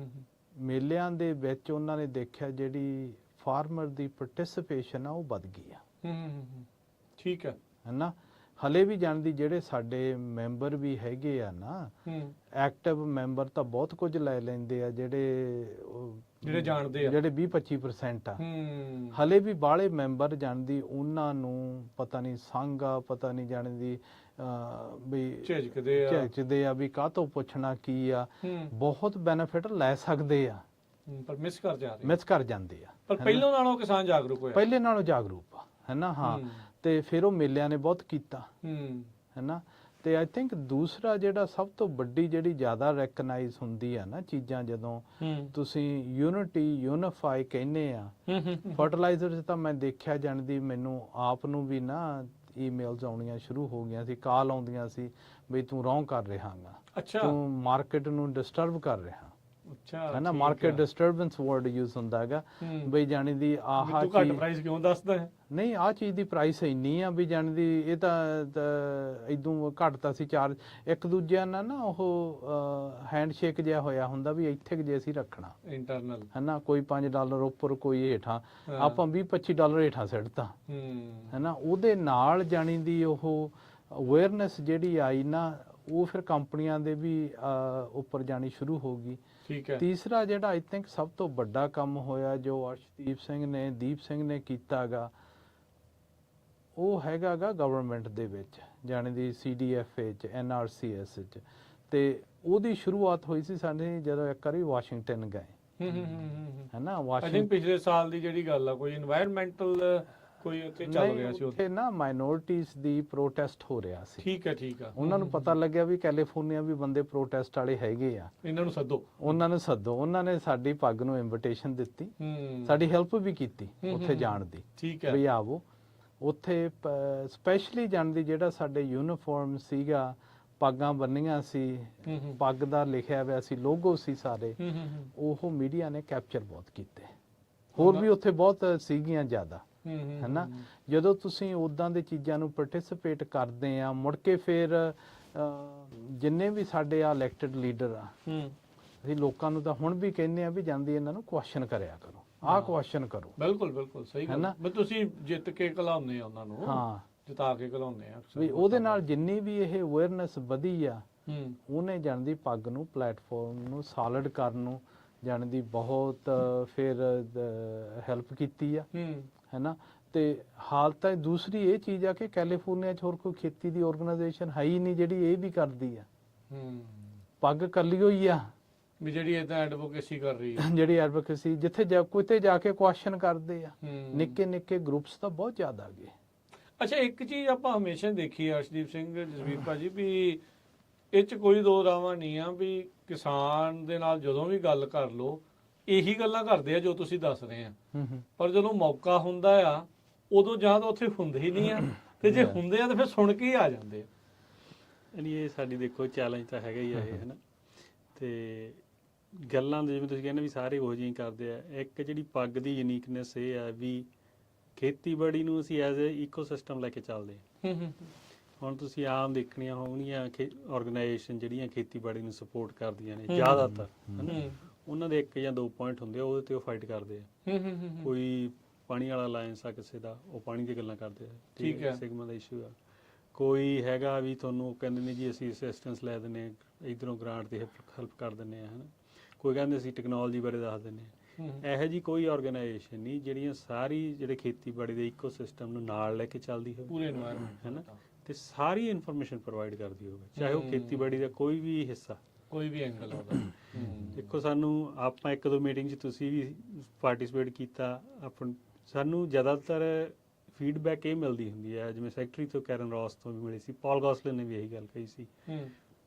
[SPEAKER 1] ਮੇਲਿਆਂ ਦੇ ਵਿੱਚ ਉਹਨਾਂ ਨੇ ਦੇਖਿਆ ਜਿਹੜੀ ਫਾਰਮਰ ਦੀ ਪਾਰਟਿਸਿਪੇਸ਼ਨ ਆ ਉਹ ਵੱਧ ਗਈ ਆ।
[SPEAKER 2] ਠੀਕ ਹੈ,
[SPEAKER 1] ਹੈਨਾ। ਹਲੇ ਵੀ ਜਾਣਦੀ ਜਿਹੜੇ ਸਾਡੇ ਮੈਂਬਰ ਵੀ ਹੈਗੇ ਆ ਨਾ, ਐਕਟਿਵ ਮੈਂਬਰ ਤਾਂ ਬਹੁਤ ਕੁਝ ਲੈ ਲੈਂਦੇ ਆ, ਜਿਹੜੇ ਜਾਣਦੇ ਆ, ਜਿਹੜੇ 20-25% ਆ। ਹਲੇ ਵੀ ਬਾਹਲੇ ਮੈਂਬਰ ਜਾਣਦੀ, ਉਹਨਾਂ ਨੂੰ ਪਤਾ ਨਹੀਂ ਸੰਗ ਆ, ਪਤਾ ਨਹੀਂ ਜਾਣਦੀ ਵੀ ਝਿਜਕਦੇ ਆ ਵੀ ਕਾਹਤੋਂ ਪੁੱਛਣਾ ਕੀ ਆ। ਬਹੁਤ ਬੈਨੀਫਿਟ ਲੈ ਸਕਦੇ ਆ
[SPEAKER 2] ਪਰ ਮਿਸ ਕਰ ਜਾਂਦੇ ਆ। ਪਰ ਪਹਿਲਾਂ ਨਾਲੋਂ ਕਿਸਾਨ ਜਾਗਰੂਕ ਹੋਇਆ,
[SPEAKER 1] ਪਹਿਲੇ ਨਾਲੋਂ ਜਾਗਰੂਕ ਆ, ਹੈਨਾ। ਹਾਂ, ਤੇ ਫਿਰ ਉਹ ਮੇਲਿਆਂ ਨੇ ਬਹੁਤ ਕੀਤਾ, ਹੈਨਾ। ਤੇ ਆਈ ਥਿੰਕ ਦੂਸਰਾ ਜਿਹੜਾ ਸਭ ਤੋਂ ਵੱਡੀ ਜਿਹੜੀ ਜ਼ਿਆਦਾ ਰੈਕਗਨਾਈਜ਼ ਹੁੰਦੀ ਆ ਨਾ ਚੀਜ਼ਾਂ, ਜਦੋਂ ਤੁਸੀਂ ਯੂਨੀਫਾਈ ਕਹਿੰਦੇ ਆ। ਫਰਟੀਲਾਈਜ਼ਰ 'ਚ ਤਾਂ ਮੈਂ ਦੇਖਿਆ ਜਾਣਦੀ, ਮੈਨੂੰ ਆਪ ਨੂੰ ਵੀ ਨਾ ਈਮੇਲਸ ਆਉਣੀਆਂ ਸ਼ੁਰੂ ਹੋ ਗਈਆਂ ਸੀ, ਕਾਲ ਆਉਂਦੀਆਂ ਸੀ ਵੀ ਤੂੰ ਰੌਂਗ ਕਰ ਰਿਹਾ ਗਾ, ਤੂੰ ਮਾਰਕੀਟ ਨੂੰ ਡਿਸਟਰਬ ਕਰ ਰਿਹਾ, ਹੈ ਨਾ। ਮਾਰਕੀਟ ਡਿਸਟਰਬੈਂਸ ਵਰਡ ਯੂਜ਼ ਹੁੰਦਾ ਹੈਗਾ ਬਈ ਜਾਣੀ ਦੀ ਆਹ
[SPEAKER 2] ਘੱਟ ਪ੍ਰਾਈਸ ਕਿਉਂ ਦੱਸਦਾ ਹੈ,
[SPEAKER 1] ਨਹੀਂ ਆਹ ਚੀਜ਼ ਦੀ ਪ੍ਰਾਈਸ ਇੰਨੀ ਆ ਵੀ ਜਾਣੀ ਦੀ ਇਹ ਤਾਂ ਇਦੋਂ ਘੱਟਤਾ ਸੀ ਚਾਰਜ। ਇੱਕ ਦੂਜਿਆਂ ਨਾਲ ਨਾ ਉਹ ਹੈਂਡਸ਼ੇਕ ਜਿਹਾ ਹੋਇਆ ਹੁੰਦਾ ਵੀ ਇੱਥੇ ਜੇ ਅਸੀਂ ਰੱਖਣਾ
[SPEAKER 2] ਇੰਟਰਨਲ,
[SPEAKER 1] ਹੈ ਨਾ, ਕੋਈ $5 ਉੱਪਰ ਕੋਈ ਹੇਠਾਂ, ਆਪਾਂ $20-25 ਹੇਠਾਂ ਸਿੱਟਤਾ, ਹੈ ਨਾ। ਉਹਦੇ ਨਾਲ ਜਾਣੀ ਦੀ ਉਹ ਅਵੇਅਰਨੈਸ ਜਿਹੜੀ ਆਈ ਨਾ, ਉਹ ਫਿਰ ਕੰਪਨੀਆਂ ਦੇ ਵੀ ਉੱਪਰ ਜਾਣੀ ਸ਼ੁਰੂ ਹੋ ਗਈ।
[SPEAKER 2] ਠੀਕ ਹੈ।
[SPEAKER 1] ਤੀਸਰਾ ਜਿਹੜਾ ਆਈ ਥਿੰਕ ਸਭ ਤੋਂ ਵੱਡਾ ਕੰਮ ਹੋਇਆ ਜੋ ਅਰਸ਼ਦੀਪ ਸਿੰਘ ਨੇ, ਦੀਪ ਸਿੰਘ ਨੇ ਕੀਤਾ ਗਾ, ਉਹ ਹੈਗਾ ਗਾ ਗਵਰਨਮੈਂਟ ਦੇ ਵਿੱਚ ਜਾਣੀ ਦੀ CDFA 'ਚ, NRCS 'ਚ। ਤੇ ਉਹਦੀ ਸ਼ੁਰੂਆਤ ਹੋਈ ਸੀ ਸਾਡੇ ਜਦੋਂ ਇੱਕ ਵਾਰੀ ਵਾਸ਼ਿੰਗਟਨ ਗਏ, ਹੈ ਨਾ।
[SPEAKER 2] ਵਾਸ਼ਿੰਗਟਨ ਪਿਛਲੇ ਸਾਲ ਦੀ ਜਿਹੜੀ ਗੱਲ ਆ, ਕੋਈ এনवायरमेंटल ਕੋਈ ਉੱਥੇ ਚੱਲ ਰਿਹਾ ਸੀ,
[SPEAKER 1] ਉੱਥੇ ਨਾ ਮਾਈਨੋਰਟੀਜ਼ ਦੀ ਪ੍ਰੋਟੈਸਟ ਹੋ ਰਿਹਾ ਸੀ।
[SPEAKER 2] ਠੀਕ ਹੈ, ਠੀਕ ਆ।
[SPEAKER 1] ਉਹਨਾਂ ਨੂੰ ਪਤਾ ਲੱਗਿਆ ਵੀ ਕੈਲੀਫੋਰਨੀਆ ਵੀ ਬੰਦੇ ਪ੍ਰੋਟੈਸਟ ਵਾਲੇ ਹੈਗੇ ਆ,
[SPEAKER 2] ਇਹਨਾਂ ਨੂੰ ਸੱਦੋ,
[SPEAKER 1] ਉਹਨਾਂ ਨੂੰ ਸੱਦੋ। ਉਹਨਾਂ ਨੇ ਸਾਡੀ ਪੱਗ ਨੂੰ ਇਨਵੀਟੇਸ਼ਨ ਦਿੱਤੀ, ਸਾਡੀ ਹੈਲਪ ਵੀ ਕੀਤੀ ਉੱਥੇ ਜਾਣ ਦੀ।
[SPEAKER 2] ਠੀਕ ਹੈ,
[SPEAKER 1] ਵੀ ਆਵੋ ਉੱਥੇ ਸਪੈਸ਼ਲੀ ਜਾਣ ਦੀ। ਜਿਹੜਾ ਸਾਡੇ ਯੂਨੀਫਾਰਮ ਸੀਗਾ, ਪੱਗਾਂ ਬੰਨੀਆਂ ਸੀ, ਪੱਗ ਦਾ ਲਿਖਿਆ ਹੋਇਆ ਸੀ, ਲੋਗੋ ਸੀ ਸਾਰੇ, ਉਹ ਮੀਡੀਆ ਨੇ ਕੈਪਚਰ ਬਹੁਤ ਕੀਤੇ। ਹੋਰ ਵੀ ਉੱਥੇ ਬਹੁਤ ਸੀਗੀਆਂ ਜ਼ਿਆਦਾ, ਹੈ ਨਾ। ਜਦੋਂ ਤੁਸੀਂ ਉੱਦਾਂ ਦੇ ਚੀਜ਼ਾਂ ਨੂੰ ਪਾਰਟਿਸਿਪੇਟ ਕਰਦੇ ਆ, ਮੁੜ ਕੇ ਫਿਰ ਜਿੰਨੇ ਵੀ ਸਾਡੇ ਆ ਇਲੈਕਟਡ ਲੀਡਰ ਆ, ਅਸੀਂ ਲੋਕਾਂ ਨੂੰ ਤਾਂ ਹੁਣ ਵੀ ਕਹਿੰਦੇ ਆ ਵੀ ਜਾਂਦੀ ਇਹਨਾਂ ਨੂੰ ਕੁਐਸਚਨ ਕਰਿਆ ਕਰੋ, ਆਹ ਕੁਐਸਚਨ ਕਰੋ।
[SPEAKER 2] ਬਿਲਕੁਲ ਬਿਲਕੁਲ ਸਹੀ ਗੱਲ, ਵੀ ਤੁਸੀਂ ਜਿੱਤ ਕੇ ਘਲਾਉਂਦੇ ਆ ਉਹਨਾਂ ਨੂੰ, ਹਾਂ, ਜਿਤਾ ਕੇ ਘਲਾਉਂਦੇ ਆ
[SPEAKER 1] ਵੀ ਉਹਦੇ ਨਾਲ ਜਿੰਨੀ ਵੀ ਇਹ ਅਵੇਅਰਨੈਸ ਵਧੀ ਆ, ਉਹਨੇ ਜਾਣਦੀ ਪੱਗ ਨੂੰ ਪਲੇਟਫਾਰਮ ਨੂੰ ਸਾਲਿਡ ਕਰਨ ਨੂੰ ਜਾਣਦੀ ਬਹੁਤ ਫਿਰ ਹੈਲਪ ਕੀਤੀ ਆ, ਹੈ ਨਾ। ਤੇ ਹਾਲ ਤਾਂ ਦੂਸਰੀ ਇਹ ਚੀਜ਼ ਆ ਕਿ ਕੈਲੀਫੋਰਨੀਆ 'ਚ ਹੋਰ ਕੋਈ ਖੇਤੀ ਦੀ ਆਰਗੇਨਾਈਜੇਸ਼ਨ ਹੈ ਹੀ ਨਹੀਂ ਜਿਹੜੀ ਇਹ ਵੀ ਕਰਦੀ ਆ। ਪੱਗ ਕੱਲੀ ਹੋਈ ਆ
[SPEAKER 2] ਵੀ ਜਿਹੜੀ ਇਦਾਂ ਐਡਵੋਕੇਸੀ ਕਰ ਰਹੀ ਹੈ,
[SPEAKER 1] ਜਿਹੜੀ ਐਡਵੋਕੇਸੀ ਜਿੱਥੇ ਕਿਤੇ ਜਾ ਕੇ ਕੁਐਸਚਨ ਕਰਦੇ ਆ। ਨਿੱਕੇ ਨਿੱਕੇ ਗਰੁੱਪਸ ਤਾਂ ਬਹੁਤ ਜ਼ਿਆਦਾ ਆ ਗਏ।
[SPEAKER 2] ਅੱਛਾ, ਇੱਕ ਚੀਜ਼ ਆਪਾਂ ਹਮੇਸ਼ਾ ਦੇਖੀ ਆ ਅਰਸ਼ਦੀਪ ਸਿੰਘ, ਜਸਵੀਰ ਭਾਜੀ, ਵੀ ਇਹ ਚ ਕੋਈ ਦੋ ਰਾਵਾਂ ਨਹੀਂ ਆ ਵੀ ਕਿਸਾਨ ਦੇ ਨਾਲ ਜਦੋਂ ਵੀ ਗੱਲ ਕਰ ਲੋ ਇਹੀ ਗੱਲਾਂ ਕਰਦੇ ਆ ਜੋ ਤੁਸੀਂ ਦੱਸ ਰਹੇ ਆ, ਪਰ ਜਦੋਂ ਮੌਕਾ ਹੁੰਦਾ ਆ ਉਦੋਂ ਜਾਂ ਤਾਂ ਉੱਥੇ ਹੁੰਦੇ ਹੀ ਨਹੀਂ ਆ, ਤੇ ਜੇ ਹੁੰਦੇ ਆ ਤਾਂ ਫਿਰ ਸੁਣ ਕੇ ਹੀ ਆ ਜਾਂਦੇ ਆ।
[SPEAKER 3] ਯਾਨੀ ਇਹ ਸਾਡੀ ਦੇਖੋ ਚੈਲੰਜ ਤਾਂ ਹੈਗਾ ਹੀ ਆ ਇਹ, ਹਨਾ। ਤੇ ਗੱਲਾਂ ਦੇ ਜਿਵੇਂ ਤੁਸੀਂ ਕਹਿੰਦੇ ਵੀ ਸਾਰੇ ਉਹੋ ਜਿਹੀਆਂ ਕਰਦੇ ਆ। ਇੱਕ ਜਿਹੜੀ ਪੱਗ ਦੀ ਯੂਨੀਕਨੈਸ ਇਹ ਆ ਵੀ ਖੇਤੀਬਾੜੀ ਨੂੰ ਅਸੀਂ ਐਜ਼ ਅ ਈਕੋਸਿਸਟਮ ਲੈ ਕੇ ਚੱਲਦੇ ਹਾਂ। ਹੁਣ ਤੁਸੀਂ ਆਮ ਦੇਖਣੀਆਂ ਹੋਣਗੀਆਂ ਆਰਗੇਨਾਈਜੇਸ਼ਨ ਜਿਹੜੀਆਂ ਖੇਤੀਬਾੜੀ ਨੂੰ ਸਪੋਰਟ ਕਰਦੀਆਂ ਨੇ ਜ਼ਿਆਦਾਤਰ, ਹਨਾ, ਉਹਨਾਂ ਦੇ ਇੱਕ ਜਾਂ ਦੋ ਪੁਆਇੰਟ ਹੁੰਦੇ ਆ, ਉਹਦੇ ਤੇ ਉਹ ਫਾਈਟ ਕਰਦੇ ਆ। ਕੋਈ ਪਾਣੀ ਵਾਲਾ ਅਲਾਇੰਸ ਆ ਕਿਸੇ ਦਾ, ਉਹ ਪਾਣੀ ਦੀ ਗੱਲਾਂ ਕਰਦੇ ਆ, ਠੀਕ ਹੈ, ਸਿਗਮਾ ਦਾ ਇਸ਼ੂ ਆ। ਕੋਈ ਹੈਗਾ ਵੀ ਤੁਹਾਨੂੰ ਕਹਿੰਦੇ ਨੇ ਜੀ ਅਸੀਂ ਅਸਿਸਟੈਂਸ ਲੈ ਦਿੰਦੇ ਹਾਂ, ਇੱਧਰੋਂ ਗ੍ਰਾਂਟ ਦੀ ਹੈਲਪ ਕਰ ਦਿੰਦੇ ਆ, ਹਨਾ। ਕੋਈ ਕਹਿੰਦੇ ਅਸੀਂ ਟੈਕਨੋਲੋਜੀ ਬਾਰੇ ਦੱਸ ਦਿੰਦੇ ਹਾਂ। ਇਹੋ ਜਿਹੀ ਕੋਈ ਆਰਗੇਨਾਈਜੇਸ਼ਨ ਨਹੀਂ ਜਿਹੜੀਆਂ ਸਾਰੀ ਜਿਹੜੇ ਖੇਤੀਬਾੜੀ ਦੇ ਇਕੋਸਿਸਟਮ ਨੂੰ ਨਾਲ ਲੈ ਕੇ ਚੱਲਦੀ ਹੋਵੇ,
[SPEAKER 2] ਪੂਰੇ এনवायरमेंट,
[SPEAKER 3] ਹੈ ਨਾ, ਤੇ ਸਾਰੀ ਇਨਫੋਰਮੇਸ਼ਨ ਪ੍ਰੋਵਾਈਡ ਕਰਦੀ ਹੋਵੇ, ਚਾਹੇ ਉਹ ਖੇਤੀਬਾੜੀ ਦਾ ਕੋਈ ਵੀ ਹਿੱਸਾ,
[SPEAKER 2] ਕੋਈ ਵੀ ਐਂਗਲ ਉਹਦਾ।
[SPEAKER 3] ਦੇਖੋ ਸਾਨੂੰ ਆਪਾਂ ਇੱਕ ਦੋ ਮੀਟਿੰਗ 'ਚ ਤੁਸੀਂ ਵੀ ਪਾਰਟਿਸਿਪੇਟ ਕੀਤਾ, ਸਾਨੂੰ ਜ਼ਿਆਦਾਤਰ ਫੀਡਬੈਕ ਇਹ ਮਿਲਦੀ ਹੁੰਦੀ ਹੈ, ਜਿਵੇਂ ਸੈਕਟਰੀ ਤੋਂ ਕੈਰਨ ਰੌਸ ਤੋਂ ਵੀ ਮਿਲੀ ਸੀ, ਪੌਲ ਗੌਸਲਿਨ ਨੇ ਵੀ ਇਹੀ ਗੱਲ ਕਹੀ ਸੀ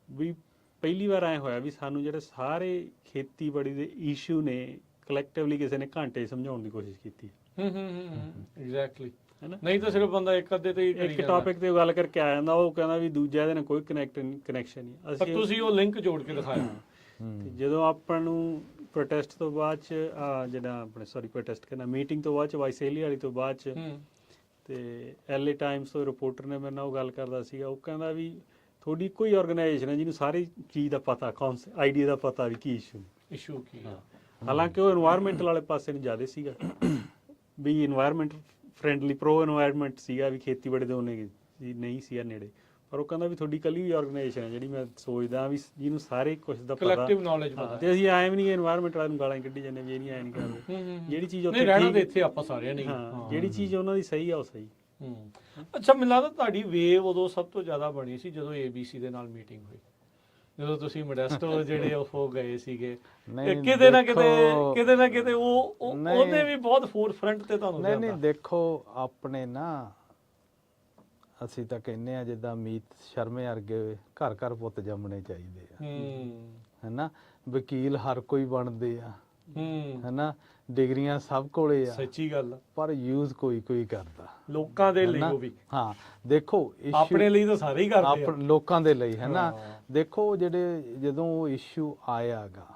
[SPEAKER 3] ਵੀ ਪਹਿਲੀ ਵਾਰ ਐਂ ਹੋਇਆ ਵੀ ਸਾਨੂੰ ਜਿਹੜੇ ਸਾਰੇ ਖੇਤੀਬਾੜੀ ਦੇ ਇਸ਼ੂ ਨੇ ਕਲੈਕਟਿਵਲੀ ਕਿਸੇ ਨੇ ਘੰਟੇ ਸਮਝਾਉਣ ਦੀ ਕੋਸ਼ਿਸ਼ ਕੀਤੀ।
[SPEAKER 2] ਐਗਜ਼ੈਕਟਲੀ,
[SPEAKER 3] ਹੈਨਾ,
[SPEAKER 2] ਨਹੀਂ ਤਾਂ ਸਿਰਫ ਬੰਦਾ ਇੱਕ ਅੱਧੇ ਤੇ ਹੀ ਕਰੀ
[SPEAKER 3] ਇੱਕ
[SPEAKER 2] ਜਾਂਦਾ।
[SPEAKER 3] ਟੌਪਿਕ ਤੇ ਗੱਲ ਕਰਕੇ ਆ ਜਾਂਦਾ, ਉਹ ਕਹਿੰਦਾ ਵੀ ਦੂਜਾ ਇਹਦੇ ਨਾਲ ਕੋਈ ਕਨੈਕਸ਼ਨ ਨਹੀਂ।
[SPEAKER 2] ਪਰ ਤੁਸੀਂ ਉਹ ਲਿੰਕ ਜੋੜ ਕੇ ਦਿਖਾਇਆ।
[SPEAKER 3] ਤੇ ਜਦੋਂ ਆਪਾਂ ਨੂੰ ਪ੍ਰੋਟੈਸਟ ਤੋਂ ਬਾਅਦ ਚ ਜਿਹੜਾ ਆਪਣੇ ਪ੍ਰੋਟੈਸਟ ਕਹਿੰਦਾ ਮੀਟਿੰਗ ਤੋਂ ਬਾਅਦ ਚ ਵਾਈਸੇਲੀ ਵਾਲੀ ਤੋਂ ਬਾਅਦ ਚ ਤੇ LA ਟਾਈਮਸ ਤੋਂ ਰਿਪੋਰਟਰ ਨੇ ਮੇਰੇ ਨਾਲ ਉਹ ਗੱਲ ਕਰਦਾ ਸੀਗਾ, ਉਹ ਕਹਿੰਦਾ ਵੀ ਤੁਹਾਡੀ ਕੋਈ ਆਰਗੇਨਾਈਜੇਸ਼ਨ ਹੈ ਜਿਹਨੂੰ ਸਾਰੀ ਚੀਜ਼ ਦਾ ਪਤਾ, ਆਈਡੀਆ ਦਾ ਪਤਾ ਵੀ ਕੀ
[SPEAKER 2] ਇਸ਼ੂ ਕੀ ਆ।
[SPEAKER 3] ਹਾਲਾਂਕਿ ਉਹ এনवायरमेंटਲ ਵਾਲੇ ਪਾਸੇ ਨੂੰ ਜ਼ਿਆਦਾ ਸੀਗਾ ਵੀ এনवायरमेंट ਫ੍ਰੈਂਡਲੀ, ਪ੍ਰੋ এনवायरमेंट ਸੀਗਾ ਵੀ ਖੇਤੀਬਾੜੀ ਦੇ ਉਹਨੇ ਨਹੀਂ ਸੀ ਨੇੜੇ। ਪਰ ਉਹ ਕਹਿੰਦਾ ਵੀ ਤੁਹਾਡੀ ਕੱਲੀ ਵੀ ਆਰਗੇਨਾਈਜੇਸ਼ਨ ਹੈ ਜਿਹੜੀ ਮੈਂ ਸੋਚਦਾ ਵੀ ਜਿਹਨੂੰ ਸਾਰੇ ਕੁਝ ਦਾ ਪਤਾ,
[SPEAKER 2] ਕਲੈਕਟਿਵ ਨੌਲੇਜ ਪਤਾ,
[SPEAKER 3] ਤੇ ਅਸੀਂ ਐਵੇਂ ਨਹੀਂ এনवायरमेंट ਵਾਲਿਆਂ ਨੂੰ ਗਾਲਾਂ ਕੱਢੀ ਜਾਂਦੇ ਵੀ ਇਹ ਨਹੀਂ ਐ ਨਹੀਂ ਕਰਦੇ। ਜਿਹੜੀ ਚੀਜ਼ ਉੱਥੇ
[SPEAKER 2] ਰਹਿਣਾ ਤੇ ਇੱਥੇ ਆਪਾਂ ਸਾਰਿਆਂ ਨੇ,
[SPEAKER 3] ਜਿਹੜੀ ਚੀਜ਼ ਉਹਨਾਂ ਦੀ ਸਹੀ ਆ ਉਹ ਸਹੀ।
[SPEAKER 2] ਅੱਛਾ, ਮੈਨੂੰ ਲੱਗਦਾ ਤੁਹਾਡੀ ਵੇਵ ਉਦੋਂ ਸਭ ਤੋਂ ਜ਼ਿਆਦਾ ਬਣੀ ਸੀ ਜਦੋਂ ABC ਦੇ ਨਾਲ ਮੀਟਿੰਗ ਹੋਈ, ਜਦੋਂ ਤੁਸੀਂ ਮੋਡੈਸਟੋ ਜਿਹੜੇ ਉਹ ਗਏ ਸੀਗੇ, ਕਿਤੇ ਨਾ ਕਿਤੇ ਉਹਨੇ ਵੀ ਬਹੁਤ ਫੋਰ ਫਰੰਟ ਤੇ ਤੁਹਾਨੂੰ
[SPEAKER 1] ਨਹੀਂ ਨਹੀਂ ਦੇਖੋ ਆਪਣੇ ਨਾ ਅਸੀਂ ਤਾਂ ਕਹਿੰਦੇ ਆ ਜਿੱਦਾਂ ਮੀਤ ਸ਼ਰਮੇ ਵਰਗੇ ਘਰ ਘਰ ਪੁੱਤ ਜੰਮਣੇ ਚਾਹੀਦੇ ਆ, ਹੈਨਾ, ਵਕੀਲ ਹਰ ਕੋਈ ਬਣਦੇ ਆ, ਹੈਨਾ, ਡਿਗਰੀਆਂ ਸਭ ਕੋਲੇ ਆ,
[SPEAKER 2] ਸੱਚੀ ਗੱਲ,
[SPEAKER 1] ਪਰ ਯੂਜ਼ ਕੋਈ ਕਰਦਾ ਲੋਕਾਂ
[SPEAKER 2] ਦੇ ਲਈ। ਉਹ ਵੀ
[SPEAKER 1] ਹਾਂ ਦੇਖੋ
[SPEAKER 2] ਆਪਣੇ ਲਈ ਤਾਂ ਸਾਰੇ ਹੀ ਕਰਦੇ ਆ,
[SPEAKER 1] ਲੋਕਾਂ ਦੇ ਲਈ, ਹੈਨਾ। ਦੇਖੋ ਜਦੋਂ ਉਹ ਇਸ਼ੂ ਆਇਆਗਾ,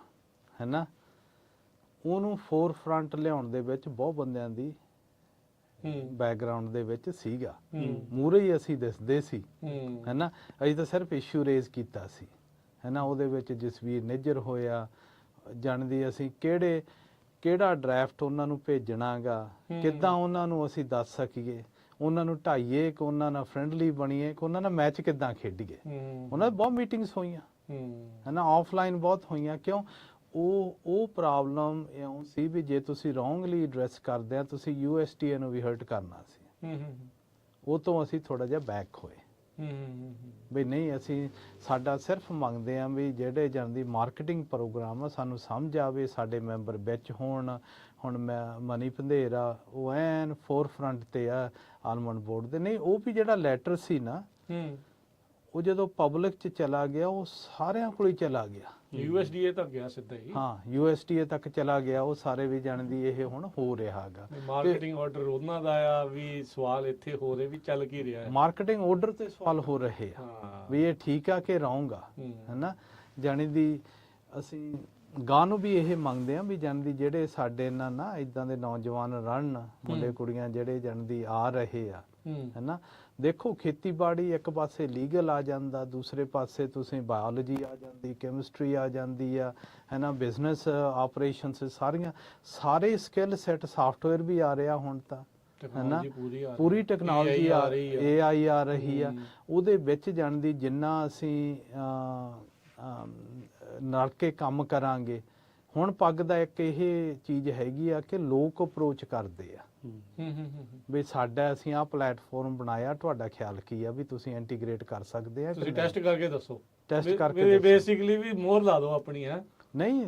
[SPEAKER 1] ਹੈਨਾ, ਉਹਨੂੰ ਫੋਰ ਫਰੰਟ ਲਿਆਉਣ ਦੇ ਵਿੱਚ ਬਹੁਤ ਬੰਦਿਆਂ ਦੀ ਬੈਕਗ੍ਰਾਉਂਡ ਦੇ ਵਿੱਚ ਸੀਗਾ, ਮੂਰੇ ਹੀ ਅਸੀਂ ਦਿਸਦੇ ਸੀ, ਹੈਨਾ। ਅਸੀਂ ਤਾਂ ਸਿਰਫ ਇਸ਼ੂ ਰੇਜ਼ ਕੀਤਾ ਸੀ, ਹੈਨਾ। ਉਹਦੇ ਵਿੱਚ ਜਸਵੀਰ ਨਿੱਜਰ ਹੋਇਆ, ਜਾਣਦੀ ਅਸੀਂ ਕਿਹੜਾ ਡਰਾਫਟ ਉਹਨਾਂ ਨੂੰ ਭੇਜਣਾਗਾ, ਕਿੱਦਾਂ ਉਹਨਾਂ ਨੂੰ ਅਸੀਂ ਦੱਸ ਸਕੀਏ, ਉਹਨਾਂ ਨੂੰ ਢਾਈਏ ਕਿ ਉਹਨਾਂ ਨਾਲ ਫਰੈਂਡਲੀ ਬਣੀਏ, ਕਿ ਉਹਨਾਂ ਨਾਲ ਮੈਚ ਕਿੱਦਾਂ ਖੇਡੀਏ। ਉਹਨਾਂ ਦੀ ਬਹੁਤ ਮੀਟਿੰਗਸ ਹੋਈਆਂ, ਹੈਨਾ, ਆਫਲਾਈਨ ਬਹੁਤ ਹੋਈਆਂ। ਕਿਉਂ? ਉਹ ਪ੍ਰੋਬਲਮ ਇਉਂ ਸੀ ਵੀ ਜੇ ਤੁਸੀਂ ਰੋਂਗਲੀ ਐਡਰੈਸ ਕਰਦੇ ਆ ਤੁਸੀਂ USDA ਨੂੰ ਵੀ ਹਰਟ ਕਰਨਾ ਸੀ। ਉਹ ਤੋਂ ਅਸੀਂ ਥੋੜਾ ਜਿਹਾ ਬੈਕ ਹੋਏ ਵੀ ਨਹੀਂ, ਅਸੀਂ ਸਾਡਾ ਸਿਰਫ ਮੰਗਦੇ ਆ ਵੀ ਜਿਹੜੇ ਜਨ ਦੀ ਮਾਰਕੀਟਿੰਗ ਪ੍ਰੋਗਰਾਮ ਆ ਸਾਨੂੰ ਸਮਝ ਆਵੇ, ਸਾਡੇ ਮੈਂਬਰ ਵਿੱਚ ਹੋਣ। ਹੁਣ ਮੈਂ ਮਨੀ ਪੰਧੇਰਾ ਉਹ ਐਨ ਫੋਰ ਫਰੰਟ ਤੇ ਆ ਆਲਮੰਡ ਬੋਰਡ ਦੇ। ਨਹੀਂ, ਉਹ ਵੀ ਜਿਹੜਾ ਲੈਟਰ ਸੀ ਨਾ, ਉਹ ਜਦੋਂ ਪਬਲਿਕ 'ਚ ਚਲਾ ਗਿਆ ਉਹ ਸਾਰਿਆਂ ਕੋਲ ਹੀ ਚਲਾ ਗਿਆ,
[SPEAKER 2] USDA ਤੱਕ ਗਿਆ ਸਿੱਧਾ ਹੀ।
[SPEAKER 1] ਹਾਂ, USDA ਤੱਕ ਚਲਾ ਗਿਆ, ਉਹ ਸਾਰੇ ਵੀ ਜਾਣਦੀ ਇਹ ਹੁਣ ਹੋ ਰਿਹਾ ਹੈਗਾ।
[SPEAKER 2] ਮਾਰਕੀਟਿੰਗ ਆਰਡਰ ਉਹਨਾਂ ਦਾ ਆ ਵੀ, ਸਵਾਲ ਇੱਥੇ ਹੋ ਰਹੇ ਵੀ ਚੱਲ ਕੀ ਰਿਹਾ ਹੈ,
[SPEAKER 1] ਮਾਰਕੀਟਿੰਗ ਆਰਡਰ ਤੇ ਸਵਾਲ ਹੋ ਰਹੇ ਆ ਵੀ ਇਹ ਠੀਕ ਆ ਕਿ ਰੌਂਗ ਆ, ਹੈਨਾ। ਜਾਣੀ ਦੀ ਅਸੀਂ ਗਾਂ ਨੂੰ ਵੀ ਇਹ ਮੰਗਦੇ ਆ ਵੀ ਜਾਣਦੀ ਜਿਹੜੇ ਸਾਡੇ ਨਾਲ ਨਾ ਇਦਾਂ ਦੇ ਨੌਜਵਾਨ ਰਣ ਮੁੰਡੇ ਕੁੜੀਆਂ ਜਿਹੜੇ ਜਾਣਦੀ ਆ ਰਹੇ ਆ, ਹੈਨਾ। ਦੇਖੋ ਖੇਤੀਬਾੜੀ ਇੱਕ ਪਾਸੇ ਲੀਗਲ ਆ ਜਾਂਦਾ, ਦੂਸਰੇ ਪਾਸੇ ਤੁਸੀਂ ਬਾਇਓਲੋਜੀ ਆ ਜਾਂਦੀ, ਕੈਮਿਸਟਰੀ ਆ ਜਾਂਦੀ ਆ, ਹੈਨਾ, ਬਿਜ਼ਨਸ ਆਪਰੇਸ਼ਨਸ ਸਾਰੇ ਸਕਿੱਲ ਸੈੱਟ, ਸਾਫਟਵੇਅਰ ਵੀ ਆ ਰਿਹਾ ਹੁਣ ਤਾਂ, ਹੈਨਾ, ਪੂਰੀ ਟੈਕਨੋਲੋਜੀ ਆ, AI ਆ ਰਹੀ ਆ। ਉਹਦੇ ਵਿੱਚ ਜਾਣਦੀ ਜਿੰਨਾ ਅਸੀਂ ਨਲ ਕੇ ਕੰਮ ਕਰਾਂਗੇ। ਹੁਣ ਪੱਗ ਦਾ ਇੱਕ ਇਹ ਚੀਜ਼ ਹੈਗੀ ਆ ਕਿ ਲੋਕ ਅਪਰੋਚ ਕਰਦੇ ਆ ਵੀ ਸਾਡਾ ਅਸੀਂ ਆਹ ਪਲੇਟਫਾਰਮ ਬਣਾਇਆ, ਤੁਹਾਡਾ ਖਿਆਲ ਕੀ ਆ ਵੀ ਤੁਸੀਂ ਇੰਟੀਗ੍ਰੇਟ ਕਰ ਸਕਦੇ ਆ,
[SPEAKER 2] ਤੁਸੀਂ ਟੈਸਟ ਕਰਕੇ ਦੱਸੋ,
[SPEAKER 1] ਟੈਸਟ ਕਰਕੇ
[SPEAKER 2] ਬੇਸਿਕਲੀ ਵੀ ਮੋਹਰ ਲਾ ਦਿਓ ਆਪਣੀ, ਹੈ
[SPEAKER 1] ਨਹੀਂ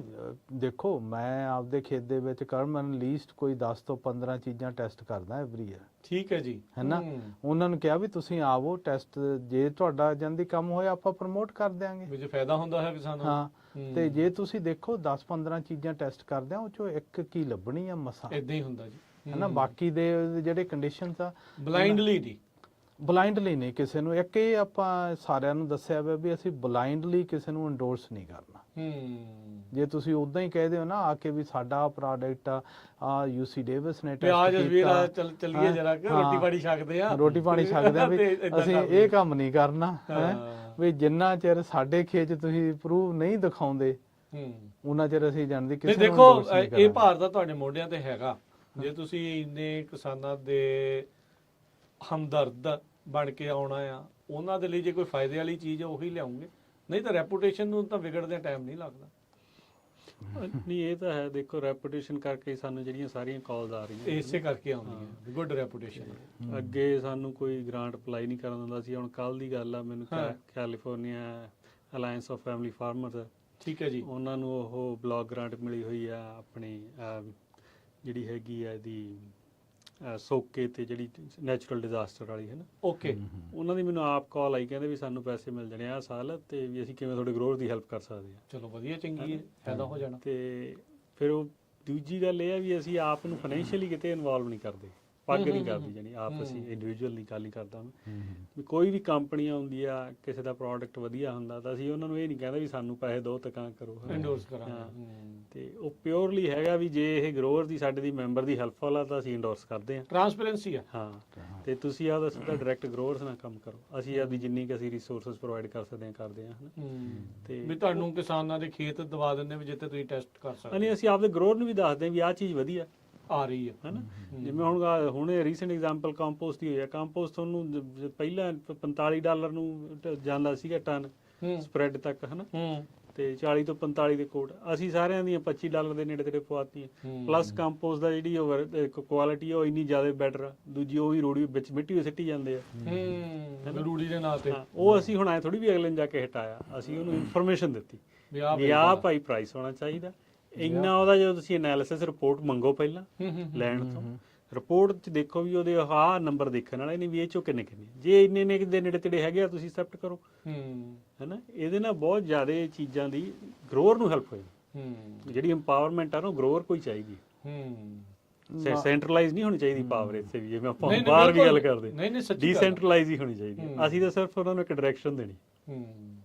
[SPEAKER 1] ਦੇਖੋ ਮੈਂ ਆਪਦੇ ਖੇਤ ਦੇ ਵਿੱਚ ਕਰਮਨ ਲੀਸਟ ਕੋਈ 10 ਤੋਂ 15 ਚੀਜ਼ਾਂ ਟੈਸਟ ਕਰਦਾ ਐਵਰੀ ਈਅਰ,
[SPEAKER 2] ਠੀਕ ਹੈ ਜੀ।
[SPEAKER 1] ਹੈ ਨਾ। ਉਹਨਾਂ ਨੂੰ ਕਿਹਾ ਵੀ ਤੁਸੀਂ ਆਵੋ ਟੈਸਟ, ਜੇ ਤੁਹਾਡਾ ਜਾਂਦੀ ਕੰਮ ਹੋਇਆ ਆਪਾਂ ਪ੍ਰਮੋਟ ਕਰ ਦਿਆਂਗੇ,
[SPEAKER 2] ਵੀ ਜੇ ਫਾਇਦਾ ਹੁੰਦਾ ਹੈ ਕਿਸਾਨਾਂ ਨੂੰ।
[SPEAKER 1] ਹਾਂ। ਤੇ ਜੇ ਤੁਸੀਂ ਦੇਖੋ 10-15 ਚੀਜ਼ਾਂ ਟੈਸਟ ਕਰਦੇ ਆ, ਉਹ ਚੋਂ ਇੱਕ ਕੀ ਲੱਭਣੀ ਆ ਮਸਾ,
[SPEAKER 2] ਇਦਾਂ ਹੀ ਹੁੰਦਾ ਜੀ,
[SPEAKER 1] ਹੈ ਨਾ। ਬਾਕੀ ਦੇ ਜਿਹੜੇ ਕੰਡੀਸ਼ਨਸ ਆ
[SPEAKER 2] ਬਲਾਈਂਡਲੀ ਦੀ
[SPEAKER 1] ਬਲਾਈਂਡਲੀ ਨਹੀਂ ਕਿਸੇ ਨੂੰ, ਇੱਕ ਇਹ ਆਪਾਂ ਸਾਰਿਆਂ ਨੂੰ ਦੱਸਿਆ ਹੋਇਆ ਵੀ ਅਸੀਂ ਬਲਾਈਂਡਲੀ ਕਿਸੇ ਨੂੰ ਐਂਡੋਰਸ ਨਹੀਂ ਕਰਨਾ। ਜੇ ਤੁਸੀਂ ਉਦਾਂ ਹੀ ਕਹਦੇ ਹੋ ਨਾ ਆ ਕੇ ਵੀ ਸਾਡਾ ਪ੍ਰੋਡਕਟ ਆ UC ਡੇਵਿਸ ਨੇ
[SPEAKER 2] ਪਿਆਜ
[SPEAKER 1] ਟੈਸਟ
[SPEAKER 2] ਵੀਰ
[SPEAKER 1] ਕੀਤਾ,
[SPEAKER 2] ਚੱਲੀਏ ਜਰਾ ਕਿ ਰੋਟੀ ਪਾਣੀ ਛਕਦੇ ਆ,
[SPEAKER 1] ਰੋਟੀ ਪਾਣੀ ਛਕਦੇ ਆ, ਵੀ ਅਸੀਂ ਇਹ ਕੰਮ ਨਹੀਂ ਕਰਨਾ ਹੈ। ਵੀ ਜਿੰਨਾ ਚਿਰ ਸਾਡੇ ਖੇਤ 'ਚ ਤੁਸੀਂ ਪ੍ਰੂਫ ਨਹੀਂ ਦਿਖਾਉਂਦੇ ਉਹਨਾਂ ਚਿਰ ਅਸੀਂ ਜਾਣਦੇ ਕਿਸੇ ਨੂੰ
[SPEAKER 2] ਦੇਖੋ
[SPEAKER 1] endorse ਨਹੀਂ
[SPEAKER 2] ਇਹ
[SPEAKER 1] ਕਰਾਂਗੇ।
[SPEAKER 2] ਭਾਰ ਤਾਂ ਤੁਹਾਡੇ ਮੋਢਿਆਂ ਤੇ ਹੈਗਾ। ਜੇ ਤੁਸੀਂ ਇੰਨੇ ਕਿਸਾਨਾਂ ਦੇ ਹਮਦਰਦ ਬਣ ਕੇ ਆਉਣਾ ਆ, ਉਹਨਾਂ ਦੇ ਲਈ ਜੇ ਕੋਈ ਫਾਇਦੇ ਵਾਲੀ ਚੀਜ਼ ਆ ਉਹੀ ਲਿਆਉਂਗੇ, ਨਹੀਂ ਤਾਂ ਰੈਪੂਟੇਸ਼ਨ ਨੂੰ ਤਾਂ ਵਿਗੜਦਿਆਂ ਟਾਈਮ ਨਹੀਂ ਲੱਗਦਾ।
[SPEAKER 3] ਨਹੀਂ ਇਹ ਤਾਂ ਹੈ, ਦੇਖੋ ਰੈਪੂਟੇਸ਼ਨ ਕਰਕੇ ਸਾਨੂੰ ਜਿਹੜੀਆਂ ਸਾਰੀਆਂ ਕਾਲਸ ਆ ਰਹੀਆਂ
[SPEAKER 2] ਇਸੇ ਕਰਕੇ ਆਉਂਦੀਆਂ ਗੁੱਡ ਰੈਪੂਟੇਸ਼ਨ।
[SPEAKER 3] ਅੱਗੇ ਸਾਨੂੰ ਕੋਈ ਗ੍ਰਾਂਟ ਅਪਲਾਈ ਨਹੀਂ ਕਰਨ ਦਿੰਦਾ ਸੀ, ਹੁਣ ਕੱਲ ਦੀ ਗੱਲ ਆ, ਮੈਨੂੰ California alliance of family farmers,
[SPEAKER 2] ਠੀਕ ਹੈ ਜੀ,
[SPEAKER 3] ਉਹਨਾਂ ਨੂੰ ਉਹ ਬਲੌਕ ਗ੍ਰਾਂਟ ਮਿਲੀ ਹੋਈ ਆ ਆਪਣੀ ਜਿਹੜੀ ਹੈਗੀ ਆ ਇਹਦੀ ਸੋਕੇ ਤੇ ਜਿਹੜੀ ਨੈਚੁਰਲ ਡਿਜ਼ਾਸਟਰ ਵਾਲੀ ਹੈ ਨਾ।
[SPEAKER 2] ਓਕੇ,
[SPEAKER 3] ਉਹਨਾਂ ਦੀ ਮੈਨੂੰ ਆਪ ਕਾਲ ਆਈ, ਕਹਿੰਦੇ ਵੀ ਸਾਨੂੰ ਪੈਸੇ ਮਿਲ ਜਾਣੇ ਆ ਸਾਲ, ਤੇ ਵੀ ਅਸੀਂ ਕਿਵੇਂ ਤੁਹਾਡੇ ਗਰੋਥ ਦੀ ਹੈਲਪ ਕਰ ਸਕਦੇ ਹਾਂ।
[SPEAKER 2] ਚਲੋ ਵਧੀਆ, ਚੰਗੀ ਹੈ, ਫਾਇਦਾ ਹੋ ਜਾਣਾ।
[SPEAKER 3] ਤੇ ਫਿਰ ਉਹ ਦੂਜੀ ਗੱਲ ਇਹ ਆ ਵੀ ਅਸੀਂ ਆਪ ਨੂੰ ਫਾਈਨੈਂਸ਼ੀਅਲੀ ਕਿਤੇ ਇਨਵੋਲਵ ਨਹੀਂ ਕਰਦੇ, ਪੱਗ ਨਹੀਂ ਕਰਦੀ, ਜਾਨੀ ਆਪ ਅਸੀਂ ਇੰਡੀਵਿਜੂਅਲ ਨਹੀਂ ਗੱਲ ਨਹੀਂ ਕਰਦਾ ਵੀ ਕੋਈ ਵੀ ਕੰਪਨੀ ਆਉਂਦੀ ਆ, ਕਿਸੇ ਦਾ ਪ੍ਰੋਡਕਟ ਵਧੀਆ ਹੁੰਦਾ ਤਾਂ ਅਸੀਂ ਉਹਨਾਂ ਨੂੰ ਇਹ ਨਹੀਂ ਕਹਿੰਦੇ ਵੀ ਸਾਨੂੰ ਪੈਸੇ ਦਿਓ ਤਾਂ ਕਾਂ ਕਰੋ,
[SPEAKER 2] ਐਂਡੋਰਸ ਕਰਾਂਗੇ।
[SPEAKER 3] ਤੇ ਉਹ ਪਿਓਰਲੀ ਹੈਗਾ ਵੀ ਜੇ ਇਹ ਗਰੋਅਰ ਦੀ ਸਾਡੇ ਦੀ ਮੈਂਬਰ ਦੀ ਹੈਲਪਫੁਲ ਆ ਤਾਂ ਅਸੀਂ ਇੰਡੋਰਸ ਕਰਦੇ ਹਾਂ,
[SPEAKER 2] ਟ੍ਰਾਂਸਪੇਰੈਂਸੀ ਆ।
[SPEAKER 3] ਹਾਂ। ਤੇ ਤੁਸੀਂ ਆਪਦਾ ਸਿੱਧਾ ਡਾਇਰੈਕਟ ਗਰੋਅਰਸ ਨਾਲ ਕੰਮ ਕਰੋ, ਅਸੀਂ ਆਪਦੀ ਜਿੰਨੀ ਕਿ ਅਸੀਂ ਰਿਸੋਰਸਸ ਪ੍ਰੋਵਾਈਡ ਕਰ ਸਕਦੇ ਹਾਂ ਕਰਦੇ ਹਾਂ।
[SPEAKER 2] ਤੇ ਵੀ ਤੁਹਾਨੂੰ ਕਿਸਾਨਾਂ ਦੇ ਖੇਤ ਦਵਾ ਦਿੰਦੇ ਵੀ ਜਿੱਥੇ ਤੁਸੀਂ ਟੈਸਟ ਕਰ ਸਕਦੇ।
[SPEAKER 3] ਨਹੀਂ, ਅਸੀਂ ਆਪਦੇ ਗਰੋਅਰ ਨੂੰ ਵੀ ਦੱਸਦੇ ਹਾਂ ਵੀ ਆਹ ਚੀਜ਼ ਵਧੀਆ
[SPEAKER 2] ਆ ਰਹੀ ਹੈ
[SPEAKER 3] ਨਾ। ਜਿਵੇਂ ਹੁਣ ਰੀਸੈਂਟ ਐਗਜ਼ਾਮਪਲ ਕੰਪੋਸਟ ਦੀ ਹੋਈ ਆ, ਕੰਪੋਸਟ ਤੁਹਾਨੂੰ ਪਹਿਲਾਂ $45 ਨੂੰ ਜਾਂਦਾ ਸੀਗਾ ਟਨ ਸਪਰੈਡ ਤੱਕ, ਹਨਾ, ਤੇ 40 ਤੋਂ 45 ਦੇ ਕੋਟ, ਅਸੀਂ ਸਾਰਿਆਂ ਦੀਆਂ $25 ਦੇ ਨੇੜੇ ਤੇੜੇ ਪਵਾਤੀਆਂ। ਪਲੱਸ ਕੰਪੋਸਟ ਦਾ ਜਿਹੜੀ ਕੁਆਲਿਟੀ ਉਹ ਇੰਨੀ ਜ਼ਿਆਦਾ ਬੈਟਰ ਆ, ਦੂਜੀ ਉਹ ਵੀ ਰੂੜੀ ਵਿੱਚ ਮਿੱਟੀ ਸਿੱਟੀ ਜਾਂਦੇ ਆ
[SPEAKER 2] ਰੂੜੀ ਦੇ ਨਾਂ ਤੇ,
[SPEAKER 3] ਉਹ ਅਸੀਂ ਹੁਣ ਐ ਥੋੜੀ ਵੀ ਅਗਲੇ ਨੂੰ ਜਾ ਕੇ ਹਟਾਇਆ, ਅਸੀਂ ਉਹਨੂੰ ਇਨਫੋਰਮੇਸ਼ਨ ਦਿੱਤੀ ਵੀ ਆਹ ਭਾਈ ਪ੍ਰਾਈਸ ਹੋਣਾ ਚਾਹੀਦਾ ਇੰਨਾ ਉਹਦਾ। ਜਦੋਂ ਤੁਸੀਂ ਐਨਾਲਿਸਿਸ ਰਿਪੋਰਟ ਮੰਗੋ ਪਹਿਲਾਂ ਲੈਣ ਤੋਂ, ਰਿਪੋਰਟ 'ਚ ਦੇਖੋ ਵੀ ਉਹਦੇ ਆਹ ਨੰਬਰ ਦੇਖਣ ਵਾਲੇ ਨਹੀਂ ਵੀ ਇਹ ਚੋਂ ਕਿੰਨੇ ਜੇ ਇੰਨੇ ਦੇ ਨੇੜੇ ਤੇੜੇ ਹੈਗੇ ਆ ਤੁਸੀਂ ਐਕਸੈਪਟ ਕਰੋ, ਹੈਨਾ। ਇਹਦੇ ਨਾਲ ਬਹੁਤ ਜ਼ਿਆਦਾ ਚੀਜ਼ਾਂ ਦੀ ਗਰੋਅਰ ਨੂੰ ਹੈਲਪ ਹੋਈ। ਜਿਹੜੀ ਇੰਪਾਵਰਮੈਂਟ ਆ ਨਾ ਗਰੋਅਰ ਕੋਈ ਚਾਹੀਦੀ, ਸੈਂਟਰਲਾਈਜ਼ ਨਹੀਂ ਹੋਣੀ ਚਾਹੀਦੀ ਪਾਵਰ ਇੱਥੇ ਵੀ, ਜਿਵੇਂ ਆਪਾਂ ਬਾਹਰ ਵੀ ਗੱਲ ਕਰਦੇ, ਡੀਸੈਂਟਰਲਾਈਜ਼ ਹੀ ਹੋਣੀ ਚਾਹੀਦੀ। ਅਸੀਂ ਤਾਂ ਸਿਰਫ ਉਹਨਾਂ ਨੂੰ ਇੱਕ ਡਾਇਰੈਕਸ਼ਨ ਦੇਣੀ।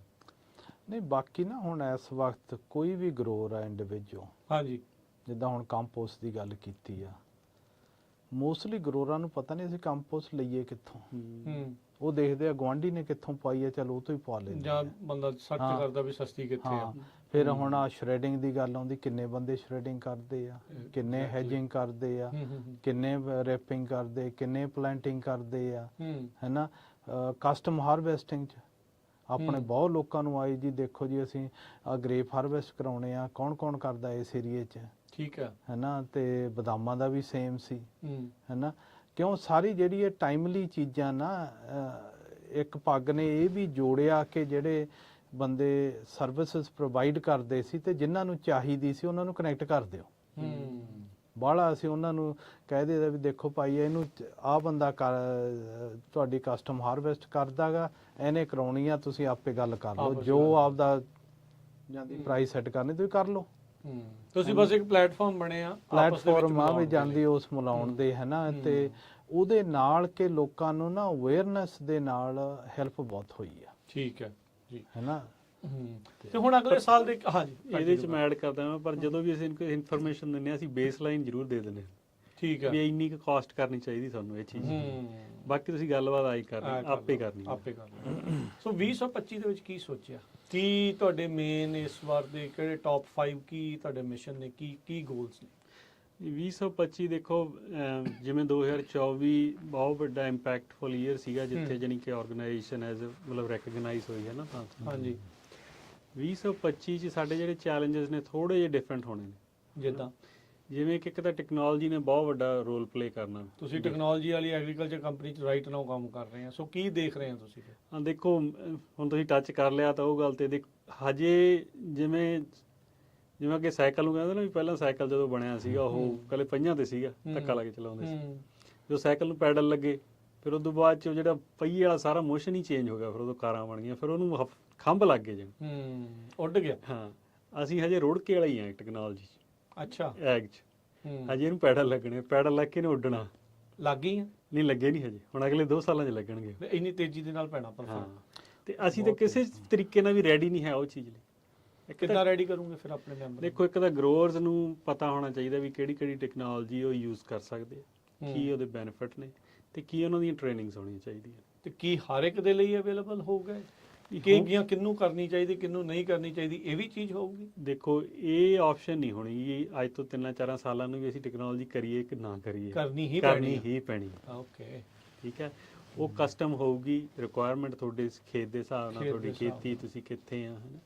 [SPEAKER 1] ਨਹੀਂ ਬਾਕੀ ਨਾ ਹੁਣ ਇਸ ਵਕਤ ਕੋਈ ਵੀ ਗਰੋਅਰ ਆ ਇੰਡੀਵਿਜੂਅਲ,
[SPEAKER 2] ਹਾਂਜੀ,
[SPEAKER 1] ਜਿੱਦਾਂ ਹੁਣ ਕੰਪੋਸਟ ਦੀ ਗੱਲ ਕੀਤੀ ਆ, ਮੋਸਟਲੀ ਗਰੋਅਰਾਂ ਨੂੰ ਪਤਾ ਨਹੀਂ ਅਸੀਂ ਕੰਪੋਸਟ ਲਈਏ ਕਿੱਥੋਂ। ਉਹ ਦੇਖਦੇ ਆ ਗੁਆਂਢੀ ਨੇ ਕਿੱਥੋਂ ਪਾਈ ਆ, ਚਲ ਉਹ ਤੋਂ ਹੀ ਪਾ ਲੈਂਦੇ,
[SPEAKER 2] ਜਾਂ ਬੰਦਾ ਸਰਚ ਕਰਦਾ ਵੀ ਸਸਤੀ ਕਿੱਥੇ ਆ।
[SPEAKER 1] ਫਿਰ ਹੁਣ ਆ ਸ਼੍ਰੈਡਿੰਗ ਦੀ ਗੱਲ ਆਉਂਦੀ, ਕਿੰਨੇ ਬੰਦੇ ਸ਼੍ਰੈਡਿੰਗ ਕਰਦੇ ਆ, ਕਿੰਨੇ ਹੈਜਿੰਗ ਕਰਦੇ ਆ, ਕਿੰਨੇ ਰੈਪਿੰਗ ਕਰਦੇ, ਕਿੰਨੇ ਪਲਾਂਟਿੰਗ ਕਰਦੇ ਆ, ਹੈਨਾ। ਕਸਟਮ ਹਾਰਵੈਸਟਿੰਗ 'ਚ ਆਪਣੇ ਬਹੁਤ ਲੋਕਾਂ ਨੂੰ ਆਈ ਜੀ, ਦੇਖੋ ਜੀ ਅਸੀਂ ਗ੍ਰੇਪ ਹਾਰਵੈਸਟ ਕਰਾਉਣੇ ਆ, ਕੌਣ ਕੌਣ ਕਰਦਾ ਇਸ ਏਰੀਏ 'ਚ,
[SPEAKER 2] ਠੀਕ ਹੈ,
[SPEAKER 1] ਹੈਨਾ। ਤੇ ਬਦਾਮਾਂ ਦਾ ਵੀ ਸੇਮ ਸੀ, ਹੈਨਾ। ਕਿਉਂ ਸਾਰੀ ਜਿਹੜੀ ਇਹ ਟਾਈਮਲੀ ਚੀਜ਼ਾਂ ਨਾ, ਇੱਕ ਪੱਗ ਨੇ ਇਹ ਵੀ ਜੋੜਿਆ ਕਿ ਜਿਹੜੇ ਬੰਦੇ ਸਰਵਿਸਿਜ਼ ਪ੍ਰੋਵਾਈਡ ਕਰਦੇ ਸੀ ਤੇ ਜਿਨ੍ਹਾਂ ਨੂੰ ਚਾਹੀਦੀ ਸੀ ਉਹਨਾਂ ਨੂੰ ਕਨੈਕਟ ਕਰ ਦਿਓ। ਬਾਹਲਾ ਅਸੀਂ ਉਹਨਾਂ ਨੂੰ ਕਹਿ ਦੇਦਾ ਵੀ ਦੇਖੋ ਭਾਈ ਇਹਨੂੰ ਆਹ ਬੰਦਾ ਤੁਹਾਡੀ ਕਸਟਮ ਹਾਰਵੈਸਟ ਕਰਦਾਗਾ, ਇਹਨੇ ਕਰਾਉਣੀ ਆ, ਤੁਸੀਂ ਆਪੇ ਗੱਲ ਕਰ ਲਓ, ਜੋ ਆਪਦਾ ਜਾਂਦੀ ਪ੍ਰਾਈਸ ਸੈੱਟ ਕਰਨੀ ਤੁਸੀਂ ਕਰ ਲਓ।
[SPEAKER 2] ਤੁਸੀਂ ਬਸ ਇੱਕ ਪਲੇਟਫਾਰਮ ਬਣੇ ਆ,
[SPEAKER 1] ਪਲੇਟਫਾਰਮ ਆ ਵੀ ਜਾਂਦੀ ਉਸ ਮਿਲਾਉਣ ਦੇ, ਹੈਨਾ। ਤੇ ਉਹਦੇ ਨਾਲ ਕਿ ਲੋਕਾਂ ਨੂੰ ਨਾ ਅਵੇਅਰਨੈਸ ਦੇ ਨਾਲ ਹੈਲਪ ਬਹੁਤ ਹੋਈ ਆ।
[SPEAKER 2] ਠੀਕ ਹੈ ਜੀ,
[SPEAKER 1] ਹੈਨਾ।
[SPEAKER 2] ਤੇ ਹੁਣ ਅਗਲੇ ਸਾਲ ਦੇ, ਹਾਂਜੀ,
[SPEAKER 3] ਇਹਦੇ 'ਚ ਮੈਂ ਐਡ ਕਰਦਾ ਹਾਂ, ਪਰ ਜਦੋਂ ਵੀ ਅਸੀਂ ਇਨਫੋਰਮੇਸ਼ਨ ਦਿੰਦੇ ਹਾਂ ਅਸੀਂ ਬੇਸਲਾਈਨ ਜ਼ਰੂਰ ਦੇ ਦਿੰਦੇ ਹਾਂ, ਠੀਕ ਹੈ, ਵੀ ਇੰਨੀ ਕੁ ਕਾਸਟ ਕਰਨੀ ਚਾਹੀਦੀ ਸਾਨੂੰ ਇਹ ਚੀਜ਼, ਬਾਕੀ ਤੁਸੀਂ ਗੱਲਬਾਤ ਆਈ ਕਰਨੀ ਆਪੇ ਕਰਨੀ। ਸੋ 2025 ਦੇ ਵਿੱਚ ਕੀ ਸੋਚਿਆ, ਕੀ ਤੁਹਾਡੇ ਮੇਨ ਇਸ ਵਾਰ ਦੇ ਕਿਹੜੇ ਟੌਪ 5 ਕੀ ਤੁਹਾਡੇ ਮਿਸ਼ਨ ਨੇ, ਕੀ ਗੋਲਸ ਨੇ? 2025 ਦੇਖੋ ਜਿਵੇਂ 2024 ਬਹੁਤ ਵੱਡਾ ਇੰਪੈਕਟਫੁਲ ਈਅਰ ਸੀਗਾ, ਜਿੱਥੇ ਜਾਨੀ ਕਿ ਆਰਗੇਨਾਈਜੇਸ਼ਨ ਐਜ਼ ਮਤਲਬ ਰੈਕਗਨਾਈਜ਼ ਹੋਈ ਹੈ ਨਾ, ਤਾਂ ਹਾਂਜੀ 2025 'ਚ ਸਾਡੇ ਜਿਹੜੇ ਚੈਲੰਜਸ ਨੇ ਥੋੜੇ ਜਿਹੇ ਡਿਫਰੈਂਟ ਹੋਣੇ ਨੇ। ਜਿਵੇਂ ਕਿ ਇੱਕ ਤਾਂ ਟੈਕਨੋਲੋਜੀ ਨੇ ਬਹੁਤ ਵੱਡਾ ਰੋਲ ਪਲੇ ਕਰਨਾ। ਤੁਸੀਂ ਟੈਕਨੋਲੋਜੀ ਵਾਲੀ ਐਗਰੀਕਲਚਰ ਕੰਪਨੀ 'ਚ ਰਾਈਟ ਨਾਓ ਕੰਮ ਕਰ ਰਹੇ ਆ, ਸੋ ਕੀ ਦੇਖ ਰਹੇ ਆ ਤੁਸੀਂ? ਹਾਂ ਦੇਖੋ ਹੁਣ ਤੁਸੀਂ ਟੱਚ ਕਰ ਲਿਆ ਤਾਂ ਉਹ ਗੱਲ ਤੇ ਹਜੇ ਜਿਵੇਂ ਜਿਵੇਂ ਕਿ ਸਾਈਕਲ ਨੂੰ ਕਹਿੰਦੇ ਨਾ ਵੀ ਪਹਿਲਾਂ ਸਾਈਕਲ ਜਦੋਂ ਬਣਿਆ ਸੀਗਾ ਉਹ ਪਹਿਲੇ ਪਹੀਆਂ ਤੇ ਸੀਗਾ, ਧੱਕਾ ਲਾ ਕੇ ਚਲਾਉਂਦੇ ਸੀ। ਜਦੋਂ ਸਾਈਕਲ ਨੂੰ ਪੈਡਲ ਲੱਗੇ ਫਿਰ ਉਦੋਂ ਬਾਅਦ ਚ ਜਿਹੜਾ ਪਹੀਏ ਵਾਲਾ ਸਾਰਾ ਮੋਸ਼ਨ ਹੀ ਚੇਂਜ ਹੋ ਗਿਆ, ਫਿਰ ਉਦੋਂ ਕਾਰਾਂ ਬਣ ਗਈਆਂ, ਫਿਰ ਉਹਨੂੰ ਖੰਭ ਲੱਗ ਗਏ ਜਿਵੇਂ
[SPEAKER 2] ਉੱਡ ਗਿਆ।
[SPEAKER 3] ਹਾਂ, ਅਸੀਂ ਹਜੇ ਰੁੜਕੇ ਵਾਲਾ ਹੀ ਆ ਟੈਕਨੋਲੋਜੀ
[SPEAKER 2] ਅੱਛਾ,
[SPEAKER 3] ਐਗ ਚ ਹਜੇ ਇਹਨੂੰ ਪੈਡਲ ਲੱਗਣੇ, ਪੈਡਲ ਲੱਗ ਕੇ ਇਹਨੇ ਉੱਡਣਾ।
[SPEAKER 2] ਲੱਗ ਗਈ ਆ?
[SPEAKER 3] ਨਹੀਂ ਲੱਗੇ ਨਹੀਂ ਹਜੇ, ਹੁਣ ਅਗਲੇ 2 ਸਾਲਾਂ 'ਚ ਲੱਗਣਗੇ।
[SPEAKER 2] ਇੰਨੀ ਤੇਜ਼ੀ ਦੇ ਨਾਲ ਪੈਣਾ ਪਰ
[SPEAKER 3] ਹਾਂ, ਤੇ ਅਸੀਂ ਤਾਂ ਕਿਸੇ ਤਰੀਕੇ ਨਾਲ ਵੀ ਰੈਡੀ ਨਹੀਂ ਹੈ ਉਹ ਚੀਜ਼ ਲਈ।
[SPEAKER 2] ਕਿੱਦਾਂ ਰੈਡੀ ਕਰੂੰਗੇ ਫਿਰ ਆਪਣੇ ਮੈਂਬਰ?
[SPEAKER 3] ਦੇਖੋ, ਇੱਕ ਤਾਂ ਗਰੋਅਰਸ ਨੂੰ ਪਤਾ ਹੋਣਾ ਚਾਹੀਦਾ ਵੀ ਕਿਹੜੀ ਕਿਹੜੀ ਟੈਕਨੋਲੋਜੀ ਉਹ ਯੂਜ਼ ਕਰ ਸਕਦੇ ਆ, ਕੀ ਉਹਦੇ ਬੈਨੀਫਿਟ ਨੇ ਤੇ ਕੀ ਉਹਨਾਂ ਦੀਆਂ ਟ੍ਰੇਨਿੰਗਸ ਹੋਣੀਆਂ ਚਾਹੀਦੀਆਂ।
[SPEAKER 2] ਤੇ ਕੀ ਹਰ ਇੱਕ ਦੇ ਲਈ ਅਵੇਲੇਬਲ ਹੋਊਗਾ? ਕਿਹੜੀਆਂ ਕਿਹਨੂੰ ਕਰਨੀ ਚਾਹੀਦੀ, ਕਿਹਨੂੰ ਨਹੀਂ ਕਰਨੀ ਚਾਹੀਦੀ, ਇਹ ਵੀ ਚੀਜ਼ ਹੋਊਗੀ?
[SPEAKER 3] ਦੇਖੋ, ਇਹ ਆਪਸ਼ਨ ਨਹੀਂ ਹੋਣੀ ਕਿ ਅੱਜ ਤੋਂ 3-4 ਸਾਲਾਂ ਨੂੰ ਵੀ ਅਸੀਂ ਟੈਕਨੋਲੋਜੀ ਕਰੀਏ ਕਿ ਨਾ ਕਰੀਏ,
[SPEAKER 2] ਕਰਨੀ ਹੀ
[SPEAKER 3] ਪੈਣੀ।
[SPEAKER 2] ਓਕੇ,
[SPEAKER 3] ਠੀਕ ਹੈ। ਉਹ ਕਸਟਮ ਹੋਊਗੀ, ਰਿਕੁਆਇਰਮੈਂਟ ਤੁਹਾਡੇ ਖੇਤ ਦੇ ਹਿਸਾਬ ਨਾਲ, ਤੁਹਾਡੀ ਖੇਤੀ, ਤੁਸੀਂ ਕਿੱਥੇ ਆ, ਹਨਾ,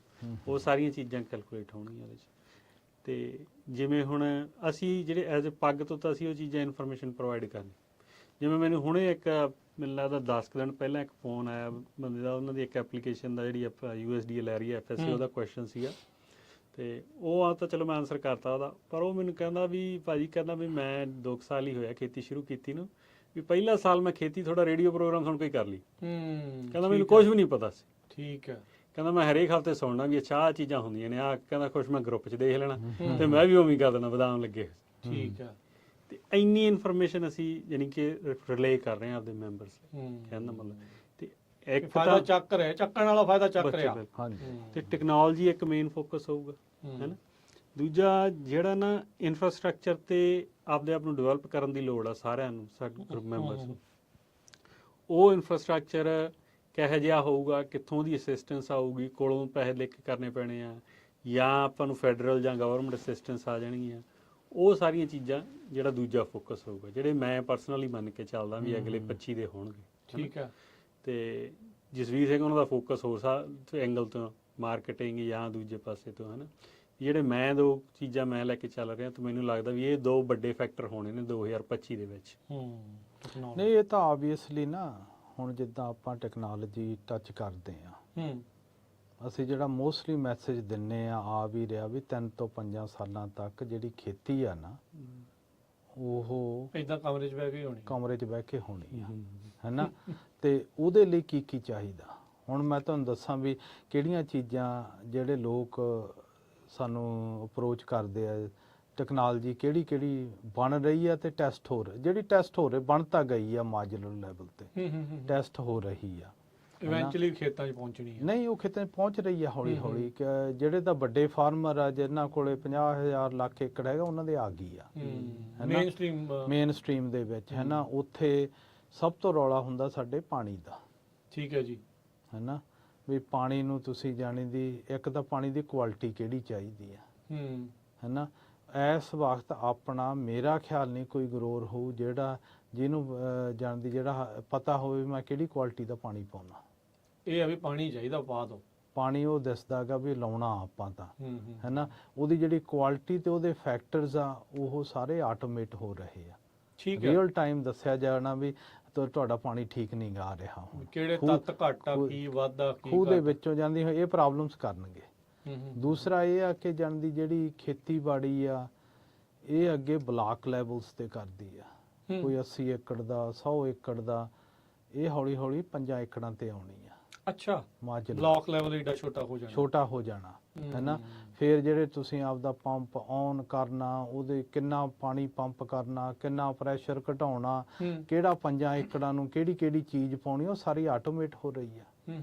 [SPEAKER 3] ਉਹ ਸਾਰੀਆਂ ਚੀਜ਼ਾਂ ਕੈਲਕੂਲੇਟ ਹੋਣਗੀਆਂ ਉਹਦੇ 'ਚ। ਤੇ ਜਿਵੇਂ ਹੁਣ ਅਸੀਂ ਜਿਹੜੇ ਐਜ਼ ਅ ਪੱਗ ਤੋਂ ਤਾਂ ਅਸੀਂ ਉਹ ਚੀਜ਼ਾਂ ਇਨਫੋਰਮੇਸ਼ਨ ਪ੍ਰੋਵਾਈਡ ਕਰਨੀ। ਜਿਵੇਂ ਮੈਨੂੰ ਹੁਣੇ ਇੱਕ ਮੈਨੂੰ ਲੱਗਦਾ 10 ਕੁ ਦਿਨ ਪਹਿਲਾਂ ਇੱਕ ਫੋਨ ਆਇਆ ਬੰਦੇ ਦਾ, ਉਹਨਾਂ ਦੀ ਇੱਕ ਐਪਲੀਕੇਸ਼ਨ ਦਾ ਜਿਹੜੀ USDA ਲੈ ਰਹੀ ਹੈ FSA, ਉਹਦਾ ਕੁਐਸਚਨ ਸੀਗਾ, ਤੇ ਉਹ ਆ ਤਾਂ ਚਲੋ ਮੈਂ ਆਨਸਰ ਕਰਤਾ ਉਹਦਾ। ਪਰ ਉਹ ਮੈਨੂੰ ਕਹਿੰਦਾ ਵੀ ਭਾਜੀ, ਕਹਿੰਦਾ ਵੀ ਮੈਂ 2 ਸਾਲ ਹੀ ਹੋਇਆ ਖੇਤੀ ਸ਼ੁਰੂ ਕੀਤੀ ਨੂੰ, ਵੀ ਪਹਿਲਾ ਸਾਲ ਮੈਂ ਖੇਤੀ ਥੋੜਾ ਰੇਡੀਓ ਪ੍ਰੋਗਰਾਮ ਸੁਣ ਕੇ ਹੀ ਕਰ ਲਈ। ਕਹਿੰਦਾ ਮੈਨੂੰ ਕੁਝ ਵੀ ਨਹੀਂ ਪਤਾ ਸੀ।
[SPEAKER 2] ਠੀਕ ਹੈ।
[SPEAKER 3] ਕਹਿੰਦਾ ਮੈਂ ਹਰੇਕ ਹਫ਼ਤੇ ਸੁਣਨਾ ਵੀ ਅੱਛਾ ਆਹ ਚੀਜ਼ਾਂ ਹੁੰਦੀਆਂ ਨੇ, ਆ ਕਹਿੰਦਾ ਕੁਛ ਮੈਂ ਗਰੁੱਪ 'ਚ ਦੇਖ ਲੈਣਾ ਤੇ ਮੈਂ ਵੀ ਉਵੇਂ ਕਰ ਦੇਣਾ, ਵਧਾਉਣ ਲੱਗੇ।
[SPEAKER 2] ਠੀਕ ਹੈ।
[SPEAKER 3] ਤੇ ਇੰਨੀ ਇਨਫੋਰਮੇਸ਼ਨ ਅਸੀਂ ਯਾਨੀ ਕਿ ਰਿਲੇ ਕਰ ਰਹੇ ਹਾਂ ਆਪਣੇ ਮੈਂਬਰਸ ਲਈ, ਕਹਿਣ ਦਾ ਮਤਲਬ। ਤੇ ਇੱਕ
[SPEAKER 2] ਫਾਇਦਾ ਚੱਕ ਰਿਹਾ, ਚੱਕਣ ਵਾਲਾ ਫਾਇਦਾ ਚੱਕ ਰਿਹਾ।
[SPEAKER 1] ਹਾਂਜੀ।
[SPEAKER 3] ਤੇ ਟੈਕਨੋਲੋਜੀ ਇੱਕ ਮੇਨ ਫੋਕਸ ਹੋਊਗਾ, ਹੈਨਾ। ਦੂਜਾ ਜਿਹੜਾ ਨਾ ਇਨਫਰਾਸਟ੍ਰਕਚਰ ਤੇ ਆਪਦੇ ਆਪ ਨੂੰ ਡਿਵੈਲਪ ਕਰਨ ਦੀ ਲੋੜ ਆ ਸਾਰਿਆਂ ਨੂੰ, ਸਾਡੇ ਗਰੁੱਪ ਮੈਂਬਰਸ ਨੂੰ। ਉਹ ਇਨਫਰਾਸਟ੍ਰਕਚਰ ਕਿਹੋ ਜਿਹਾ ਹੋਊਗਾ, ਕਿੱਥੋਂ ਦੀ ਅਸਿਸਟੈਂਸ ਆਊਗੀ, ਕੋਲੋਂ ਪੈਸੇ ਲੈ ਕੇ ਕਰਨੇ ਪੈਣੇ ਆ, ਜਾਂ ਆਪਾਂ ਨੂੰ ਫੈਡਰਲ ਜਾਂ ਗਵਰਨਮੈਂਟ ਅਸਿਸਟੈਂਸ ਆ ਜਾਣਗੀਆਂ, ਉਹ ਸਾਰੀਆਂ ਚੀਜ਼ਾਂ ਜਿਹੜਾ ਦੂਜਾ ਫੋਕਸ ਹੋਊਗਾ, ਜਿਹੜੇ ਮੈਂ ਪਰਸਨਲੀ ਮੰਨ ਕੇ ਚੱਲਦਾ ਵੀ ਅਗਲੇ 25 ਦੇ ਹੋਣਗੇ।
[SPEAKER 2] ਠੀਕ ਹੈ।
[SPEAKER 3] ਤੇ ਜਸਵੀਰ ਸਿੰਘ ਉਹਨਾਂ ਦਾ ਫੋਕਸ ਹੋਰ ਐਂਗਲ ਤੋਂ, ਮਾਰਕੀਟਿੰਗ ਜਾਂ ਦੂਜੇ ਪਾਸੇ ਤੋਂ, ਹਨਾ। ਜਿਹੜੇ ਮੈਂ 2 ਚੀਜ਼ਾਂ ਮੈਂ ਲੈ ਕੇ ਚੱਲ ਰਿਹਾ, ਤਾਂ ਮੈਨੂੰ ਲੱਗਦਾ ਵੀ ਇਹ 2 ਵੱਡੇ ਫੈਕਟਰ ਹੋਣੇ ਨੇ 2025 ਦੇ ਵਿੱਚ।
[SPEAKER 1] ਨਹੀਂ, ਇਹ ਤਾਂ ਆਬਵੀਅਸਲੀ ਨਾ, ਹੁਣ ਜਿੱਦਾਂ ਆਪਾਂ ਟੈਕਨੋਲੋਜੀ ਟੱਚ ਕਰਦੇ ਆ, ਅਸੀਂ ਜਿਹੜਾ ਮੋਸਟਲੀ ਮੈਸੇਜ ਦਿੰਨੇ ਆ ਵੀ ਰਿਹਾ ਵੀ 3 ਤੋਂ 5 ਸਾਲਾਂ ਤੱਕ ਜਿਹੜੀ ਖੇਤੀ ਆ ਨਾ, ਉਹ
[SPEAKER 2] ਇਦਾਂ ਕਮਰੇ 'ਚ ਬਹਿ ਕੇ ਹੋਣੀ ਆ, ਹੈਨਾ। ਤੇ ਉਹਦੇ ਲਈ ਕੀ ਚਾਹੀਦਾ, ਹੁਣ ਮੈਂ ਤੁਹਾਨੂੰ ਦੱਸਾਂ ਵੀ ਕਿਹੜੀਆਂ ਚੀਜ਼ਾਂ ਜਿਹੜੇ ਲੋਕ ਸਾਨੂੰ ਅਪਰੋਚ ਕਰਦੇ ਆ, ਟੈਕਨੋਲੋਜੀ ਕਿਹੜੀ ਬਣ ਰਹੀ ਆ ਤੇ ਟੈਸਟ ਹੋ ਰਹੀ, ਜਿਹੜੀ ਟੈਸਟ ਹੋ ਰਹੀ ਬਣ ਤਾਂ ਗਈ ਆ ਮਾਰਜਨਲ ਲੈਵਲ ਤੇ, ਟੈਸਟ ਹੋ ਰਹੀ ਆ, ਇਵੈਂਚੁਅਲੀ ਖੇਤਾਂ 'ਚ ਪਹੁੰਚਣੀ ਹੈ।
[SPEAKER 1] ਨਹੀਂ, ਉਹ ਖੇਤਾਂ 'ਚ ਪਹੁੰਚ ਰਹੀ ਆ ਹੌਲੀ ਹੌਲੀ। ਜਿਹੜੇ ਤਾਂ ਵੱਡੇ ਫਾਰਮਰ ਆ ਜਿਨ੍ਹਾਂ ਕੋਲੇ 50,000 ਲੱਖ ਏਕੜ ਹੈਗਾ, ਉਹਨਾਂ ਦੇ ਆ ਗਈ ਆ ਮੇਨ ਸਟ੍ਰੀਮ ਦੇ ਵਿੱਚ, ਹੈਨਾ। ਉੱਥੇ ਸਭ ਤੋਂ ਰੌਲਾ ਹੁੰਦਾ ਸਾਡੇ ਪਾਣੀ ਦਾ।
[SPEAKER 2] ਠੀਕ ਹੈ ਜੀ।
[SPEAKER 1] ਹੈਨਾ, ਵੀ ਪਾਣੀ ਨੂੰ ਤੁਸੀਂ ਜਾਣੀ ਦੀ, ਇੱਕ ਤਾਂ ਪਾਣੀ ਦੀ ਕੁਆਲਿਟੀ ਕਿਹੜੀ ਚਾਹੀਦੀ ਆ, ਹੈਨਾ। ਇਸ ਵਕਤ ਆਪਣਾ ਮੇਰਾ ਖਿਆਲ ਨਹੀਂ ਕੋਈ ਗਰੋਰ ਹੋਊ ਜਿਹਨੂੰ ਜਾਣਦੀ, ਜਿਹੜਾ ਪਤਾ ਹੋਵੇ ਮੈਂ ਕਿਹੜੀ ਕੁਆਲਿਟੀ ਦਾ ਪਾਣੀ ਪਾਉਣਾ।
[SPEAKER 2] ਇਹ ਆ ਵੀ ਪਾਣੀ ਚਾਹੀਦਾ, ਪਾ ਦੋ
[SPEAKER 1] ਪਾਣੀ, ਉਹ ਦੱਸਦਾ ਗਾ ਵੀ ਲਾਉਣਾ ਆਪਾਂ ਤਾਂ, ਹੈਨਾ। ਉਹਦੀ ਜਿਹੜੀ ਕੁਆਲਿਟੀ ਤੇ ਉਹਦੇ ਫੈਕਟਰਸ ਆ, ਉਹ ਸਾਰੇ ਆਟੋਮੇਟ ਹੋ ਰਹੇ ਆ।
[SPEAKER 2] ਠੀਕ ਹੈ।
[SPEAKER 1] ਰੀਅਲ ਟਾਈਮ ਦੱਸਿਆ ਜਾਣਾ ਵੀ ਤੁਹਾਡਾ ਪਾਣੀ ਠੀਕ ਨਹੀਂ ਗਾ ਰਿਹਾ, ਹੁਣ
[SPEAKER 2] ਕਿਹੜੇ ਤੱਤ ਘੱਟ ਆ, ਕੀ ਵਾਧਾ, ਕੀ
[SPEAKER 1] ਖੂਹ ਦੇ ਵਿੱਚੋਂ ਜਾਂਦੀ ਹੋਈ, ਇਹ ਪ੍ਰੋਬਲਮਸ ਕਰਨਗੇ। ਦੂਸਰਾ ਇਹ ਆ ਕਿ ਜਾਣਦੀ ਜਿਹੜੀ ਖੇਤੀਬਾੜੀ ਆ, ਇਹ ਅੱਗੇ ਬਲਾਕ ਲੈਵਲਸ ਤੇ ਕਰਦੀ ਆ, ਕੋਈ 80 ਏਕੜ ਦਾ, 100 ਏਕੜ ਦਾ, ਇਹ ਹੌਲੀ ਹੌਲੀ 5 ਏਕੜਾਂ ਤੇ ਆਉਣੀ ਆ।
[SPEAKER 2] ਅੱਛਾ,
[SPEAKER 1] ਮਾਰਜਨ
[SPEAKER 2] ਬਲਾਕ ਲੈਵਲ ਏਡਾ ਛੋਟਾ ਹੋ ਜਾਣਾ, ਹੈਨਾ। ਫਿਰ ਜਿਹੜੇ ਤੁਸੀਂ ਆਪਦਾ ਪੰਪ ਔਨ ਕਰਨਾ, ਉਹਦੇ ਕਿੰਨਾ ਪਾਣੀ ਪੰਪ ਕਰਨਾ, ਕਿੰਨਾ ਪ੍ਰੈਸ਼ਰ ਘਟਾਉਣਾ, ਕਿਹੜਾ 5 ਏਕੜਾਂ ਨੂੰ ਕਿਹੜੀ ਚੀਜ਼ ਪਾਉਣੀ, ਉਹ ਸਾਰੀ ਆਟੋਮੇਟ ਹੋ ਰਹੀ ਆ,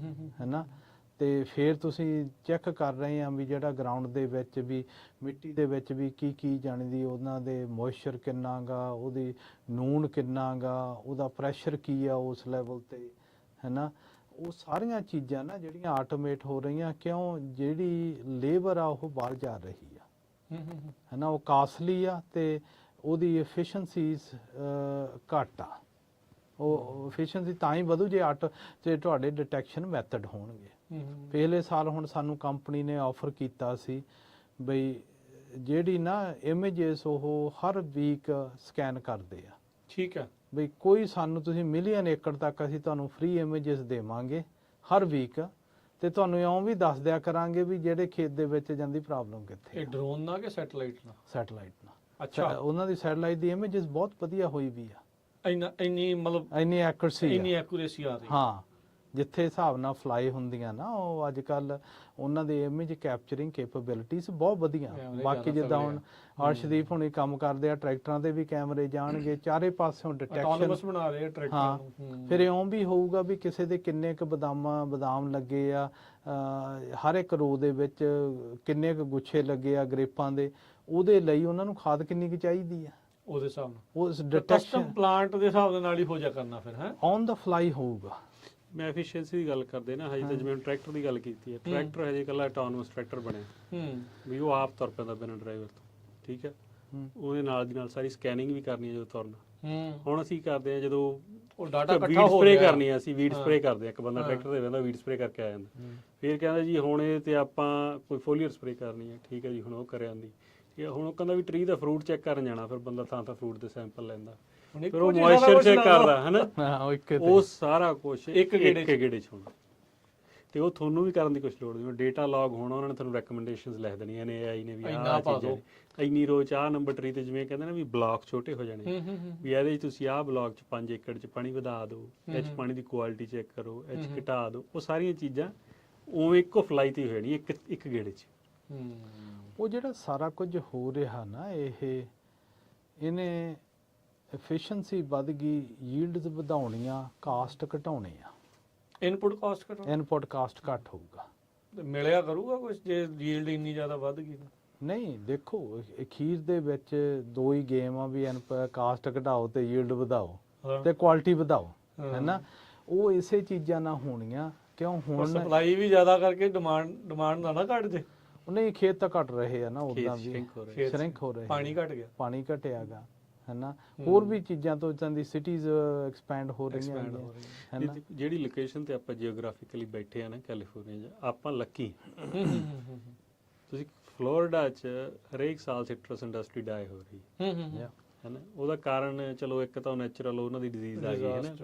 [SPEAKER 2] ਹੈਨਾ। ਤੇ ਫਿਰ ਤੁਸੀਂ ਚੈੱਕ ਕਰ ਰਹੇ ਆ ਵੀ ਜਿਹੜਾ ਗਰਾਊਂਡ ਦੇ ਵਿੱਚ ਵੀ, ਮਿੱਟੀ ਦੇ ਵਿੱਚ ਵੀ ਕੀ ਜਾਣਦੀ, ਉਹਨਾਂ ਦੇ ਮੋਇਸਚਰ ਕਿੰਨਾ ਗਾ, ਉਹਦੀ ਨੂਣ ਕਿੰਨਾ ਗਾ, ਉਹਦਾ ਪ੍ਰੈਸ਼ਰ ਕੀ ਆ ਉਸ ਲੈਵਲ ਤੇ, ਹੈਨਾ। ਉਹ ਸਾਰੀਆਂ ਚੀਜ਼ਾਂ ਨਾ ਜਿਹੜੀਆਂ ਆਟੋਮੇਟ ਹੋ ਰਹੀਆਂ, ਕਿਉਂ, ਜਿਹੜੀ ਲੇਬਰ ਆ ਉਹ ਬਾਹਰ ਜਾ ਰਹੀ ਆ, ਹੈਨਾ। ਉਹ ਕਾਸਟਲੀ ਆ ਤੇ ਉਹਦੀ ਐਫੀਸ਼ੀਐਂਸੀਜ਼ ਘੱਟ ਆ। ਉਹ ਐਫੀਸ਼ੀਐਂਸੀ ਤਾਂ ਹੀ ਵਧੂ ਜੇ ਤੁਹਾਡੇ ਡਿਟੈਕਸ਼ਨ ਮੈਥਡ ਹੋਣਗੇ। ਪਹਿਲੇ ਸਾਲ ਹੁਣ ਸਾਨੂੰ ਕੰਪਨੀ ਨੇ ਆਫਰ ਕੀਤਾ ਸੀ ਬਈ ਜਿਹੜੀ ਨਾ ਇਮੇਜਸ ਉਹ ਹਰ ਵੀਕ ਸਕੈਨ ਕਰਦੇ ਆ। ਠੀਕ ਹੈ।
[SPEAKER 1] ਬਈ ਕੋਈ ਸਾਨੂੰ ਤੁਸੀਂ ਮਿਲੀਅਨ ਏਕੜ ਤੱਕ ਅਸੀਂ ਤੁਹਾਨੂੰ ਫ੍ਰੀ ਇਮੇਜਸ ਦੇਵਾਂਗੇ ਹਰ ਵੀਕ, ਤੇ ਤੁਹਾਨੂੰ ਇਉਂ ਵੀ ਦੱਸ ਦਿਆ ਕਰਾਂਗੇ ਵੀ ਜਿਹੜੇ ਖੇਤ ਦੇ ਵਿੱਚ ਜਾਂਦੀ ਪ੍ਰੋਬਲਮ ਕਿੱਥੇ
[SPEAKER 2] ਇਹ ਡਰੋਨ ਨਾਲ ਕਿ ਸੈਟੇਲਾਈਟ ਨਾਲ?
[SPEAKER 1] ਸੈਟੇਲਾਈਟ ਨਾਲ।
[SPEAKER 2] ਅੱਛਾ,
[SPEAKER 1] ਉਹਨਾਂ ਦੀ ਸੈਟੇਲਾਈਟ ਦੀ ਇਮੇजेस ਬਹੁਤ ਵਧੀਆ ਹੋਈ ਵੀ ਆ,
[SPEAKER 2] ਇੰਨੀ ਮਤਲਬ
[SPEAKER 1] ਇੰਨੀ ਐਕੂਰੇਸੀ
[SPEAKER 2] ਇੰਨੀ ਐਕੂਰੇਸੀ ਆ ਰਹੀ?
[SPEAKER 1] ਹਾਂ, ਜਿੱਥੇ ਹਿਸਾਬ ਨਾਲ ਫਲਾਈ ਹੁੰਦੀਆਂ ਨਾ ਉਹ ਅੱਜ ਕੱਲ ਉਹਨਾਂ ਦੇ ਇਮੇਜ ਕੈਪਚਰਿੰਗ ਕੈਪੇਬਿਲਿਟੀਜ਼ ਬਹੁਤ ਵਧੀਆ।
[SPEAKER 2] ਕੈਮਰੇ
[SPEAKER 1] ਬਾਕੀ
[SPEAKER 2] ਜ਼ਿਆਦਾ
[SPEAKER 1] ਜਿੱਦਾਂ
[SPEAKER 2] ਤਗੜੇ
[SPEAKER 1] ਹੁਣ
[SPEAKER 2] ਆ।
[SPEAKER 1] ਅਰਸ਼ਦੀਪ ਹੁਣੀ ਕੰਮ ਕਰਦੇ ਆ, ਟਰੈਕਟਰਾਂ ਤੇ ਵੀ ਕੈਮਰੇ ਜਾਣਗੇ, ਚਾਰੇ ਪਾਸਿਓਂ ਡਿਟੈਕਸ਼ਨ।
[SPEAKER 2] ਆਟੋਨੋਮਸ ਬਣਾ ਰਹੇ ਆ ਟਰੈਕਟਰ
[SPEAKER 1] ਹਾਂ,
[SPEAKER 2] ਨੂੰ।
[SPEAKER 1] ਫਿਰ ਇਉਂ ਵੀ ਹੋਊਗਾ ਵੀ ਕਿਸੇ ਦੇ ਕਿੰਨੇ ਕੁ ਬਦਾਮ ਲੱਗੇ ਆ, ਹਰ ਇੱਕ ਰੋ ਦੇ ਵਿੱਚ ਕਿੰਨੇ ਕੁ ਗੁੱਛੇ ਲੱਗੇ ਆ ਗ੍ਰੇਪਾਂ ਦੇ, ਉਹਦੇ ਲਈ ਉਹਨਾਂ ਨੂੰ ਖਾਦ ਕਿੰਨੀ ਕੁ ਚਾਹੀਦੀ ਆ,
[SPEAKER 2] ਉਹਦੇ ਹਿਸਾਬ ਨਾਲ
[SPEAKER 1] ਉਸ
[SPEAKER 2] ਕਸਟਮ
[SPEAKER 1] ਡਿਟੈਕਸ਼ਨ
[SPEAKER 2] ਪਲਾਂਟ ਦੇ ਹਿਸਾਬ ਦੇ ਨਾਲ ਹੀ ਹੋ ਜਾ ਕਰਨਾ ਫਿਰ ਹੈ।
[SPEAKER 1] ਔਨ ਦਾ ਫਲਾਈ ਹੋਊਗਾ।
[SPEAKER 3] ਮੈਂ ਐਫੀਸ਼ੀਐਂਸੀ ਦੀ ਗੱਲ ਕਰਦੇ ਨਾ, ਹਜੇ ਤਾਂ ਜਿਵੇਂ ਟਰੈਕਟਰ ਦੀ ਗੱਲ ਕੀਤੀ ਹੈ, ਟਰੈਕਟਰ ਹਜੇ ਇਕੱਲਾ ਆਟੋਨੋਮਸ ਟਰੈਕਟਰ ਬਣਿਆ ਵੀ ਉਹ ਆਪ ਤੁਰ ਪੈਂਦਾ ਬਿਨਾਂ ਡਰਾਈਵਰ ਤੋਂ, ਠੀਕ ਹੈ। ਉਹਦੇ ਨਾਲ ਦੀ ਨਾਲ ਸਾਰੀ ਸਕੈਨਿੰਗ ਵੀ ਕਰਨੀ ਹੈ ਜਦੋਂ ਤੁਰਨਾ। ਹੁਣ ਅਸੀਂ ਕਰਦੇ ਹਾਂ ਜਦੋਂ
[SPEAKER 2] ਉਹ ਡਾਟਾ ਇਕੱਠਾ
[SPEAKER 3] ਵੀਡ
[SPEAKER 2] ਹੋ
[SPEAKER 3] ਸਪਰੇ
[SPEAKER 2] ਰਿਹਾ
[SPEAKER 3] ਕਰਨੀ ਹੈ, ਅਸੀਂ ਵੀਡ ਸਪਰੇ ਕਰਦੇ ਹਾਂ, ਇੱਕ ਬੰਦਾ ਟਰੈਕਟਰ ਦੇ ਬੰਦਾ ਵੀਡ ਸਪਰੇ ਕਰਕੇ ਆ ਜਾਂਦਾ, ਫਿਰ ਕਹਿੰਦਾ ਜੀ ਹੁਣ ਇਹ ਤੇ ਆਪਾਂ ਕੋਈ ਫੋਲੀਅਰ ਸਪਰੇ ਕਰਨੀ ਹੈ, ਠੀਕ ਹੈ ਜੀ, ਹੁਣ ਉਹ ਕਰ ਆਂਦੀ। ਹੁਣ ਉਹ ਕਹਿੰਦਾ ਵੀ ਟਰੀ ਦਾ ਫਰੂਟ ਚੈੱਕ ਕਰਨ ਜਾਣਾ, ਫਿਰ ਬੰਦਾ ਥਾਂ ਫਰੂਟ ਦੇ ਸੈਂਪਲ ਲੈਂਦਾ, ਫਿਰ ਉਹ ਮੋਇਸਚਰ ਚੈੱਕ ਕਰਦਾ ਹੈ ਨਾ, ਉਹ ਸਾਰਾ ਕੁਝ ਇੱਕ ਗੇੜੇ 'ਚ ਹੋਣਾ। ਤੇ ਉਹ ਤੁਹਾਨੂੰ ਵੀ ਕਰਨ ਦੀ ਕੁਝ ਲੋੜ ਨਹੀਂ, ਡੇਟਾ ਲੌਗ ਹੋਣਾ, ਉਹਨਾਂ ਨੇ ਤੁਹਾਨੂੰ ਰეკਮੈਂਡੇਸ਼ਨਸ ਲਿਖ ਦੇਣੀਆਂ ਨੇ AI ਨੇ ਵੀ ਆਹ ਚੀਜ਼ਾਂ ਇੰਨੀ ਰੋਜ਼ ਆਹ ਨੰਬਰ ਟਰੀ ਤੇ, ਜਿਵੇਂ ਕਹਿੰਦੇ ਨਾ ਵੀ ਬਲਾਕ ਛੋਟੇ ਹੋ ਜਾਣੇ ਵੀ ਇਹਦੇ 'ਚ ਤੁਸੀਂ ਆਹ ਬਲਾਕ 'ਚ 5 ਏਕੜ 'ਚ ਪਾਣੀ ਵਧਾ ਦਿਓ, ਇਹ 'ਚ ਪਾਣੀ ਦੀ ਕੁਆਲਿਟੀ ਚੈੱਕ ਕਰੋ, ਇਹ 'ਚ ਘਟਾ ਦਿਓ, ਉਹ ਸਾਰੀਆਂ ਚੀਜ਼ਾਂ ਉਵੇਂ ਇੱਕੋ ਫਲਾਈ ਤੇ ਹੋ ਜਾਣੀ ਇੱਕ ਗੇੜੇ 'ਚ।
[SPEAKER 1] ਉਹ ਜਿਹੜਾ ਸਾਰਾ ਕੁਝ ਹੋ ਰਿਹਾ ਨਾ, ਇਹਨੇ ਐਫੀਸ਼ੀਐਂਸੀ ਵੱਧ ਗਈ, ਯੀਲਡਸ ਵਧਾਉਣੀਆਂ, ਕਾਸਟ ਘਟਾਉਣੇ ਆ,
[SPEAKER 2] ਇਨਪੁਟ ਕਾਸਟ ਘਟਾਉਣਾ,
[SPEAKER 1] ਇਨਪੁਟ ਕਾਸਟ ਘੱਟ ਹੋਊਗਾ।
[SPEAKER 2] ਮਿਲਿਆ ਕਰੂਗਾ ਕੁਝ ਜੇ ਯੀਲਡ ਇੰਨੀ ਜ਼ਿਆਦਾ ਵੱਧ ਗਈ ਤਾਂ?
[SPEAKER 1] ਨਹੀਂ, ਦੇਖੋ ਅਖੀਰ ਦੇ ਵਿੱਚ ਦੋ ਹੀ ਗੇਮ ਆ ਵੀ ਕਾਸਟ ਘਟਾਓ ਤੇ ਯੀਲਡ ਵਧਾਓ ਤੇ ਕੁਆਲਿਟੀ ਵਧਾਓ, ਹੈਨਾ। ਉਹ ਇਸੇ ਚੀਜ਼ਾਂ ਨਾਲ ਹੋਣੀਆਂ, ਕਿਉਂ ਹੁਣ
[SPEAKER 2] ਸਪਲਾਈ ਵੀ ਜ਼ਿਆਦਾ ਕਰਕੇ ਡਿਮਾਂਡ ਨਾ ਘਟ ਜੇ।
[SPEAKER 1] ਨਹੀਂ, ਖੇਤ ਤਾਂ ਘਟ ਰਹੇ ਆ ਨਾ, ਉਦਾਂ ਵੀ ਸ਼ਰਿੰਕ ਹੋ ਰਹੇ,
[SPEAKER 2] ਪਾਣੀ ਘਟ ਗਿਆ,
[SPEAKER 1] ਪਾਣੀ ਘਟਿਆਗਾ, ਹੈਨਾ। ਹੋਰ ਵੀ ਚੀਜ਼ਾਂ ਤੋਂ ਇਦਾਂ ਦੀ ਸਿਟੀਜ਼ ਐਕਸਪੈਂਡ ਹੋ ਰਹੀਆਂ ਹੈਨਾ।
[SPEAKER 3] ਜਿਹੜੀ ਲੋਕੇਸ਼ਨ ਤੇ ਆਪਾਂ ਜਿਓਗ੍ਰਾਫਿਕਲੀ ਬੈਠੇ ਆ ਨਾ ਕੈਲੀਫੋਰਨੀਆ 'ਚ, ਆਪਾਂ ਲੱਕੀ। ਤੁਸੀਂ ਫਲੋਰੀਡਾ 'ਚ ਹਰੇਕ ਸਾਲ ਸਿਟਰਸ ਇੰਡਸਟਰੀ ਡਾਈ ਹੋ ਰਹੀ ਹੈ ਨਾ। ਉਹਦਾ ਕਾਰਨ ਚਲੋ ਇੱਕ ਤਾਂ ਨੈਚੁਰਲ ਉਹਨਾਂ ਦੀ ਡਿਜ਼ੀਜ਼ ਆ ਗਈ ਹੈ ਨਾ,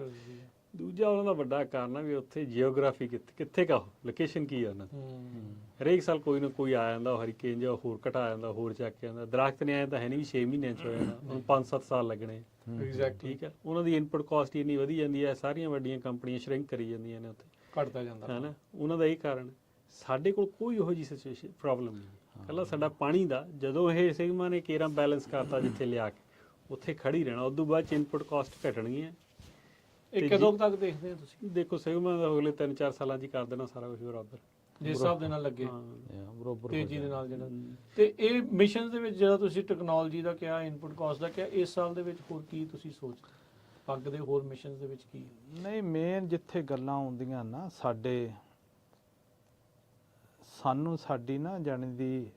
[SPEAKER 3] ਦੂਜਾ ਉਹਨਾਂ ਦਾ ਵੱਡਾ ਕਾਰਨ ਆ ਵੀ ਉੱਥੇ ਜਿਓਗ੍ਰਾਫੀ ਕਿੱਥੇ ਕਾ ਲੋਕੇਸ਼ਨ ਕੀ ਆ ਉਹਨਾਂ ਦੀ। ਹਰੇਕ ਸਾਲ ਕੋਈ ਨਾ ਕੋਈ ਆ ਜਾਂਦਾ, ਹਰੀਕੇਨ ਜਾਂ ਹੋਰ ਘਟਾ ਜਾਂਦਾ, ਹੋਰ ਚੱਕ ਕੇ ਆਉਂਦਾ। ਦਰਖਤ ਨੇ ਆਏ ਤਾਂ ਹੈ ਨਹੀਂ ਵੀ 6 ਮਹੀਨਿਆਂ 'ਚ ਹੋ ਜਾਣਾ, ਉਹਨੂੰ 5-7 ਸਾਲ ਲੱਗਣੇ। ਠੀਕ ਹੈ, ਉਹਨਾਂ ਦੀ ਇਨਪੁਟ ਕਾਸਟ ਇੰਨੀ ਵਧੀ ਜਾਂਦੀ ਹੈ, ਸਾਰੀਆਂ ਵੱਡੀਆਂ ਕੰਪਨੀਆਂ ਸ਼ਰਿੰਕ ਕਰੀ ਜਾਂਦੀਆਂ ਨੇ, ਉੱਥੇ
[SPEAKER 2] ਘਟਦਾ ਜਾਂਦਾ
[SPEAKER 3] ਹੈ ਨਾ। ਉਹਨਾਂ ਦਾ ਇਹ ਕਾਰਨ, ਸਾਡੇ ਕੋਲ ਕੋਈ ਇਹੋ ਜਿਹੀ ਸਿਚੁਏਸ਼ਨ ਪ੍ਰੋਬਲਮ ਨਹੀਂ। ਕੱਲਾ ਸਾਡਾ ਪਾਣੀ ਦਾ, ਜਦੋਂ ਇਹ ਸਿਗਮਾ ਨੇ ਕੇਰਾਂ ਬੈਲੈਂਸ ਕਰਤਾ ਜਿੱਥੇ ਲਿਆ ਕੇ, ਉੱਥੇ ਖੜੀ ਰਹਿਣਾ। ਉਦੋਂ ਬਾਅਦ 'ਚ ਇਨਪੁਟ ਕਾਸਟ ਘਟਣਗੀਆਂ।
[SPEAKER 2] ਇਹ ਕਦੋਂ ਤੱਕ ਦੇਖਦੇ ਹੋ ਤੁਸੀਂ?
[SPEAKER 3] ਦੇਖੋ ਸਿਗਮਾ ਦਾ ਅਗਲੇ 3-4 ਸਾਲਾਂ 'ਚ ਹੀ ਕਰ ਦੇਣਾ ਸਾਰਾ ਕੁਝ ਬਰਾਬਰ,
[SPEAKER 2] ਜਿਸ ਹਿਸਾਬ ਦੇ ਨਾਲ ਲੱਗੇ
[SPEAKER 1] ਬਰੋਬਰ
[SPEAKER 2] ਤੇਜ਼ੀ ਦੇ ਨਾਲ ਜਿਹੜਾ। ਤੇ ਇਹ ਮਿਸ਼ਨਸ ਦੇ ਵਿੱਚ ਜਿਹੜਾ ਤੁਸੀਂ ਟੈਕਨੋਲੋਜੀ ਦਾ ਕਿਹਾ, ਇਨਪੁਟ ਕਾਸਟ ਦਾ ਕਿਹਾ, ਇਸ ਸਾਲ ਦੇ ਵਿੱਚ ਹੋਰ ਕੀ ਤੁਸੀਂ ਸੋਚਦੇ ਪੱਗ ਦੇ ਹੋਰ ਮਿਸ਼ਨਸ ਦੇ ਵਿੱਚ ਕੀ?
[SPEAKER 1] ਨਹੀਂ, ਮੇਨ ਜਿੱਥੇ ਗੱਲਾਂ ਆਉਂਦੀਆਂ ਨਾ, ਸਾਨੂੰ ਸਾਡੀ ਨਾ ਜਾਣੀ ਦੀ,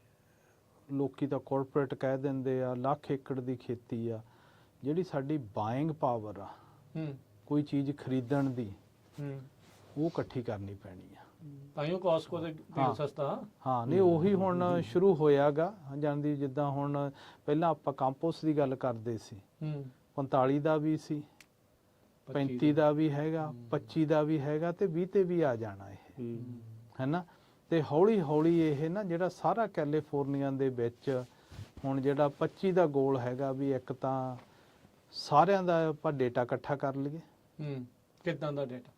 [SPEAKER 1] ਲੋਕੀ ਤਾਂ ਕਾਰਪੋਰੇਟ ਕਹਿ ਦਿੰਦੇ ਆ, ਲੱਖ ਏਕੜ ਦੀ ਖੇਤੀ ਆ, ਜਿਹੜੀ ਸਾਡੀ ਬਾਇੰਗ ਪਾਵਰ ਆ ਕੋਈ ਚੀਜ਼ ਖਰੀਦਣ ਦੀ, ਉਹ ਇਕੱਠੀ ਕਰਨੀ ਪੈਣੀ ਆ,
[SPEAKER 2] ਤਾਈਓ ਕਾਸਕੋ ਦੇ ਤੇਲ ਸਸਤਾ।
[SPEAKER 1] ਹਾਂ, ਨਹੀਂ ਉਹੀ ਹੁਣ ਸ਼ੁਰੂ ਹੋਇਆਗਾ ਜਾਂਦੀ। ਜਿੱਦਾਂ ਹੁਣ ਪਹਿਲਾਂ ਆਪਾਂ ਕੰਪੋਸਟ ਦੀ ਗੱਲ ਕਰਦੇ ਸੀ, 45 ਦਾ ਵੀ ਸੀ, 35 ਦਾ ਵੀ ਹੈਗਾ, 25 ਦਾ ਵੀ ਹੈਗਾ, ਤੇ 20 ਤੇ ਵੀ ਆ ਜਾਣਾ ਇਹ, ਹੈਨਾ। ਤੇ ਹੌਲੀ ਹੌਲੀ ਇਹ ਨਾ ਜਿਹੜਾ ਸਾਰਾ ਕੈਲੀਫੋਰਨੀਆ ਦੇ ਵਿੱਚ ਹੁਣ ਜਿਹੜਾ 25 ਦਾ ਗੋਲ ਹੈਗਾ ਵੀ ਇੱਕ ਤਾਂ ਸਾਰਿਆਂ ਦਾ ਆਪਾਂ ਡੇਟਾ ਇਕੱਠਾ ਕਰ ਲਈਏ।
[SPEAKER 2] ਕਿੱਦਾਂ ਦਾ ਡੇਟਾ?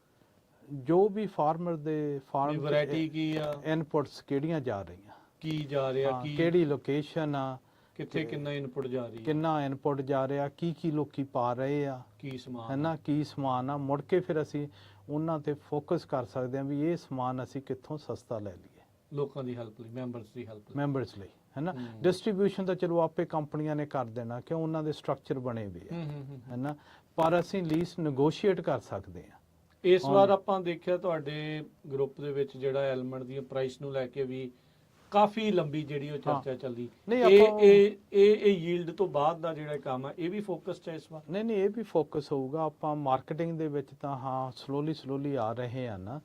[SPEAKER 1] ਜੋ ਵੀ ਫਾਰਮਰ ਦੇ ਫਾਰਮ
[SPEAKER 2] ਵੈਰਾਈਟੀ ਕੀ ਆ,
[SPEAKER 1] ਇਨਪੁਟਸ ਕਿਹੜੀਆਂ ਜਾ ਰਹੀਆਂ,
[SPEAKER 2] ਕੀ ਜਾ ਰਿਹਾ, ਕੀ
[SPEAKER 1] ਕਿਹੜੀ ਲੋਕੇਸ਼ਨ ਆ,
[SPEAKER 2] ਕਿੱਥੇ ਕਿੰਨਾ ਇਨਪੁਟ ਜਾ ਰਹੀ ਹੈ,
[SPEAKER 1] ਕਿੰਨਾ ਇਨਪੁਟ ਜਾ ਰਿਹਾ, ਕੀ ਲੋਕੀ ਪਾ ਰਹੇ ਆ,
[SPEAKER 2] ਕੀ ਸਮਾਨ
[SPEAKER 1] ਹੈਨਾ, ਕੀ ਸਮਾਨ ਆ। ਮੁੜ ਕੇ ਫਿਰ ਅਸੀਂ ਉਹਨਾਂ ਤੇ ਫੋਕਸ ਕਰ ਸਕਦੇ ਹਾਂ ਵੀ ਇਹ ਸਮਾਨ ਅਸੀਂ ਕਿੱਥੋਂ ਸਸਤਾ ਲੈ ਲਈਏ,
[SPEAKER 2] ਲੋਕਾਂ ਦੀ ਹੈਲਪ ਲਈ, ਮੈਂਬਰਸ
[SPEAKER 1] ਲਈ, ਹੈਨਾ। ਡਿਸਟ੍ਰੀਬਿਊਸ਼ਨ ਤਾਂ ਚਲੋ ਆਪੇ ਕੰਪਨੀਆਂ ਨੇ ਕਰ ਦੇਣਾ, ਕਿਉਂ ਉਹਨਾਂ ਦੇ ਸਟਰਕਚਰ ਬਣੇ ਹੋਏ ਆ, ਹੈਨਾ। ਪਰ ਅਸੀਂ ਲੀਸ ਨੈਗੋਸ਼ੀਏਟ ਕਰ ਸਕਦੇ ਹਾਂ।
[SPEAKER 2] ਇਸ ਵਾਰ ਆਪਾਂ ਦੇਖਿਆ ਤੁਹਾਡੇ ਗਰੁੱਪ ਦੇ ਵਿੱਚ ਜਿਹੜਾ ਐਲੀਮੈਂਟ ਦੀ ਪ੍ਰਾਈਸ ਨੂੰ ਲੈ ਕੇ ਵੀ ਕਾਫੀ ਲੰਬੀ ਜਿਹੜੀ ਉਹ ਚਰਚਾ ਚੱਲੀ। ਇਹ ਯੀਲਡ ਤੋਂ ਬਾਅਦ ਦਾ ਜਿਹੜਾ ਕੰਮ ਹੈ, ਇਹ ਵੀ ਫੋਕਸ ਹੈ ਇਸ ਵਾਰ? ਨਹੀਂ,
[SPEAKER 1] ਇਹ ਵੀ ਫੋਕਸ ਹੋਊਗਾ। ਆਪਾਂ ਮਾਰਕੀਟਿੰਗ ਦੇ ਵਿੱਚ ਤਾਂ ਹਾਂ ਸਲੋਲੀ ਆ ਰਹੇ ਆ ਨਾ,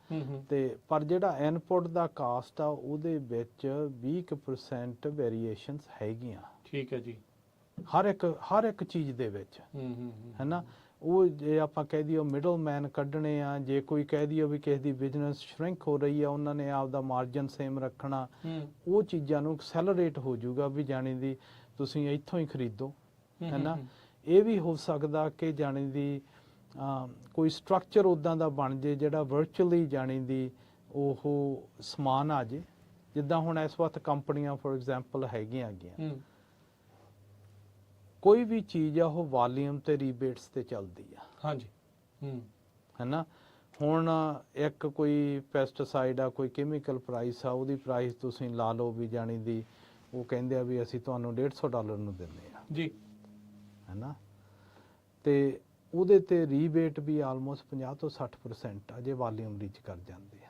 [SPEAKER 1] ਤੇ ਪਰ ਜਿਹੜਾ ਇਨਪੁਟ ਦਾ ਕਾਸਟ ਆ ਉਹਦੇ ਵਿੱਚ 20% ਵੇਰੀਏਸ਼ਨਸ ਹੈਗੀਆਂ।
[SPEAKER 2] ਠੀਕ ਹੈ ਜੀ,
[SPEAKER 1] ਹਰ ਇੱਕ ਚੀਜ਼ ਦੇ ਵਿੱਚ, ਹੈਨਾ। ਉਹ ਜੇ ਆਪਾਂ ਕਹਿ ਦਈਏ ਮਿਡਲ ਮੈਨ ਕੱਢਣੇ ਆ, ਜੇ ਕੋਈ ਕਹਿ ਦਈਏ ਵੀ ਕਿਸੇ ਦੀ ਬਿਜ਼ਨਸ ਸ਼ਰਿੰਕ ਹੋ ਰਹੀ ਆ, ਉਹਨਾਂ ਨੇ ਆਪਦਾ ਮਾਰਜਨ ਸੇਮ ਰੱਖਣਾ, ਉਹ ਚੀਜ਼ਾਂ ਨੂੰ ਐਕਸੈਲਰੇਟ ਹੋ ਜਾਊਗਾ ਵੀ ਜਾਣੀ ਦੀ ਤੁਸੀਂ ਇੱਥੋਂ ਹੀ ਖਰੀਦੋ, ਹੈ ਨਾ। ਇਹ ਵੀ ਹੋ ਸਕਦਾ ਕਿ ਜਾਣੀ ਦੀ ਕੋਈ ਸਟਰਕਚਰ ਉੱਦਾਂ ਦਾ ਬਣ ਜੇ ਜਿਹੜਾ ਵਰਚੁਅਲੀ ਜਾਣੀ ਦੀ ਉਹ ਸਮਾਨ ਆ ਜੇ, ਜਿੱਦਾਂ ਹੁਣ ਇਸ ਵਕਤ ਕੰਪਨੀਆਂ ਫੋਰ ਐਗਜ਼ਾਮਪਲ ਹੈਗੀਆਂ ਕੋਈ ਵੀ ਚੀਜ਼ ਆ ਉਹ ਵਾਲੀਅਮ ਤੇ ਰੀਬੇਟਸ ਤੇ ਚੱਲਦੀ ਆ।
[SPEAKER 2] ਹਾਂਜੀ।
[SPEAKER 1] ਹੈ ਨਾ। ਹੁਣ ਇੱਕ ਕੋਈ ਪੈਸਟੀਸਾਈਡ ਆ, ਕੋਈ ਕੈਮੀਕਲ ਪ੍ਰਾਈਸ ਆ, ਉਹਦੀ ਪ੍ਰਾਈਸ ਤੁਸੀਂ ਲਾ ਲਓ ਵੀ ਜਾਣੀ ਦੀ ਉਹ ਕਹਿੰਦੇ ਆ ਵੀ ਅਸੀਂ ਤੁਹਾਨੂੰ $150 ਨੂੰ ਦਿੰਦੇ ਆ
[SPEAKER 2] ਜੀ,
[SPEAKER 1] ਹੈ ਨਾ। ਤੇ ਉਹਦੇ ਤੇ ਰੀਬੇਟ ਵੀ ਆਲਮੋਸਟ 50 ਤੋਂ 60% ਆ ਜੇ ਵਾਲੀਅਮ ਰੀਚ ਕਰ ਜਾਂਦੇ ਆ।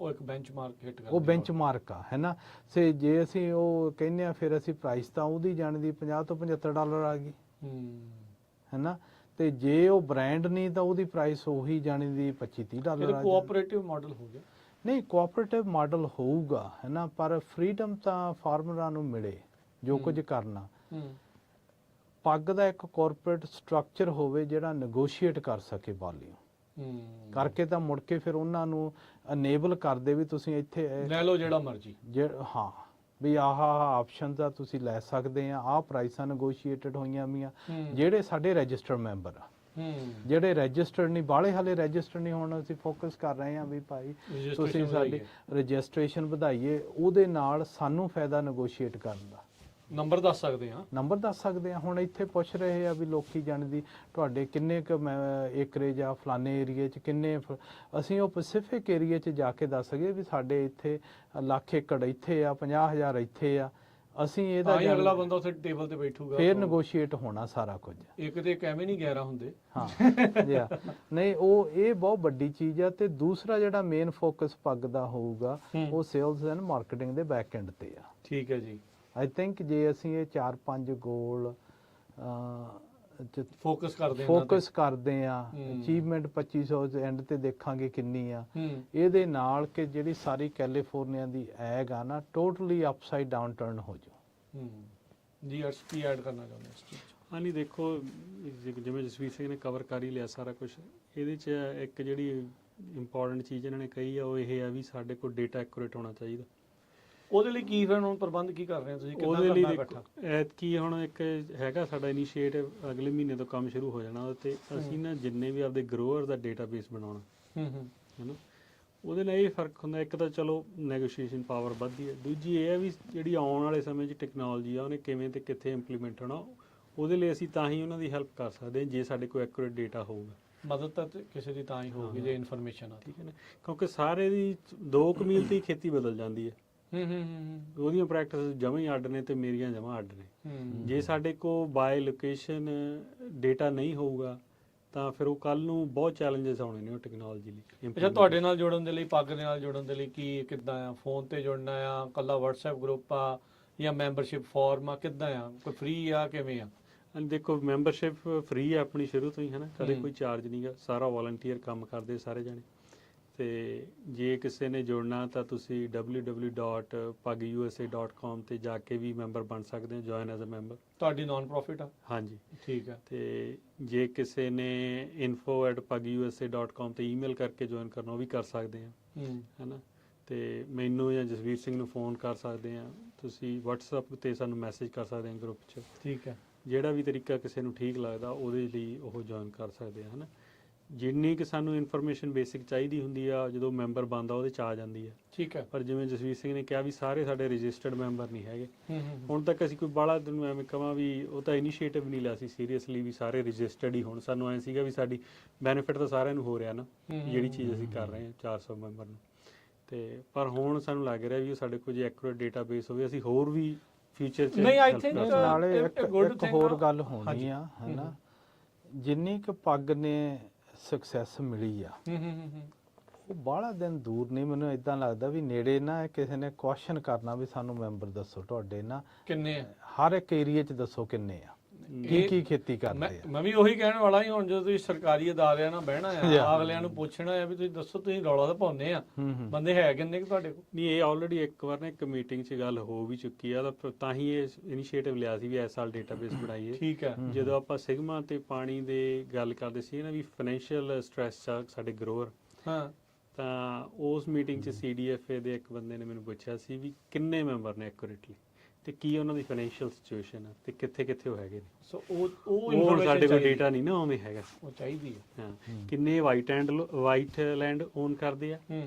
[SPEAKER 2] ਉਹ ਇੱਕ ਬੈਂਚਮਾਰਕ ਹਿੱਟ
[SPEAKER 1] ਉਹ ਬੈਂਚਮਾਰਕ ਆ, ਹੈ ਨਾ। ਸੇ ਜੇ ਅਸੀਂ ਉਹ ਕਹਿੰਦੇ ਆ ਫਿਰ ਅਸੀਂ ਪ੍ਰਾਈਸ ਤਾਂ ਉਹਦੀ ਜਾਣੀ ਦੀ 50 ਤੋਂ $75 ਆ ਗਈ, ਹੈ ਨਾ। ਤੇ ਜੇ ਉਹ ਬ੍ਰਾਂਡ ਨਹੀਂ ਤਾਂ ਉਹਦੀ ਪ੍ਰਾਈਸ ਉਹੀ ਜਾਣੀ ਦੀ $25-30 ਆ ਗਈ।
[SPEAKER 2] ਕੋਆਪਰੇਟਿਵ ਮਾਡਲ ਹੋ ਗਿਆ।
[SPEAKER 1] ਨਹੀਂ, ਕੋਆਪਰੇਟਿਵ ਮਾਡਲ ਹੋਊਗਾ, ਹੈ ਨਾ, ਪਰ ਫਰੀडम ਤਾਂ ਫਾਰਮਰਾਂ ਨੂੰ ਮਿਲੇ ਜੋ ਕੁਝ ਕਰਨਾ। ਪੱਗ ਦਾ ਇੱਕ ਕਾਰਪੋਰੇਟ ਸਟਰਕਚਰ ਹੋਵੇ ਜਿਹੜਾ ਨੈਗੋਸ਼ੀਏਟ ਕਰ ਸਕੇ ਵਾਲੀਅਮ ਕਰਕੇ, ਤਾਂ ਮੁੜ ਕੇ ਫਿਰ ਉਹਨਾਂ ਨੂੰ ਅਨੇਬਲ ਕਰਦੇ ਵੀ ਤੁਸੀਂ ਇੱਥੇ
[SPEAKER 2] ਲੈ ਲਓ ਜਿਹੜਾ ਮਰਜ਼ੀ,
[SPEAKER 1] ਹਾਂ ਵੀ ਆਹ ਆਪਸ਼ਨਸ ਆ ਤੁਸੀਂ ਲੈ ਸਕਦੇ ਆ, ਆਹ ਪ੍ਰਾਈਸਾਂ ਨੈਗੋਸ਼ੀਏਟਡ ਹੋਈਆਂ ਵੀਆਂ। ਜਿਹੜੇ ਸਾਡੇ ਰਜਿਸਟਰਡ ਮੈਂਬਰ ਆ, ਜਿਹੜੇ ਰਜਿਸਟਰਡ ਨਹੀਂ, ਬਾਹਲੇ ਹਾਲੇ ਰਜਿਸਟਰਡ ਨਹੀਂ, ਹੁਣ ਅਸੀਂ ਫੋਕਸ ਕਰ ਰਹੇ ਹਾਂ ਵੀ ਭਾਈ ਤੁਸੀਂ ਸਾਡੀ ਰਜਿਸਟ੍ਰੇਸ਼ਨ ਵਧਾਈਏ, ਉਹਦੇ ਨਾਲ ਸਾਨੂੰ ਫਾਇਦਾ ਨੈਗੋਸ਼ੀਏਟ ਕਰਨ ਦਾ।
[SPEAKER 2] ਨੰਬਰ ਦੱਸ ਸਕਦੇ ਹਾਂ,
[SPEAKER 1] ਨੰਬਰ ਦੱਸ ਸਕਦੇ ਹਾਂ। ਹੁਣ ਇੱਥੇ ਪੁੱਛ ਰਹੇ ਆ ਵੀ ਲੋਕੀ ਜਾਣਦੀ ਤੁਹਾਡੇ ਕਿੰਨੇ ਕੁ ਏਕਰੇਜ ਆ ਫਲਾਣੇ ਏਰੀਏ 'ਚ, ਕਿੰਨੇ ਅਸੀਂ ਉਹ ਪੈਸੀਫਿਕ ਏਰੀਏ 'ਚ ਜਾ ਕੇ ਦੱਸ ਸਕੇ ਵੀ ਸਾਡੇ ਇੱਥੇ 1,00,000 ਏਕੜ ਇੱਥੇ ਆ, 50,000 ਇੱਥੇ ਆ। ਅਸੀਂ ਇਹਦਾ
[SPEAKER 2] ਅਗਲਾ ਬੰਦਾ ਉੱਥੇ ਟੇਬਲ ਤੇ ਬੈਠੂਗਾ,
[SPEAKER 1] ਫੇਰ ਨੈਗੋਸ਼ੀਏਟ ਹੋਣਾ ਸਾਰਾ ਕੁਝ।
[SPEAKER 2] ਇੱਕ ਤੇ ਐਵੇਂ ਨਹੀਂ 11 ਹੁੰਦੇ।
[SPEAKER 1] ਹਾਂ ਜੀ, ਨਹੀਂ ਉਹ ਇਹ ਬਹੁਤ ਵੱਡੀ ਚੀਜ਼ ਆ। ਤੇ ਦੂਸਰਾ ਜਿਹੜਾ ਮੇਨ ਫੋਕਸ ਪੱਗ ਦਾ ਹੋਊਗਾ ਉਹ ਸੇਲਸ ਐਂਡ ਮਾਰਕੀਟਿੰਗ ਦੇ ਬੈਕ ਐਂਡ ਤੇ ਆ।
[SPEAKER 2] ਠੀਕ ਹੈ ਜੀ।
[SPEAKER 1] ਆਈ ਥਿੰਕ ਜੇ ਅਸੀਂ ਇਹ 4-5 ਗੋਲ
[SPEAKER 2] ਫੋਕਸ
[SPEAKER 1] ਕਰਦੇ ਆ, ਅਚੀਵਮੈਂਟ 2500 ਐਂਡ ਤੇ ਦੇਖਾਂਗੇ ਕਿੰਨੀ ਆ, ਇਹਦੇ ਨਾਲ ਕਿ ਜਿਹੜੀ ਸਾਰੀ ਕੈਲੀਫੋਰਨੀਆ ਦੀ ਐਗ ਆ ਨਾ ਟੋਟਲੀ ਅਪਸਾਈਡ ਡਾਊਨ ਟਰਨ ਹੋ ਜਾਊ।
[SPEAKER 2] ਜੀ ਕੀ ਐਡ ਕਰਨਾ ਚਾਹੁੰਦੇ ਇਸ ਚੀਜ਼ 'ਚ?
[SPEAKER 3] ਹਾਂ, ਨਹੀਂ ਦੇਖੋ ਜਿਵੇਂ ਜਸਵੀਰ ਸਿੰਘ ਨੇ ਕਵਰ ਕਰ ਹੀ ਲਿਆ ਸਾਰਾ ਕੁਝ। ਇਹਦੇ 'ਚ ਇੱਕ ਜਿਹੜੀ ਇੰਪੋਰਟੈਂਟ ਚੀਜ਼ ਇਹਨਾਂ ਨੇ ਕਹੀ ਆ ਉਹ ਇਹ ਆ ਵੀ ਸਾਡੇ ਕੋਲ ਡੇਟਾ ਐਕੂਰੇਟ ਹੋਣਾ ਚਾਹੀਦਾ।
[SPEAKER 2] ਉਹਦੇ ਲਈ ਕੀ ਫਿਰ ਹੁਣ ਪ੍ਰਬੰਧ ਕੀ ਕਰ ਰਹੇ ਹੋ ਤੁਸੀਂ?
[SPEAKER 3] ਉਹਦੇ ਲਈ ਐਤਕੀ ਹੁਣ ਇੱਕ ਹੈਗਾ ਸਾਡਾ ਇਨੀਸ਼ੀਏਟਿਵ, ਅਗਲੇ ਮਹੀਨੇ ਤੋਂ ਕੰਮ ਸ਼ੁਰੂ ਹੋ ਜਾਣਾ। ਤੇ ਅਸੀਂ ਨਾ ਜਿੰਨੇ ਵੀ ਆਪਦੇ ਗਰੋਅਰ ਦਾ ਡੇਟਾਬੇਸ ਬਣਾਉਣਾ, ਹੈ ਨਾ। ਉਹਦੇ ਨਾਲ ਇਹ ਫਰਕ ਹੁੰਦਾ, ਇੱਕ ਤਾਂ ਚਲੋ ਨੈਗੋਸ਼ੀਏਸ਼ਨ ਪਾਵਰ ਵੱਧਦੀ ਹੈ, ਦੂਜੀ ਇਹ ਹੈ ਵੀ ਜਿਹੜੀ ਆਉਣ ਵਾਲੇ ਸਮੇਂ 'ਚ ਟੈਕਨੋਲੋਜੀ ਆ ਉਹਨੇ ਕਿਵੇਂ ਤੇ ਕਿੱਥੇ ਇੰਪਲੀਮੈਂਟ ਹੋਣਾ, ਉਹਦੇ ਲਈ ਅਸੀਂ ਤਾਂ ਹੀ ਉਹਨਾਂ ਦੀ ਹੈਲਪ ਕਰ ਸਕਦੇ ਹਾਂ ਜੇ ਸਾਡੇ ਕੋਲ ਐਕੂਰੇਟ ਡੇਟਾ ਹੋਊਗਾ।
[SPEAKER 2] ਮਦਦ ਤਾਂ ਕਿਸੇ ਦੀ ਤਾਂ ਹੀ ਹੋਊਗੀ ਜੇ ਇਨਫੋਰਮੇਸ਼ਨ ਆ, ਠੀਕ ਹੈ ਨਾ।
[SPEAKER 3] ਕਿਉਂਕਿ ਸਾਰੇ ਦੀ 2 ਕਮੀਲ ਤੇ ਖੇਤੀ ਬਦਲ ਜਾਂਦੀ ਹੈ। ਉਹਦੀਆਂ ਪ੍ਰੈਕਟਿਸ ਜਮਾਂ ਹੀ ਅੱਡ ਨੇ ਤੇ ਮੇਰੀਆਂ ਜਮਾਂ ਅੱਡ ਨੇ। ਜੇ ਸਾਡੇ ਕੋਲ ਬਾਏ ਲੋਕੇਸ਼ਨ ਡੇਟਾ ਨਹੀਂ ਹੋਊਗਾ ਤਾਂ ਫਿਰ ਉਹ ਕੱਲ ਨੂੰ ਬਹੁਤ ਚੈਲੰਜਸ ਆਉਣੇ ਨੇ ਉਹ ਟੈਕਨੋਲੋਜੀ ਲਈ।
[SPEAKER 2] ਅੱਛਾ, ਤੁਹਾਡੇ ਨਾਲ ਜੁੜਨ ਦੇ ਲਈ, ਪੱਗ ਦੇ ਨਾਲ ਜੁੜਨ ਦੇ ਲਈ ਕੀ ਕਿੱਦਾਂ ਆ? ਫੋਨ ਤੇ ਜੁੜਨਾ ਆ, ਕੱਲਾ WhatsApp ਗਰੁੱਪ ਆ ਜਾਂ ਮੈਂਬਰਸ਼ਿਪ ਫਾਰਮ ਆ, ਕਿੱਦਾਂ ਆ? ਕੋਈ ਫ੍ਰੀ ਆ, ਕਿਵੇਂ ਆ?
[SPEAKER 3] ਦੇਖੋ ਮੈਂਬਰਸ਼ਿਪ ਫ੍ਰੀ ਆ ਆਪਣੀ ਸ਼ੁਰੂ ਤੋਂ ਹੀ, ਹੈ ਨਾ, ਕਦੇ ਕੋਈ ਚਾਰਜ ਨਹੀਂਗਾ, ਸਾਰਾ ਵਾਲੰਟੀਅਰ ਕੰਮ ਕਰਦੇ ਸਾਰੇ ਜਾਣੇ। ਤੇ ਜੇ ਕਿਸੇ ਨੇ ਜੁੜਨਾ ਤਾਂ ਤੁਸੀਂ www.pagusa.com ਤੇ ਜਾ ਕੇ ਵੀ ਮੈਂਬਰ ਬਣ ਸਕਦੇ ਹੋ, ਜੁਆਇਨ ਐਜ਼ ਅ ਮੈਂਬਰ।
[SPEAKER 2] ਤੁਹਾਡੀ ਨਾਨ ਪ੍ਰੋਫਿਟ ਆ?
[SPEAKER 3] ਹਾਂਜੀ,
[SPEAKER 2] ਠੀਕ ਹੈ।
[SPEAKER 3] ਤੇ ਜੇ ਕਿਸੇ ਨੇ info@pagusa.com ਤੇ ਈਮੇਲ ਕਰਕੇ ਜੁਆਇਨ ਕਰਨਾ ਉਹ ਵੀ ਕਰ ਸਕਦੇ ਆ, ਹੈ ਨਾ। ਤੇ ਮੈਨੂੰ ਜਾਂ ਜਸਵੀਰ ਸਿੰਘ ਨੂੰ ਫੋਨ ਕਰ ਸਕਦੇ ਆ, ਤੁਸੀਂ WhatsApp ਤੇ ਸਾਨੂੰ ਮੈਸੇਜ ਕਰ ਸਕਦੇ ਆ ਗਰੁੱਪ 'ਚ।
[SPEAKER 2] ਠੀਕ ਹੈ।
[SPEAKER 3] ਜਿਹੜਾ ਵੀ ਤਰੀਕਾ ਕਿਸੇ ਨੂੰ ਠੀਕ ਲੱਗਦਾ ਉਹਦੇ ਲਈ ਉਹ ਜੁਆਇਨ ਕਰ ਸਕਦੇ ਆ, ਹੈ ਨਾ। ਜਿੰਨੀ ਕਿ ਸਾਨੂੰ ਇਨਫੋਰਮੇਸ਼ਨ ਬੇਸਿਕ ਚਾਹੀਦੀ ਹੁੰਦੀ ਆ ਜਦੋਂ ਮੈਂਬਰ ਬਣਦਾ ਉਹਦੇ 'ਚ ਆ ਜਾਂਦੀ ਹੈ।
[SPEAKER 2] ਠੀਕ ਹੈ।
[SPEAKER 3] ਪਰ ਜਿਵੇਂ ਜਸਵੀਰ ਸਿੰਘ ਨੇ ਕਿਹਾ ਵੀ ਸਾਰੇ ਸਾਡੇ ਰਜਿਸਟਰਡ ਮੈਂਬਰ ਨਹੀਂ ਹੈਗੇ। ਹੁਣ ਤੱਕ ਅਸੀਂ ਕੋਈ ਬਾਹਲਾ ਤੈਨੂੰ ਐਵੇਂ ਕਹਾਂ ਵੀ ਉਹ ਤਾਂ ਇਨੀਸ਼ੀਏਟਿਵ ਨਹੀਂ ਲਿਆ ਸੀ ਸੀਰੀਅਸਲੀ ਵੀ ਸਾਰੇ ਰਜਿਸਟਰਡ ਹੀ ਹੋਣ। ਸਾਨੂੰ ਐਂ ਸੀਗਾ ਵੀ ਸਾਡੀ ਬੈਨੀਫਿਟ ਤਾਂ ਸਾਰਿਆਂ ਨੂੰ ਹੋ ਰਿਹਾ ਨਾ ਜਿਹੜੀ ਚੀਜ਼ ਅਸੀਂ ਕਰ ਰਹੇ ਹਾਂ 400 ਮੈਂਬਰ ਨੂੰ। ਤੇ ਪਰ ਹੁਣ ਸਾਨੂੰ ਲੱਗ ਰਿਹਾ ਵੀ ਉਹ ਸਾਡੇ ਕੋਲ ਜੇ ਐਕੂਰੇਟ ਡੇਟਾਬੇਸ ਹੋਵੇ ਅਸੀਂ ਹੋਰ ਵੀ ਫਿਊਚਰ 'ਚ
[SPEAKER 2] ਨਹੀਂ, ਆਈ ਥਿੰਕ
[SPEAKER 1] ਨਾਲੇ ਇੱਕ ਹੋਰ ਗੱਲ ਹੋਣੀ ਆ, ਹੈ ਨਾ। ਜਿੰਨੀ ਕੁ ਪੱਗ ਨੇ ਸਕਸੈਸ ਮਿਲੀ ਆ ਉਹ ਬਾਹਲਾ ਦਿਨ ਦੂਰ ਨਹੀਂ। ਮੈਨੂੰ ਇਦਾਂ ਲੱਗਦਾ ਵੀ ਨੇੜੇ ਨਾ ਕਿਸੇ ਨੇ ਕੁਐਸਚਨ ਕਰਨਾ ਵੀ ਸਾਨੂੰ ਮੈਂਬਰ ਦੱਸੋ ਤੁਹਾਡੇ ਨਾ
[SPEAKER 2] ਕਿੰਨੇ ਆ,
[SPEAKER 1] ਹਰ ਇੱਕ ਏਰੀਆ 'ਚ ਦੱਸੋ ਕਿੰਨੇ ਆ। ਕੀ ਖੇਤੀ ਕਰਦੇ ਆ।
[SPEAKER 2] ਮੈਂ ਵੀ ਉਹੀ ਕਹਿਣ ਵਾਲਾ ਹੀ, ਹੁਣ ਜਦੋਂ ਤੁਸੀਂ ਸਰਕਾਰੀ ਅਦਾਰਿਆਂ ਨਾਲ ਬਹਿਣਾ ਆ, ਅਗਲਿਆਂ ਨੂੰ ਪੁੱਛਣਾ ਆ ਵੀ ਤੁਸੀਂ ਦੱਸੋ ਤੁਸੀਂ ਰੌਲਾ ਤਾਂ ਪਾਉਂਦੇ ਆ, ਬੰਦੇ ਹੈ ਕਿੰਨੇ ਕਿ ਤੁਹਾਡੇ ਕੋਲ?
[SPEAKER 3] ਨਹੀਂ, ਇਹ ਆਲਰੇਡੀ ਇੱਕ ਵਾਰ ਨਾ ਇੱਕ ਮੀਟਿੰਗ 'ਚ ਗੱਲ ਹੋ ਵੀ ਚੁੱਕੀ ਆ, ਤਾਂ ਹੀ ਇਹ ਇਨੀਸ਼ੀਏਟਿਵ ਲਿਆ ਸੀ ਵੀ ਇਸ ਸਾਲ ਡੇਟਾਬੇਸ ਬਣਾਈਏ।
[SPEAKER 2] ਠੀਕ ਹੈ।
[SPEAKER 3] ਜਦੋਂ ਆਪਾਂ ਸਿਗਮਾ ਤੇ ਪਾਣੀ ਦੇ ਗੱਲ ਕਰਦੇ ਸੀ ਨਾ ਵੀ ਫਾਈਨੈਂਸ਼ੀਅਲ ਸਟ੍ਰੈਸ ਸਾਡੇ ਗਰੋਅਰ,
[SPEAKER 2] ਹਾਂ,
[SPEAKER 3] ਤਾਂ ਉਸ ਮੀਟਿੰਗ 'ਚ CDFA ਦੇ ਇੱਕ ਬੰਦੇ ਨੇ ਮੈਨੂੰ ਪੁੱਛਿਆ ਸੀ ਵੀ ਕਿੰਨੇ ਮੈਂਬਰ ਨੇ ਐਕੂਰੇਟਲੀ, ਤੇ ਕੀ ਉਹਨਾਂ ਦੀ ਫਾਈਨੈਂਸ਼ੀਅਲ ਸਿਚੁਏਸ਼ਨ ਆ, ਤੇ ਕਿੱਥੇ ਕਿੱਥੇ ਉਹ ਹੈਗੇ ਨੇ।
[SPEAKER 2] ਸੋ ਉਹ
[SPEAKER 3] ਹੁਣ ਸਾਡੇ ਕੋਲ ਡੇਟਾ ਨਹੀਂ ਨਾ ਉਵੇਂ ਹੈਗਾ।
[SPEAKER 2] ਉਹ ਚਾਹੀਦੀ ਹੈ।
[SPEAKER 3] ਹਾਂ, ਕਿੰਨੇ ਵਾਈਟ ਲੈਂਡ ਓਨ ਕਰਦੇ ਆ,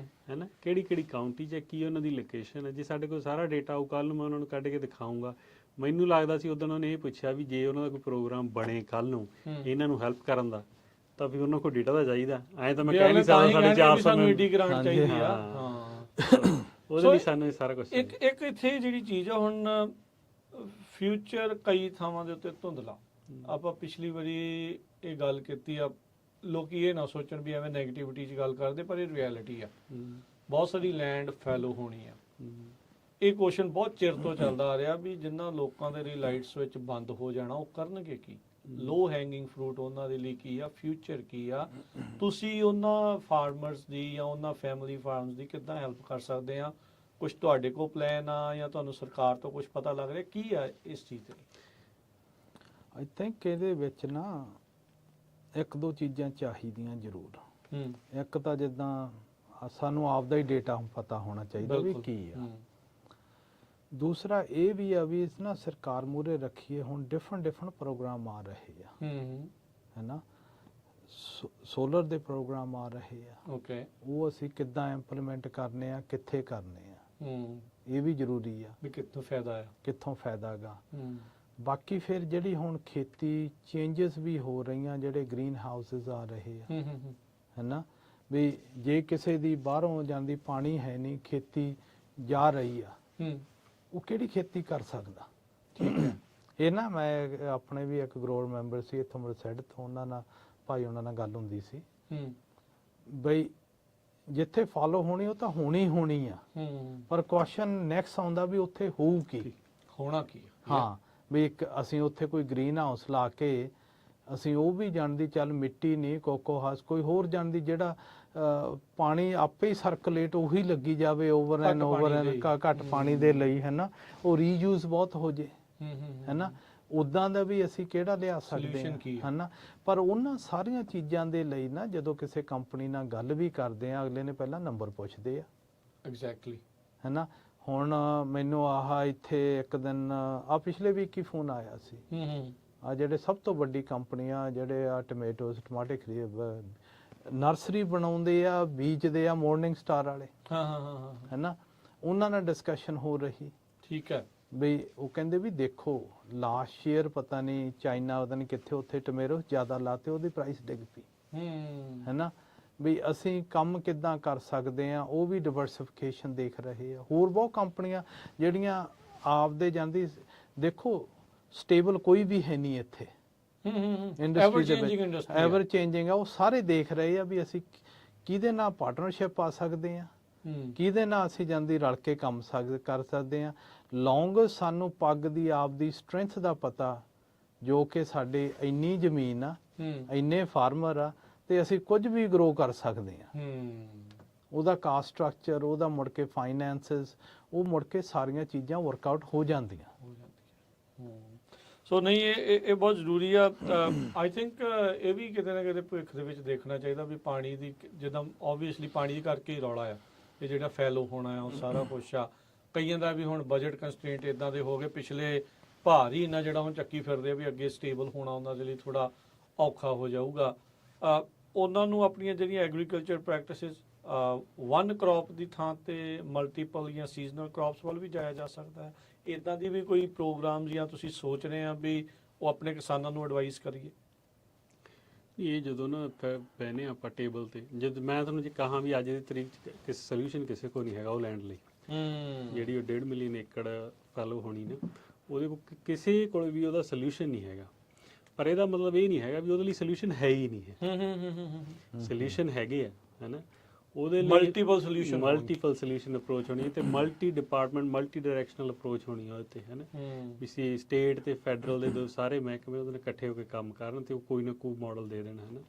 [SPEAKER 3] ਹੈਨਾ, ਕਿਹੜੀ ਕਿਹੜੀ ਕਾਉਂਟੀ 'ਚ, ਕੀ ਉਹਨਾਂ ਦੀ ਲੋਕੇਸ਼ਨ ਹੈ। ਜੇ ਸਾਡੇ ਕੋਲ ਸਾਰਾ ਡੇਟਾ ਆਊ, ਕੱਲ ਨੂੰ ਮੈਂ ਉਹਨਾਂ ਨੂੰ ਕੱਢ ਕੇ ਦਿਖਾਊਂਗਾ। ਮੈਨੂੰ ਲੱਗਦਾ ਸੀ ਉਦੋਂ ਉਹਨਾਂ ਨੇ ਇਹ ਪੁੱਛਿਆ ਵੀ ਜੇ ਉਹਨਾਂ ਦਾ ਕੋਈ ਪ੍ਰੋਗਰਾਮ ਬਣੇ ਕੱਲ ਨੂੰ ਇਹਨਾਂ ਨੂੰ ਹੈਲਪ ਕਰਨ ਦਾ, ਤਾਂ ਵੀ ਉਹਨਾਂ ਕੋਲ ਡੇਟਾ ਤਾਂ ਚਾਹੀਦਾ। ਐਂ ਤਾਂ ਮੈਂ ਕਹਿ ਨਹੀਂ ਸਕਦਾ ਸਾਡੇ 400
[SPEAKER 2] ਈਡੀ ਗ੍ਰਾਂਟ ਚਾਹੀਦੀ ਆ। ਹਾਂ,
[SPEAKER 3] ਉਹਦੇ ਲਈ ਸਾਨੂੰ ਸਾਰਾ ਕੁਝ।
[SPEAKER 2] ਇੱਕ ਇੱਥੇ ਜਿਹੜੀ ਚੀਜ਼ ਆ, ਹੁਣ ਫਿਊਚਰ ਕਈ ਥਾਵਾਂ ਦੇ ਉੱਤੇ ਧੁੰਦਲਾ। ਆਪਾਂ ਪਿਛਲੀ ਵਾਰੀ ਇਹ ਗੱਲ ਕੀਤੀ ਆ, ਲੋਕੀ ਇਹ ਨਾ ਸੋਚਣ ਵੀ ਐਵੇਂ ਨੈਗੇਟਿਵਿਟੀ 'ਚ ਗੱਲ ਕਰਦੇ, ਪਰ ਇਹ ਰਿਐਲਿਟੀ ਆ। ਬਹੁਤ ਸਾਰੀ ਲੈਂਡ ਫੈਲੋ ਹੋਣੀ ਆ। ਇਹ ਕੁਐਸਚਨ ਬਹੁਤ ਚਿਰ ਤੋਂ ਚੱਲਦਾ ਆ ਰਿਹਾ ਵੀ ਜਿਨ੍ਹਾਂ ਲੋਕਾਂ ਦੇ ਲਈ ਲਾਈਟ ਸਵਿਚ ਬੰਦ ਹੋ ਜਾਣਾ, ਉਹ ਕਰਨਗੇ ਕੀ? ਲੋ ਹੈਂਗਿੰਗ ਫਰੂਟ ਉਹਨਾਂ ਦੇ ਲਈ ਕੀ ਆ? ਫਿਊਚਰ ਕੀ ਆ? ਤੁਸੀਂ ਉਹਨਾਂ ਫਾਰਮਰਸ ਦੀ ਜਾਂ ਉਹਨਾਂ ਫੈਮਿਲੀ ਫਾਰਮਸ ਦੀ ਕਿੱਦਾਂ ਹੈਲਪ ਕਰ ਸਕਦੇ ਆ? ਕੁਝ ਤੁਹਾਡੇ ਕੋਲ ਪਲਾਨ ਆ ਜਾਂ ਤੁਹਾਨੂੰ ਸਰਕਾਰ ਤੋਂ ਕੁਝ ਪਤਾ ਲੱਗ ਰਿਹਾ ਕੀ ਆ ਇਸ ਚੀਜ਼ ਤੇ?
[SPEAKER 1] ਆਈ ਥਿੰਕ ਇਹਦੇ ਵਿੱਚ ਨਾ ਇੱਕ ਦੋ ਚੀਜ਼ਾਂ ਚਾਹੀਦੀਆਂ ਜ਼ਰੂਰ। ਇੱਕ ਤਾਂ ਜਿੱਦਾਂ ਸਾਨੂੰ ਆਪਦਾ ਹੀ ਡੇਟਾ ਪਤਾ ਹੋਣਾ ਚਾਹੀਦਾ ਵੀ ਕੀ ਆ। ਦੂਸਰਾ ਇਹ ਵੀ ਆ ਵੀ ਇਸ ਨਾ ਸਰਕਾਰ ਮੂਹਰੇ ਰੱਖੀਏ, ਹੁਣ ਡਿਫਰੈਂਟ ਪ੍ਰੋਗਰਾਮ ਆ ਰਹੇ ਆ, ਹੈ ਨਾ, ਸੋਲਰ ਦੇ ਪ੍ਰੋਗਰਾਮ ਆ ਰਹੇ ਆ।
[SPEAKER 2] ਓਕੇ,
[SPEAKER 1] ਉਹ ਅਸੀਂ ਕਿੱਦਾਂ ਇੰਪਲੀਮੈਂਟ ਕਰਨੇ ਆ, ਕਿੱਥੇ ਕਰਨੇ ਆ, ਇਹ ਵੀ ਜ਼ਰੂਰੀ ਆ
[SPEAKER 2] ਵੀ ਕਿੱਥੋਂ ਫਾਇਦਾ ਆ,
[SPEAKER 1] ਕਿੱਥੋਂ ਫਾਇਦਾ ਗਾ। ਬਾਕੀ ਫਿਰ ਜਿਹੜੀ ਹੁਣ ਖੇਤੀ ਚੇਂਜਸ ਵੀ ਹੋ ਰਹੀਆਂ, ਜਿਹੜੇ ਗ੍ਰੀਨ ਹਾਊਸਿਸ ਆ ਰਹੇ ਆ, ਹੈ ਨਾ, ਵੀ ਜੇ ਕਿਸੇ ਦੀ ਬਾਹਰੋਂ ਜਾਂਦੀ ਪਾਣੀ ਹੈ ਨਹੀਂ, ਖੇਤੀ ਜਾ ਰਹੀ ਆ, ਉਹ ਕਿਹੜੀ ਖੇਤੀ ਕਰ ਸਕਦਾ? ਠੀਕ ਹੈ। ਇਹ ਨਾ ਮੈਂ ਆਪਣੇ ਵੀ ਇੱਕ ਗਰੋਰ ਮੈਂਬਰ ਸੀ ਇੱਥੋਂ ਮਰਸੈਡ ਤੋਂ, ਉਹਨਾਂ ਨਾਲ ਭਾਈ ਉਹਨਾਂ ਨਾਲ ਗੱਲ ਹੁੰਦੀ ਸੀ ਬਈ ਜਿੱਥੇ ਫਾਲੋ ਹੋਣੀ ਉਹ ਤਾਂ ਹੋਣੀ ਆ, ਪਰ ਕੁਐਸਚਨ ਨੈਕਸਟ ਆਉਂਦਾ ਵੀ ਉੱਥੇ ਹੋਊ ਕੀ,
[SPEAKER 2] ਹੋਣਾ ਕੀ?
[SPEAKER 1] ਹਾਂ, ਵੀ ਇੱਕ ਅਸੀਂ ਉੱਥੇ ਕੋਈ ਗ੍ਰੀਨ ਹਾਊਸ ਲਾ ਕੇ ਅਸੀਂ ਉਹ ਵੀ ਜਾਣਦੀ, ਚੱਲ ਮਿੱਟੀ ਨਹੀਂ ਕੋਕੋ ਹਾਊਸ ਕੋਈ ਹੋਰ ਜਾਣਦੀ, ਜਿਹੜਾ ਪਾਣੀ ਆਪੇ ਹੀ ਸਰਕੂਲੇਟ ਉਹੀ ਲੱਗੀ ਜਾਵੇ ਓਵਰ ਐਂਡ ਘੱਟ ਪਾਣੀ ਦੇ ਲਈ, ਹੈ ਨਾ, ਉਹ ਰੀਯੂਜ਼ ਬਹੁਤ ਹੋ ਜੇ, ਹੈ ਨਾ, ਉਦਾਂ ਦਾ ਵੀ ਅਸੀਂ ਕਿਹੜਾ ਲਿਆ ਸਕਦੇ ਹਾਂ, ਹੈ ਨਾ। ਪਰ ਉਹਨਾਂ ਸਾਰੀਆਂ ਚੀਜ਼ਾਂ ਦੇ ਲਈ ਨਾ ਜਦੋਂ ਕਿਸੇ ਕੰਪਨੀ ਨਾਲ ਗੱਲ ਵੀ ਕਰਦੇ ਆ, ਅਗਲੇ ਨੇ ਪਹਿਲਾਂ ਨੰਬਰ ਪੁੱਛਦੇ ਆ।
[SPEAKER 2] ਐਗਜ਼ੈਕਟਲੀ,
[SPEAKER 1] ਹੈ ਨਾ। ਹੁਣ ਮੈਨੂੰ ਆਹ ਇੱਥੇ ਇੱਕ ਦਿਨ ਆ ਪਿਛਲੇ ਵੀਕ ਹੀ ਫੋਨ ਆਇਆ ਸੀ, ਆ ਜਿਹੜੇ ਸਭ ਤੋਂ ਵੱਡੀ ਕੰਪਨੀਆਂ ਜਿਹੜੇ ਆ ਟਮਾਟੇ ਨਰਸਰੀ ਬਣਾਉਂਦੇ ਆ, ਬੀਜਦੇ ਆ, ਮਾਰਨਿੰਗ ਸਟਾਰ ਵਾਲੇ, ਹੈ ਨਾ, ਉਹਨਾਂ ਨਾਲ ਡਿਸਕਸ਼ਨ ਹੋ ਰਹੀ।
[SPEAKER 2] ਠੀਕ ਹੈ,
[SPEAKER 1] ਵੀ ਉਹ ਕਹਿੰਦੇ ਵੀ ਦੇਖੋ ਲਾਸਟ ਈਅਰ ਪਤਾ ਨਹੀਂ ਚਾਈਨਾ ਪਤਾ ਨਹੀਂ ਕਿੱਥੇ ਉੱਥੇ ਟਮੇਟੋ ਜ਼ਿਆਦਾ ਲਾਤੇ, ਉਹਦੀ ਪ੍ਰਾਈਸ ਡਿੱਗ ਪਈ, ਹੈ ਨਾ, ਵੀ ਅਸੀਂ ਕੰਮ ਕਿੱਦਾਂ ਕਰ ਸਕਦੇ ਆ, ਉਹ ਵੀ ਡਿਵਰਸਿਫਿਕੇਸ਼ਨ ਦੇਖ ਰਹੇ ਆ। ਹੋਰ ਬਹੁਤ ਕੰਪਨੀਆਂ ਜਿਹੜੀਆਂ ਆਪਦੇ ਜਾਂਦੀ, ਦੇਖੋ ਸਟੇਬਲ ਕੋਈ ਵੀ ਹੈ ਨਹੀਂ ਇੱਥੇ ਇੰਡਸਟਰੀ ਦੇ ਵਿੱਚ, ਐਵਰ ਚੇਂਜਿੰਗ ਆ, ਉਹ ਸਾਰੇ ਦੇਖ ਰਹੇ ਆ ਵੀ ਅਸੀਂ ਕਿਹਦੇ ਨਾਲ ਪਾਰਟਨਰਸ਼ਿਪ ਪਾ ਸਕਦੇ ਆ, ਕਿਹਦੇ ਨਾਲ ਅਸੀਂ ਜਾਂਦੀ ਰਲ ਕੇ ਕੰਮ ਕਰ ਸਕਦੇ ਆ। ਲੌਂਗ ਸਾਨੂੰ ਪੱਗ ਦੀ ਆਪਦੀ ਸਟਰੈਂਥ ਦਾ ਪਤਾ, ਜੋ ਕਿ ਸਾਡੇ ਇੰਨੀ ਜ਼ਮੀਨ ਆ, ਇੰਨੇ ਫਾਰਮਰ ਆ, ਤੇ ਅਸੀਂ ਕੁਝ ਵੀ ਗਰੋ ਕਰ ਸਕਦੇ ਆ। ਉਹਦਾ ਕਾਸਟ ਸਟਰਕਚਰ, ਉਹਦਾ ਮੁੜ ਕੇ ਫਾਈਨੈਂਸਿਸ, ਉਹ ਮੁੜ ਕੇ ਸਾਰੀਆਂ ਚੀਜ਼ਾਂ ਵਰਕਆਊਟ ਹੋ ਜਾਂਦੀਆਂ।
[SPEAKER 2] ਸੋ ਨਹੀਂ, ਇਹ ਬਹੁਤ ਜ਼ਰੂਰੀ ਆ। ਆਈ ਥਿੰਕ ਇਹ ਵੀ ਕਿਤੇ ਨਾ ਕਿਤੇ ਭਵਿੱਖ ਦੇ ਵਿੱਚ ਦੇਖਣਾ ਚਾਹੀਦਾ ਵੀ ਪਾਣੀ ਦੀ, ਜਿੱਦਾਂ ਓਬਵੀਅਸਲੀ ਪਾਣੀ ਦੀ ਕਰਕੇ ਹੀ ਰੌਲਾ ਆ, ਇਹ ਜਿਹੜਾ ਫੈਲੋ ਹੋਣਾ ਆ ਉਹ ਸਾਰਾ ਕੁਛ ਆ। ਕਈਆਂ ਦਾ ਵੀ ਹੁਣ ਬਜਟ ਕੰਸਟ੍ਰੇਂਟ ਇਦਾਂ ਦੇ ਹੋ ਗਏ, ਪਿਛਲੇ ਭਾਰ ਹੀ ਇੰਨਾ ਜਿਹੜਾ ਹੁਣ ਚੱਕੀ ਫਿਰਦੇ ਆ ਵੀ ਅੱਗੇ ਸਟੇਬਲ ਹੋਣਾ ਉਹਨਾਂ ਦੇ ਲਈ ਥੋੜਾ ਔਖਾ ਹੋ ਜਾਊਗਾ। ਉਹਨਾਂ ਨੂੰ ਆਪਣੀਆਂ ਜਿਹੜੀਆਂ ਐਗਰੀਕਲਚਰ ਪ੍ਰੈਕਟਿਸਿਸ, ਵਨ ਕ੍ਰੌਪ ਦੀ ਥਾਂ ਤੇ ਮਲਟੀਪਲ ਜਾਂ ਸੀਜ਼ਨਲ ਕ੍ਰੌਪਸ ਵੱਲ ਵੀ ਜਾਇਆ ਜਾ ਸਕਦਾ ਹੈ। ਇਦਾਂ ਦੀ ਵੀ ਕੋਈ ਪ੍ਰੋਗਰਾਮ ਜਾਂ ਤੁਸੀਂ ਸੋਚ ਰਹੇ ਆ ਵੀ ਉਹ ਆਪਣੇ ਕਿਸਾਨਾਂ ਨੂੰ ਐਡਵਾਈਸ ਕਰੀਏ?
[SPEAKER 3] ਇਹ ਜਦੋਂ ਨਾ ਬਹਿਨੇ ਆਪਾਂ ਟੇਬਲ ਤੇ, ਜਦ ਮੈਂ ਤੁਹਾਨੂੰ ਜੇ ਕਹਾਂ ਵੀ ਅੱਜ ਦੀ ਤਰੀਕ 'ਚ ਕਿਸੇ ਸੋਲੂਸ਼ਨ ਕਿਸੇ ਕੋਲ ਨਹੀਂ ਹੈਗਾ ਉਹ ਲੈਂਡ ਲਈ, ਜਿਹੜੀ ਉਹ 1.5 ਮਿਲੀਅਨ ਏਕੜ ਫੈਲੋ ਹੋਣੀ ਨਾ, ਉਹਦੇ ਕੋਲ ਕਿਸੇ ਕੋਲ ਵੀ ਉਹਦਾ ਸੋਲੂਸ਼ਨ ਨਹੀਂ ਹੈਗਾ। ਪਰ ਇਹਦਾ ਮਤਲਬ ਇਹ ਨਹੀਂ ਹੈਗਾ ਵੀ ਉਹਦੇ ਲਈ ਸੋਲੂਸ਼ਨ ਹੈ ਹੀ ਨਹੀਂ ਹੈ। ਸੋਲੂਸ਼ਨ ਹੈਗੇ ਆ, ਹੈ ਨਾ, ਉਹਦੇ ਲਈ
[SPEAKER 2] ਮਲਟੀਪਲ ਸੋਲੂਸ਼ਨ
[SPEAKER 3] ਅਪਰੋਚ ਹੋਣੀ ਹੈ ਤੇ multi department multi directional approach ਹੋਣੀ ਹੈ ਉਹਦੇ ਤੇ, ਹੈ ਨਾ। ਵੀ ਸੀ ਸਟੇਟ ਤੇ ਫੈਡਰਲ ਦੇ ਦੋ ਸਾਰੇ ਮਹਿਕਮੇ ਉਹਦੇ ਨਾਲ ਇਕੱਠੇ ਹੋ ਕੇ ਕੰਮ ਕਰਨ ਤੇ ਉਹ ਕੋਈ ਨਾ ਕੋਈ ਮਾਡਲ ਦੇ ਦੇਣ, ਹੈ ਨਾ।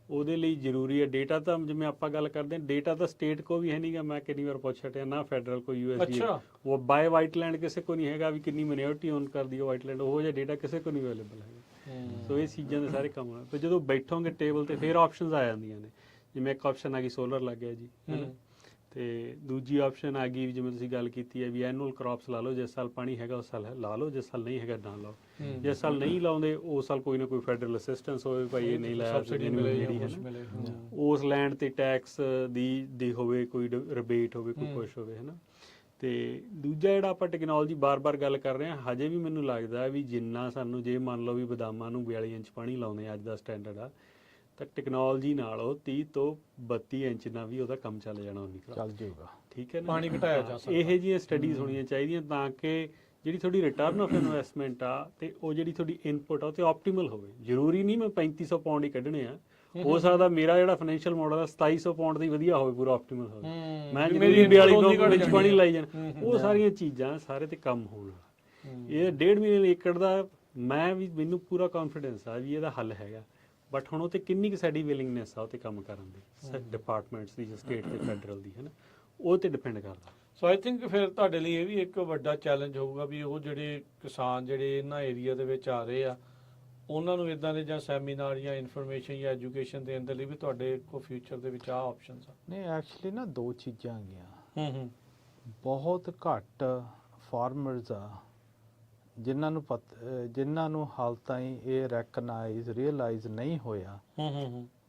[SPEAKER 3] ਉਹਦੇ ਲਈ ਜ਼ਰੂਰੀ ਹੈ ਡੇਟਾ ਤਾਂ, ਜਿਵੇਂ ਆਪਾਂ ਗੱਲ ਕਰਦੇ ਹਾਂ ਡੇਟਾ ਤਾਂ ਸਟੇਟ ਕੋ ਵੀ ਹੈ ਨਹੀਂਗਾ, ਮੈਂ ਕਿੰਨੀ ਵਾਰ ਪੁੱਛ ਹਟਿਆ ਨਾ ਫੈਡਰਲ ਕੋਈ ਯੂਐਸਡੀ ਉਹ ਬਾਏ ਵਾਈਟਲੈਂਡ ਕਿਸੇ ਕੋ ਨਹੀਂ ਹੈਗਾ ਵੀ ਕਿੰਨੀ ਮਿਨੋਰਿਟੀ ਓਨ ਕਰਦੀ ਹੈ ਵਾਈਟਲੈਂਡ, ਉਹ ਜਿਹਾ ਡੇਟਾ ਕਿਸੇ ਕੋ ਨਹੀਂ ਅਵੇਲੇਬਲ ਹੈਗਾ। ਸੋ ਇਹ ਚੀਜ਼ਾਂ ਦੇ ਸਾਰੇ ਕੰਮ ਹੋਣਾ ਤੇ ਜਦੋਂ ਬੈਠੋਗੇ ਟੇਬਲ ਤੇ ਫਿਰ ਆਪਸ਼ਨਸ ਆ ਜਾਂਦੀਆਂ ਨੇ, ਜਿਵੇਂ ਇੱਕ ਆਪਸ਼ਨ ਆ ਗਈ ਸੋਲਰ ਲੱਗ ਗਿਆ ਜੀ, ਹੈ ਨਾ। ਤੇ ਦੂਜੀ ਆਪਸ਼ਨ ਆ ਗਈ ਜਿਵੇਂ ਤੁਸੀਂ ਗੱਲ ਕੀਤੀ ਹੈ ਵੀ ਐਨੂਅਲ ਕ੍ਰੌਪਸ ਲਾ ਲਓ, ਜਿਸ ਸਾਲ ਪਾਣੀ ਹੈਗਾ ਉਸ ਸਾਲ ਲਾ ਲਓ, ਜਿਸ ਸਾਲ ਨਹੀਂ ਹੈਗਾ ਨਾ ਲਾਓ। ਜਿਸ ਸਾਲ ਨਹੀਂ ਲਾਉਂਦੇ ਉਸ ਸਾਲ ਕੋਈ ਨਾ ਕੋਈ ਫੈਡਰਲ ਅਸਿਸਟੈਂਸ ਹੋਵੇ, ਭਾਈ ਇਹ ਨਹੀਂ ਲਾਇਆ ਜਿਹੜੀ ਹੈ ਨਾ, ਉਸ ਲੈਂਡ ਤੇ ਟੈਕਸ ਦੀ ਹੋਵੇ, ਕੋਈ ਰਿਬੇਟ ਹੋਵੇ, ਕੋਈ ਕੁਛ ਹੋਵੇ, ਹੈ ਨਾ। ਤੇ ਦੂਜਾ ਜਿਹੜਾ ਆਪਾਂ ਟੈਕਨੋਲੋਜੀ ਬਾਰ-ਬਾਰ ਗੱਲ ਕਰ ਰਹੇ ਹਾਂ, ਹਜੇ ਵੀ ਮੈਨੂੰ ਲੱਗਦਾ ਵੀ ਜਿੰਨਾ ਸਾਨੂੰ, ਜੇ ਮੰਨ ਲਓ ਵੀ ਬਦਾਮਾਂ ਨੂੰ 42 ਇੰਚ ਪਾਣੀ ਲਾਉਂਦੇ ਅੱਜ ਦਾ ਸਟੈਂਡਰਡ ਆ, ਤਾਂ ਟੈਕਨੋਲੋਜੀ ਨਾਲ ਉਹ 30 ਤੋਂ 32 ਇੰਚ ਨਾਲ ਵੀ ਉਹਦਾ ਕੰਮ ਚੱਲ ਜਾਣਾ,
[SPEAKER 1] ਚੱਲ ਜਾਊਗਾ।
[SPEAKER 3] ਠੀਕ ਹੈ ਨਾ,
[SPEAKER 2] ਪਾਣੀ ਘਟਾਇਆ ਜਾ ਸਕਦਾ।
[SPEAKER 3] ਇਹੋ ਜਿਹੀਆਂ ਸਟੱਡੀਜ਼ ਹੋਣੀਆਂ ਚਾਹੀਦੀਆਂ ਤਾਂ ਕਿ ਜਿਹੜੀ ਤੁਹਾਡੀ ਰਿਟਰਨ ਆਫ ਇਨਵੈਸਟਮੈਂਟ ਆ ਤੇ ਉਹ ਜਿਹੜੀ ਤੁਹਾਡੀ ਇਨਪੁਟ ਆ ਉਹ ਤੇ ਆਪਟੀਮਲ ਹੋਵੇ। ਜ਼ਰੂਰੀ ਨਹੀਂ ਮੈਂ 3500 ਪਾਉਂਡ ਹੀ ਕੱਢਣੇ ਆ, ਹੋ ਸਕਦਾ ਮੇਰਾ ਜਿਹੜਾ ਫਾਈਨੈਂਸ਼ੀਅਲ ਮਾਡਲ ਆ 2700 ਪਾਉਂਡ ਦੀ ਵਧੀਆ ਹੋਵੇ, ਪੂਰਾ ਆਪਟੀਮਲ ਹੋਵੇ, ਮੈਂ ਜਿਹੜੀ 42 ਵਿੱਚ ਪਾਣੀ ਲਾਈ ਜਾਣਾ। ਉਹ ਸਾਰੀਆਂ ਚੀਜ਼ਾਂ ਸਾਰੇ ਤੇ ਕੰਮ ਹੋਣ। ਇਹ 1.5 ਮਿਲੀਅਨ ਏਕੜ ਦਾ ਮੈਨੂੰ ਪੂਰਾ ਕੌਨਫੀਡੈਂਸ ਆ ਵੀ ਇਹਦਾ ਹੱਲ ਹੈਗਾ, ਬਟ ਹੁਣ ਉਹ ਤੇ ਕਿੰਨੀ ਕੁ ਸਾਡੀ ਵਿਲਿੰਗਨੈਸ ਆ ਉਹ ਤੇ ਕੰਮ ਕਰਨ ਦੀ, ਡਿਪਾਰਟਮੈਂਟਸ ਦੀ, ਸਟੇਟ ਤੇ ਫੈਡਰਲ ਦੀ, ਹੈ ਨਾ, ਉਹ ਤੇ ਡਿਪੈਂਡ ਕਰਦਾ।
[SPEAKER 2] ਸੋ ਆਈ ਥਿੰਕ ਫਿਰ ਤੁਹਾਡੇ ਲਈ ਇਹ ਵੀ ਇੱਕ ਵੱਡਾ ਚੈਲੰਜ ਹੋਊਗਾ ਵੀ ਉਹ ਜਿਹੜੇ ਕਿਸਾਨ ਜਿਹੜੇ ਇਹਨਾਂ ਏਰੀਆ ਦੇ ਵਿੱਚ ਆ ਰਹੇ ਆ, ਉਹਨਾਂ ਨੂੰ ਇਦਾਂ ਦੇ ਜਾਂ ਸੈਮੀਨਾਰ ਜਾਂ ਇਨਫੋਰਮੇਸ਼ਨ ਜਾਂ ਐਜੂਕੇਸ਼ਨ ਦੇਣ ਦੇ ਲਈ ਵੀ ਤੁਹਾਡੇ ਕੋਲ ਫਿਊਚਰ ਦੇ ਵਿੱਚ ਆਹ ਆਪਸ਼ਨਸ ਆ।
[SPEAKER 1] ਨਹੀਂ, ਐਕਚੁਅਲੀ ਨਾ ਦੋ ਚੀਜ਼ਾਂ ਹੈਗੀਆਂ। ਬਹੁਤ ਘੱਟ ਫਾਰਮਰਸ ਆ ਜਿਨ੍ਹਾਂ ਨੂੰ ਹਾਲ ਤਾਈਂ ਇਹ ਰੀਅਲਾਈਜ਼ ਨਹੀਂ ਹੋਇਆ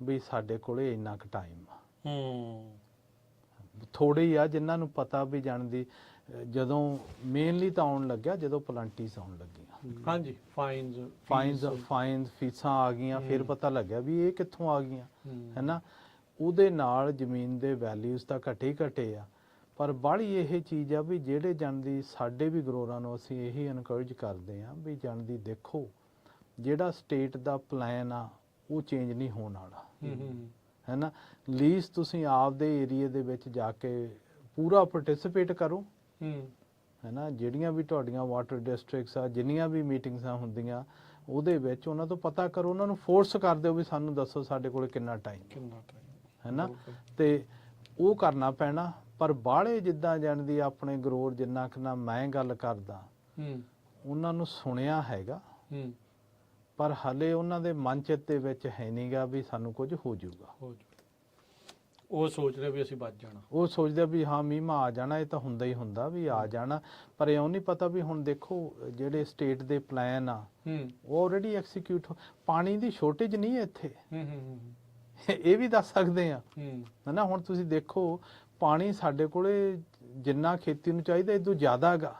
[SPEAKER 1] ਵੀ ਸਾਡੇ ਕੋਲੇ ਇੰਨਾ ਕੁ ਟਾਈਮ ਆ। ਥੋੜੇ ਹੀ ਆ ਜਿਨ੍ਹਾਂ ਨੂੰ ਪਤਾ ਵੀ ਜਾਣਦੀ, ਜਦੋਂ ਮੇਨਲੀ ਤਾਂ ਆਉਣ ਲੱਗਿਆ ਜਦੋਂ ਪਲਾਂਟੀਜ਼ ਆਉਣ ਲੱਗੀਆਂ।
[SPEAKER 2] ਹਾਂਜੀ,
[SPEAKER 1] ਫਾਈਨਸ ਫੀਸਾਂ ਆ ਗਈਆਂ, ਫਿਰ ਪਤਾ ਲੱਗਿਆ ਵੀ ਇਹ ਕਿੱਥੋਂ ਆ ਗਈਆਂ, ਹੈ ਨਾ। ਉਹਦੇ ਨਾਲ ਜ਼ਮੀਨ ਦੇ ਵੈਲਿਊਜ਼ ਤਾਂ ਘਟੇ ਆ, ਪਰ ਬਾਹਲੀ ਇਹ ਚੀਜ਼ ਆ ਵੀ ਜਿਹੜੇ ਜਾਣਦੀ, ਸਾਡੇ ਵੀ ਗਰੋਰਾਂ ਨੂੰ ਅਸੀਂ ਇਹੀ ਇਨਕਰੇਜ ਕਰਦੇ ਹਾਂ ਵੀ ਜਾਣਦੀ ਦੇਖੋ ਜਿਹੜਾ ਸਟੇਟ ਦਾ ਪਲਾਨ ਆ ਉਹ ਚੇਂਜ ਨਹੀਂ ਹੋਣ ਵਾਲਾ, ਹੈ ਨਾ। ਲੀਜ਼ ਤੁਸੀਂ ਆਪਦੇ ਏਰੀਏ ਦੇ ਵਿੱਚ ਜਾ ਕੇ ਪੂਰਾ ਪਾਰਟਿਸਿਪੇਟ ਕਰੋ, ਹੈ ਨਾ। ਜਿਹੜੀਆਂ ਵੀ ਤੁਹਾਡੀਆਂ ਵਾਟਰ ਡਿਸਟ੍ਰਿਕਟਸ ਆ, ਜਿੰਨੀਆਂ ਵੀ ਮੀਟਿੰਗਸਾਂ ਹੁੰਦੀਆਂ ਉਹਦੇ ਵਿੱਚ ਉਹਨਾਂ ਤੋਂ ਪਤਾ ਕਰੋ, ਉਹਨਾਂ ਨੂੰ ਫੋਰਸ ਕਰ ਦਿਓ ਵੀ ਸਾਨੂੰ ਦੱਸੋ ਸਾਡੇ ਕੋਲ ਕਿੰਨਾ ਟਾਈਮ, ਹੈ ਨਾ। ਤੇ ਉਹ ਕਰਨਾ ਪੈਣਾ। ਪਰ ਬਾਹਲੇ ਜਿੱਦਾਂ ਜਾਣਦੀ ਆਪਣੇ ਗਰੋਰ ਜਿੰਨਾ ਕੁ ਨਾ ਮੈਂ ਗੱਲ ਕਰਦਾ, ਉਹਨਾਂ ਨੂੰ ਸੁਣਿਆ ਹੈਗਾ, ਪਰ ਹਲੇ ਉਹਨਾਂ ਦੇ ਮਨ ਚਿੱਤ ਦੇ ਵਿੱਚ ਹੈ ਨਹੀਂਗਾ ਵੀ ਸਾਨੂੰ ਕੁਝ ਹੋ ਜਾਊਗਾ।
[SPEAKER 2] ਉਹ ਸੋਚ ਰਹੇ ਵੀ ਅਸੀਂ ਬਚ ਜਾਣਾ,
[SPEAKER 1] ਉਹ ਸੋਚਦੇ ਵੀ ਹਾਂ ਮੀਂਹ ਆ ਜਾਣਾ, ਇਹ ਤਾਂ ਹੁੰਦਾ ਹੀ ਹੁੰਦਾ ਵੀ ਆ ਜਾਣਾ, ਪਰ ਇਉਂ ਨਹੀਂ ਪਤਾ ਵੀ ਹੁਣ ਦੇਖੋ ਜਿਹੜੇ ਸਟੇਟ ਦੇ ਪਲਾਨ ਆ ਉਹ ਆਲਰੇਡੀ ਐਕਸੀਕਿਊਟ। ਪਾਣੀ ਦੀ ਸ਼ੋਰਟੇਜ ਨਹੀਂ ਹੈ ਇੱਥੇ, ਇਹ ਵੀ ਦੱਸ ਸਕਦੇ ਆ, ਹੈ ਨਾ। ਹੁਣ ਤੁਸੀਂ ਦੇਖੋ ਪਾਣੀ ਸਾਡੇ ਕੋਲੇ ਜਿੰਨਾ ਖੇਤੀ ਨੂੰ ਚਾਹੀਦਾ ਇਦੋਂ ਜ਼ਿਆਦਾ ਹੈਗਾ,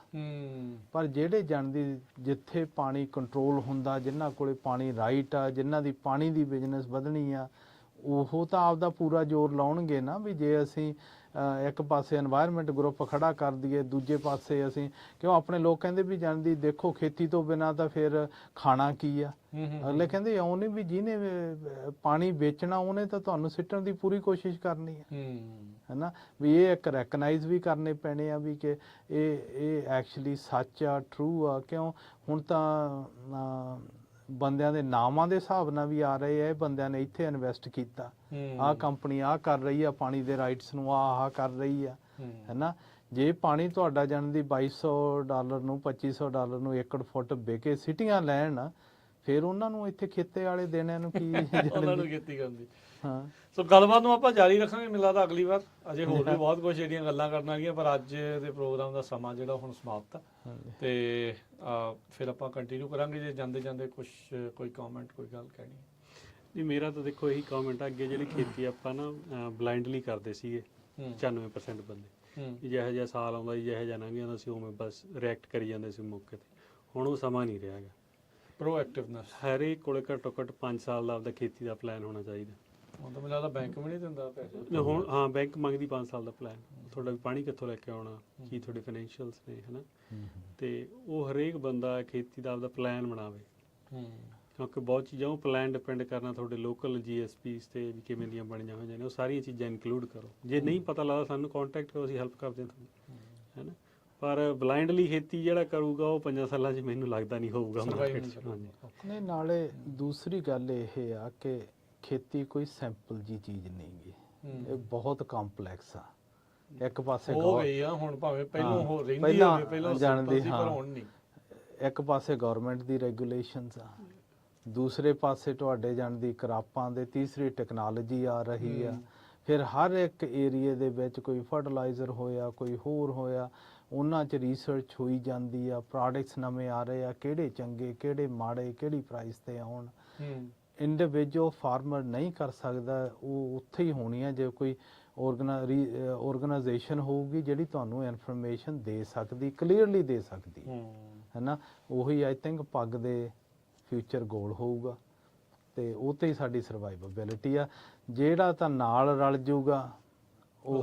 [SPEAKER 1] ਪਰ ਜਿਹੜੇ ਜਾਣਦੀ ਜਿੱਥੇ ਪਾਣੀ ਕੰਟਰੋਲ ਹੁੰਦਾ, ਜਿਨ੍ਹਾਂ ਕੋਲੇ ਪਾਣੀ ਰਾਈਟ ਆ, ਜਿਨ੍ਹਾਂ ਦੀ ਪਾਣੀ ਦੀ ਬਿਜ਼ਨਸ ਵਧਣੀ ਆ, ਉਹ ਤਾਂ ਆਪਦਾ ਪੂਰਾ ਜ਼ੋਰ ਲਾਉਣਗੇ ਨਾ। ਵੀ ਜੇ ਅਸੀਂ ਇੱਕ ਪਾਸੇ এনवायरमेंट ਗਰੁੱਪ ਖੜਾ ਕਰ ਦਈਏ, ਦੂਜੇ ਪਾਸੇ ਅਸੀਂ ਕਿਉਂ ਆਪਣੇ ਲੋਕ ਕਹਿੰਦੇ ਵੀ ਜਾਣਦੀ ਦੇਖੋ ਖੇਤੀ ਤੋਂ ਬਿਨਾਂ ਤਾਂ ਫਿਰ ਖਾਣਾ ਕੀ ਆ। ਅਗਲੇ ਕਹਿੰਦੇ ਇਉਂ ਨਹੀਂ ਵੀ ਜਿਹਨੇ ਪਾਣੀ ਵੇਚਣਾ ਉਹਨੇ ਤਾਂ ਤੁਹਾਨੂੰ ਸਿੱਟਣ ਦੀ ਪੂਰੀ ਕੋਸ਼ਿਸ਼ ਕਰਨੀ ਹੈ ਨਾ। ਵੀ ਇਹ ਇੱਕ ਰੈਕਗਨਾਈਜ਼ ਵੀ ਕਰਨੇ ਪੈਣੇ ਆ ਵੀ ਕਿ ਇਹ ਐਕਚੁਅਲੀ ਸੱਚ ਆ, ਟਰੂ ਆ। ਕਿਉਂ ਹੁਣ ਤਾਂ ਬੰਦਿਆਂ ਦੇ ਨਾਮਾਂ ਦੇ ਹਿਸਾਬ ਨਾਲ ਵੀ ਆ ਰਹੇ ਆ, ਇਹ ਬੰਦਿਆਂ ਨੇ ਇੱਥੇ ਇਨਵੈਸਟ ਕੀਤਾ, ਆਹ ਕੰਪਨੀ ਆਹ ਕਰ ਰਹੀ ਆ, ਪਾਣੀ ਦੇ ਰਾਈਟਸ ਨੂੰ ਆਹ ਕਰ ਰਹੀ ਆ, ਹੈ ਨਾ। ਜੇ ਪਾਣੀ ਤੁਹਾਡਾ ਜਾਣਦੀ $2200 ਨੂੰ $2500 ਨੂੰ ਏਕੜ ਫੁੱਟ ਵਿਕੇ ਸਿਟੀਆਂ ਲੈਣ, ਫਿਰ ਉਹਨਾਂ ਨੂੰ ਇੱਥੇ ਖੇਤੇ ਵਾਲੇ ਦੇਣਿਆਂ ਨੂੰ ਕੀ
[SPEAKER 2] ਉਹਨਾਂ ਨੂੰ ਖੇਤੀ ਕਰਨੀ।
[SPEAKER 1] ਹਾਂ,
[SPEAKER 2] ਸੋ ਗੱਲਬਾਤ ਨੂੰ ਆਪਾਂ ਜਾਰੀ ਰੱਖਾਂਗੇ, ਮੈਨੂੰ ਲੱਗਦਾ ਅਗਲੀ ਵਾਰ ਅਜੇ ਹੋਰ ਵੀ ਬਹੁਤ ਕੁਝ ਜਿਹੜੀਆਂ ਗੱਲਾਂ ਕਰਨ ਵਾਲੀਆਂ, ਪਰ ਅੱਜ ਦੇ ਪ੍ਰੋਗਰਾਮ ਦਾ ਸਮਾਂ ਜਿਹੜਾ ਹੁਣ ਸਮਾਪਤ ਆ ਤੇ ਫਿਰ ਆਪਾਂ ਕੰਟੀਨਿਊ ਕਰਾਂਗੇ। ਜੇ ਜਾਂਦੇ ਜਾਂਦੇ ਕੋਈ ਕਮੈਂਟ, ਕੋਈ ਗੱਲ ਕਹਿਣੀ?
[SPEAKER 3] ਨਹੀਂ, ਮੇਰਾ ਤਾਂ ਦੇਖੋ ਇਹੀ ਕਮੈਂਟ ਆ, ਅੱਗੇ ਜਿਹੜੀ ਖੇਤੀ ਆਪਾਂ ਨਾ ਬਲਾਈਂਡਲੀ ਕਰਦੇ ਸੀਗੇ 95% ਬੰਦੇ, ਜਿਹੋ ਜਿਹਾ ਸਾਲ ਆਉਂਦਾ ਜਿਹੋ ਜਿਹਾ ਲੰਘ ਜਾਂਦਾ ਸੀ ਉਵੇਂ ਬਸ ਰਿਐਕਟ ਕਰੀ ਜਾਂਦੇ ਸੀ ਮੌਕੇ ਤੇ। ਹੁਣ ਉਹ ਸਮਾਂ ਨਹੀਂ ਰਿਹਾ ਹੈਗਾ।
[SPEAKER 2] ਪ੍ਰੋਐਕਟਿਵਨੈਸ
[SPEAKER 3] ਹਰੇਕ ਕੋਲੇ ਘੱਟੋ ਘੱਟ 5 ਸਾਲ ਦਾ ਆਪਦਾ ਖੇਤੀ ਦਾ ਪਲਾਨ ਹੋਣਾ ਚਾਹੀਦਾ।
[SPEAKER 2] ਹੁਣ ਤਾਂ ਮੈਨੂੰ ਲੱਗਦਾ ਬੈਂਕ ਵੀ ਨਹੀਂ ਦਿੰਦਾ ਪੈਸੇ।
[SPEAKER 3] ਹੁਣ ਹਾਂ, ਬੈਂਕ ਮੰਗਦੀ 5 ਸਾਲ ਦਾ ਪਲਾਨ, ਤੁਹਾਡਾ ਵੀ ਪਾਣੀ ਕਿੱਥੋਂ ਲੈ ਕੇ ਆਉਣਾ, ਕੀ ਤੁਹਾਡੇ ਫਾਈਨੈਂਸ਼ੀਅਲਸ ਨੇ, ਹੈ ਨਾ। ਤੇ ਉਹ ਹਰੇਕ ਬੰਦਾ ਖੇਤੀ ਦਾ ਆਪਦਾ ਪਲਾਨ ਬਣਾਵੇ। ਕਿਉਂਕਿ ਬਹੁਤ ਚੀਜ਼ਾਂ ਉਹ ਪਲਾਨ ਡਿਪੈਂਡ ਕਰਨਾ ਤੁਹਾਡੇ ਲੋਕਲ GSPs ਤੇ ਵੀ ਕਿਵੇਂ ਦੀਆਂ ਬਣੀਆਂ ਹੋਈਆਂ ਨੇ, ਉਹ ਸਾਰੀਆਂ ਚੀਜ਼ਾਂ ਇਨਕਲੂਡ ਕਰੋ। ਜੇ ਨਹੀਂ ਪਤਾ ਲੱਗਦਾ ਸਾਨੂੰ ਕੰਟੈਕਟ ਕਰੋ, ਅਸੀਂ ਹੈਲਪ ਕਰਦੇ ਹਾਂ ਤੁਹਾਨੂੰ, ਹੈ ਨਾ। ਪਰ ਬਲਾਈਂਡਲੀ ਖੇਤੀ ਜਿਹੜਾ ਕਰੂਗਾ ਉਹ 5 ਸਾਲਾਂ 'ਚ ਮੈਨੂੰ ਲੱਗਦਾ ਨਹੀਂ ਹੋਊਗਾ
[SPEAKER 2] Survive
[SPEAKER 3] ਮਾਰਕੀਟ
[SPEAKER 2] ਨਹੀਂ
[SPEAKER 3] 'ਚ।
[SPEAKER 2] ਕਰੂਗਾ।
[SPEAKER 3] ਹਾਂਜੀ
[SPEAKER 1] ਨਹੀਂ, ਨਾਲੇ ਦੂਸਰੀ ਗੱਲ ਇਹ ਆ ਕਿ ਖੇਤੀ ਕੋਈ ਸਿੰਪਲ ਜੀ ਚੀਜ਼ ਨਹੀਂ ਗੀ, ਇਹ ਬਹੁਤ ਕੰਪਲੈਕਸ ਆ। ਇੱਕ ਪਾਸੇ
[SPEAKER 2] ਹੋ ਗਈ ਆ ਹੁਣ, ਭਾਵੇਂ ਪਹਿਲਾਂ
[SPEAKER 1] ਹਾਂ,
[SPEAKER 2] ਹੋ ਰਹਿੰਦੀ
[SPEAKER 1] ਪਹਿਲਾਂ
[SPEAKER 2] ਹੋਵੇ, ਪਹਿਲਾਂ
[SPEAKER 1] ਜਾਣਦੀ,
[SPEAKER 2] ਸੀ, ਪਰ
[SPEAKER 1] ਹਾਂ।
[SPEAKER 2] ਹੁਣ ਨਹੀਂ।
[SPEAKER 1] ਇੱਕ ਪਾਸੇ ਗਵਰਨਮੈਂਟ ਦੀ ਰੈਗੂਲੇਸ਼ਨਸ ਆ, ਦੂਸਰੇ ਪਾਸੇ ਤੁਹਾਡੇ ਜਾਣਦੀ ਕਰਾਪਾਂ ਦੇ, ਤੀਸਰੀ ਟੈਕਨੋਲੋਜੀ ਆ ਰਹੀ ਆ। ਫਿਰ ਹਰ ਇੱਕ ਏਰੀਏ ਦੇ ਵਿੱਚ ਕੋਈ ਫਰਟੀਲਾਈਜ਼ਰ ਹੋਇਆ, ਕੋਈ ਹੋਰ ਹੋਇਆ, ਉਹਨਾਂ 'ਚ ਰਿਸਰਚ ਹੋਈ ਜਾਂਦੀ ਆ, ਪ੍ਰੋਡਕਟਸ ਨਵੇਂ ਆ ਰਹੇ ਆ, ਕਿਹੜੇ ਚੰਗੇ ਕਿਹੜੇ ਮਾੜੇ, ਕਿਹੜੀ ਪ੍ਰਾਈਸ ਤੇ ਆਉਣ। ਇੰਡੀਵਿਜੂਅਲ ਫਾਰਮਰ ਨਹੀਂ ਕਰ ਸਕਦਾ, ਉਹ ਉੱਥੇ ਹੀ ਹੋਣੀ ਆ ਜੇ ਕੋਈ ਆਰਗੇਨਾਈਜੇਸ਼ਨ ਹੋਊਗੀ ਜਿਹੜੀ ਤੁਹਾਨੂੰ ਇਨਫੋਰਮੇਸ਼ਨ ਦੇ ਸਕਦੀ, ਕਲੀਅਰਲੀ ਦੇ ਸਕਦੀ ਹੈ ਨਾ। ਉਹੀ ਆਈ ਥਿੰਕ ਪੱਗ ਦੇ ਫਿਊਚਰ ਗੋਲ ਹੋਊਗਾ, ਤੇ ਉਹ ਤੇ ਹੀ ਸਾਡੀ ਸਰਵਾਈਵਬਿਲਿਟੀ ਆ। ਜਿਹੜਾ ਤਾਂ ਨਾਲ ਰਲ ਜਾਊਗਾ ਉਹ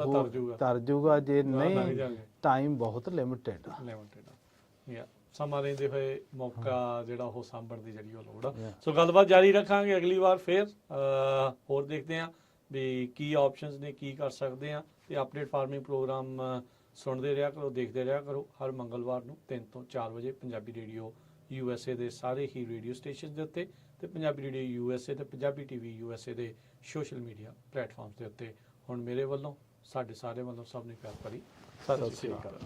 [SPEAKER 1] ਤਰ ਜਾਊਗਾ, ਜੇ ਨਹੀਂ ਟਾਈਮ ਬਹੁਤ ਲਿਮਿਟਿਡ ਆ।
[SPEAKER 2] ਸਮਾਂ ਰਹਿੰਦੇ ਹੋਏ ਮੌਕਾ ਜਿਹੜਾ ਉਹ ਸਾਂਭਣ ਦੀ ਜਿਹੜੀ ਉਹ ਲੋੜ ਆ। ਸੋ ਗੱਲਬਾਤ ਜਾਰੀ ਰੱਖਾਂਗੇ ਅਗਲੀ ਵਾਰ ਫੇਰ, ਹੋਰ ਦੇਖਦੇ ਹਾਂ ਵੀ ਕੀ ਆਪਸ਼ਨਸ ਨੇ, ਕੀ ਕਰ ਸਕਦੇ ਆ। ਤੇ ਅਪਡੇਟ ਫਾਰਮਿੰਗ ਪ੍ਰੋਗਰਾਮ ਸੁਣਦੇ ਰਿਹਾ ਕਰੋ, ਦੇਖਦੇ ਰਿਹਾ ਕਰੋ। ਹਰ ਮੰਗਲਵਾਰ ਨੂੰ 3 ਤੋਂ 4 ਵਜੇ ਪੰਜਾਬੀ ਰੇਡੀਓ USA ਦੇ ਸਾਰੇ ਹੀ ਰੇਡੀਓ ਸਟੇਸ਼ਨ ਦੇ ਉੱਤੇ, ਤੇ ਪੰਜਾਬੀ ਰੇਡੀਓ USA ਤੇ ਪੰਜਾਬੀ TV USA ਦੇ ਸੋਸ਼ਲ ਮੀਡੀਆ ਪਲੇਟਫਾਰਮਸ ਦੇ ਉੱਤੇ। ਹੁਣ ਮੇਰੇ ਵੱਲੋਂ, ਸਾਡੇ ਸਾਰੇ ਵੱਲੋਂ ਸਭ ਨੂੰ ਪਿਆਰ ਭਰੀ ਸਤਿ ਸ਼੍ਰੀ ਅਕਾਲ।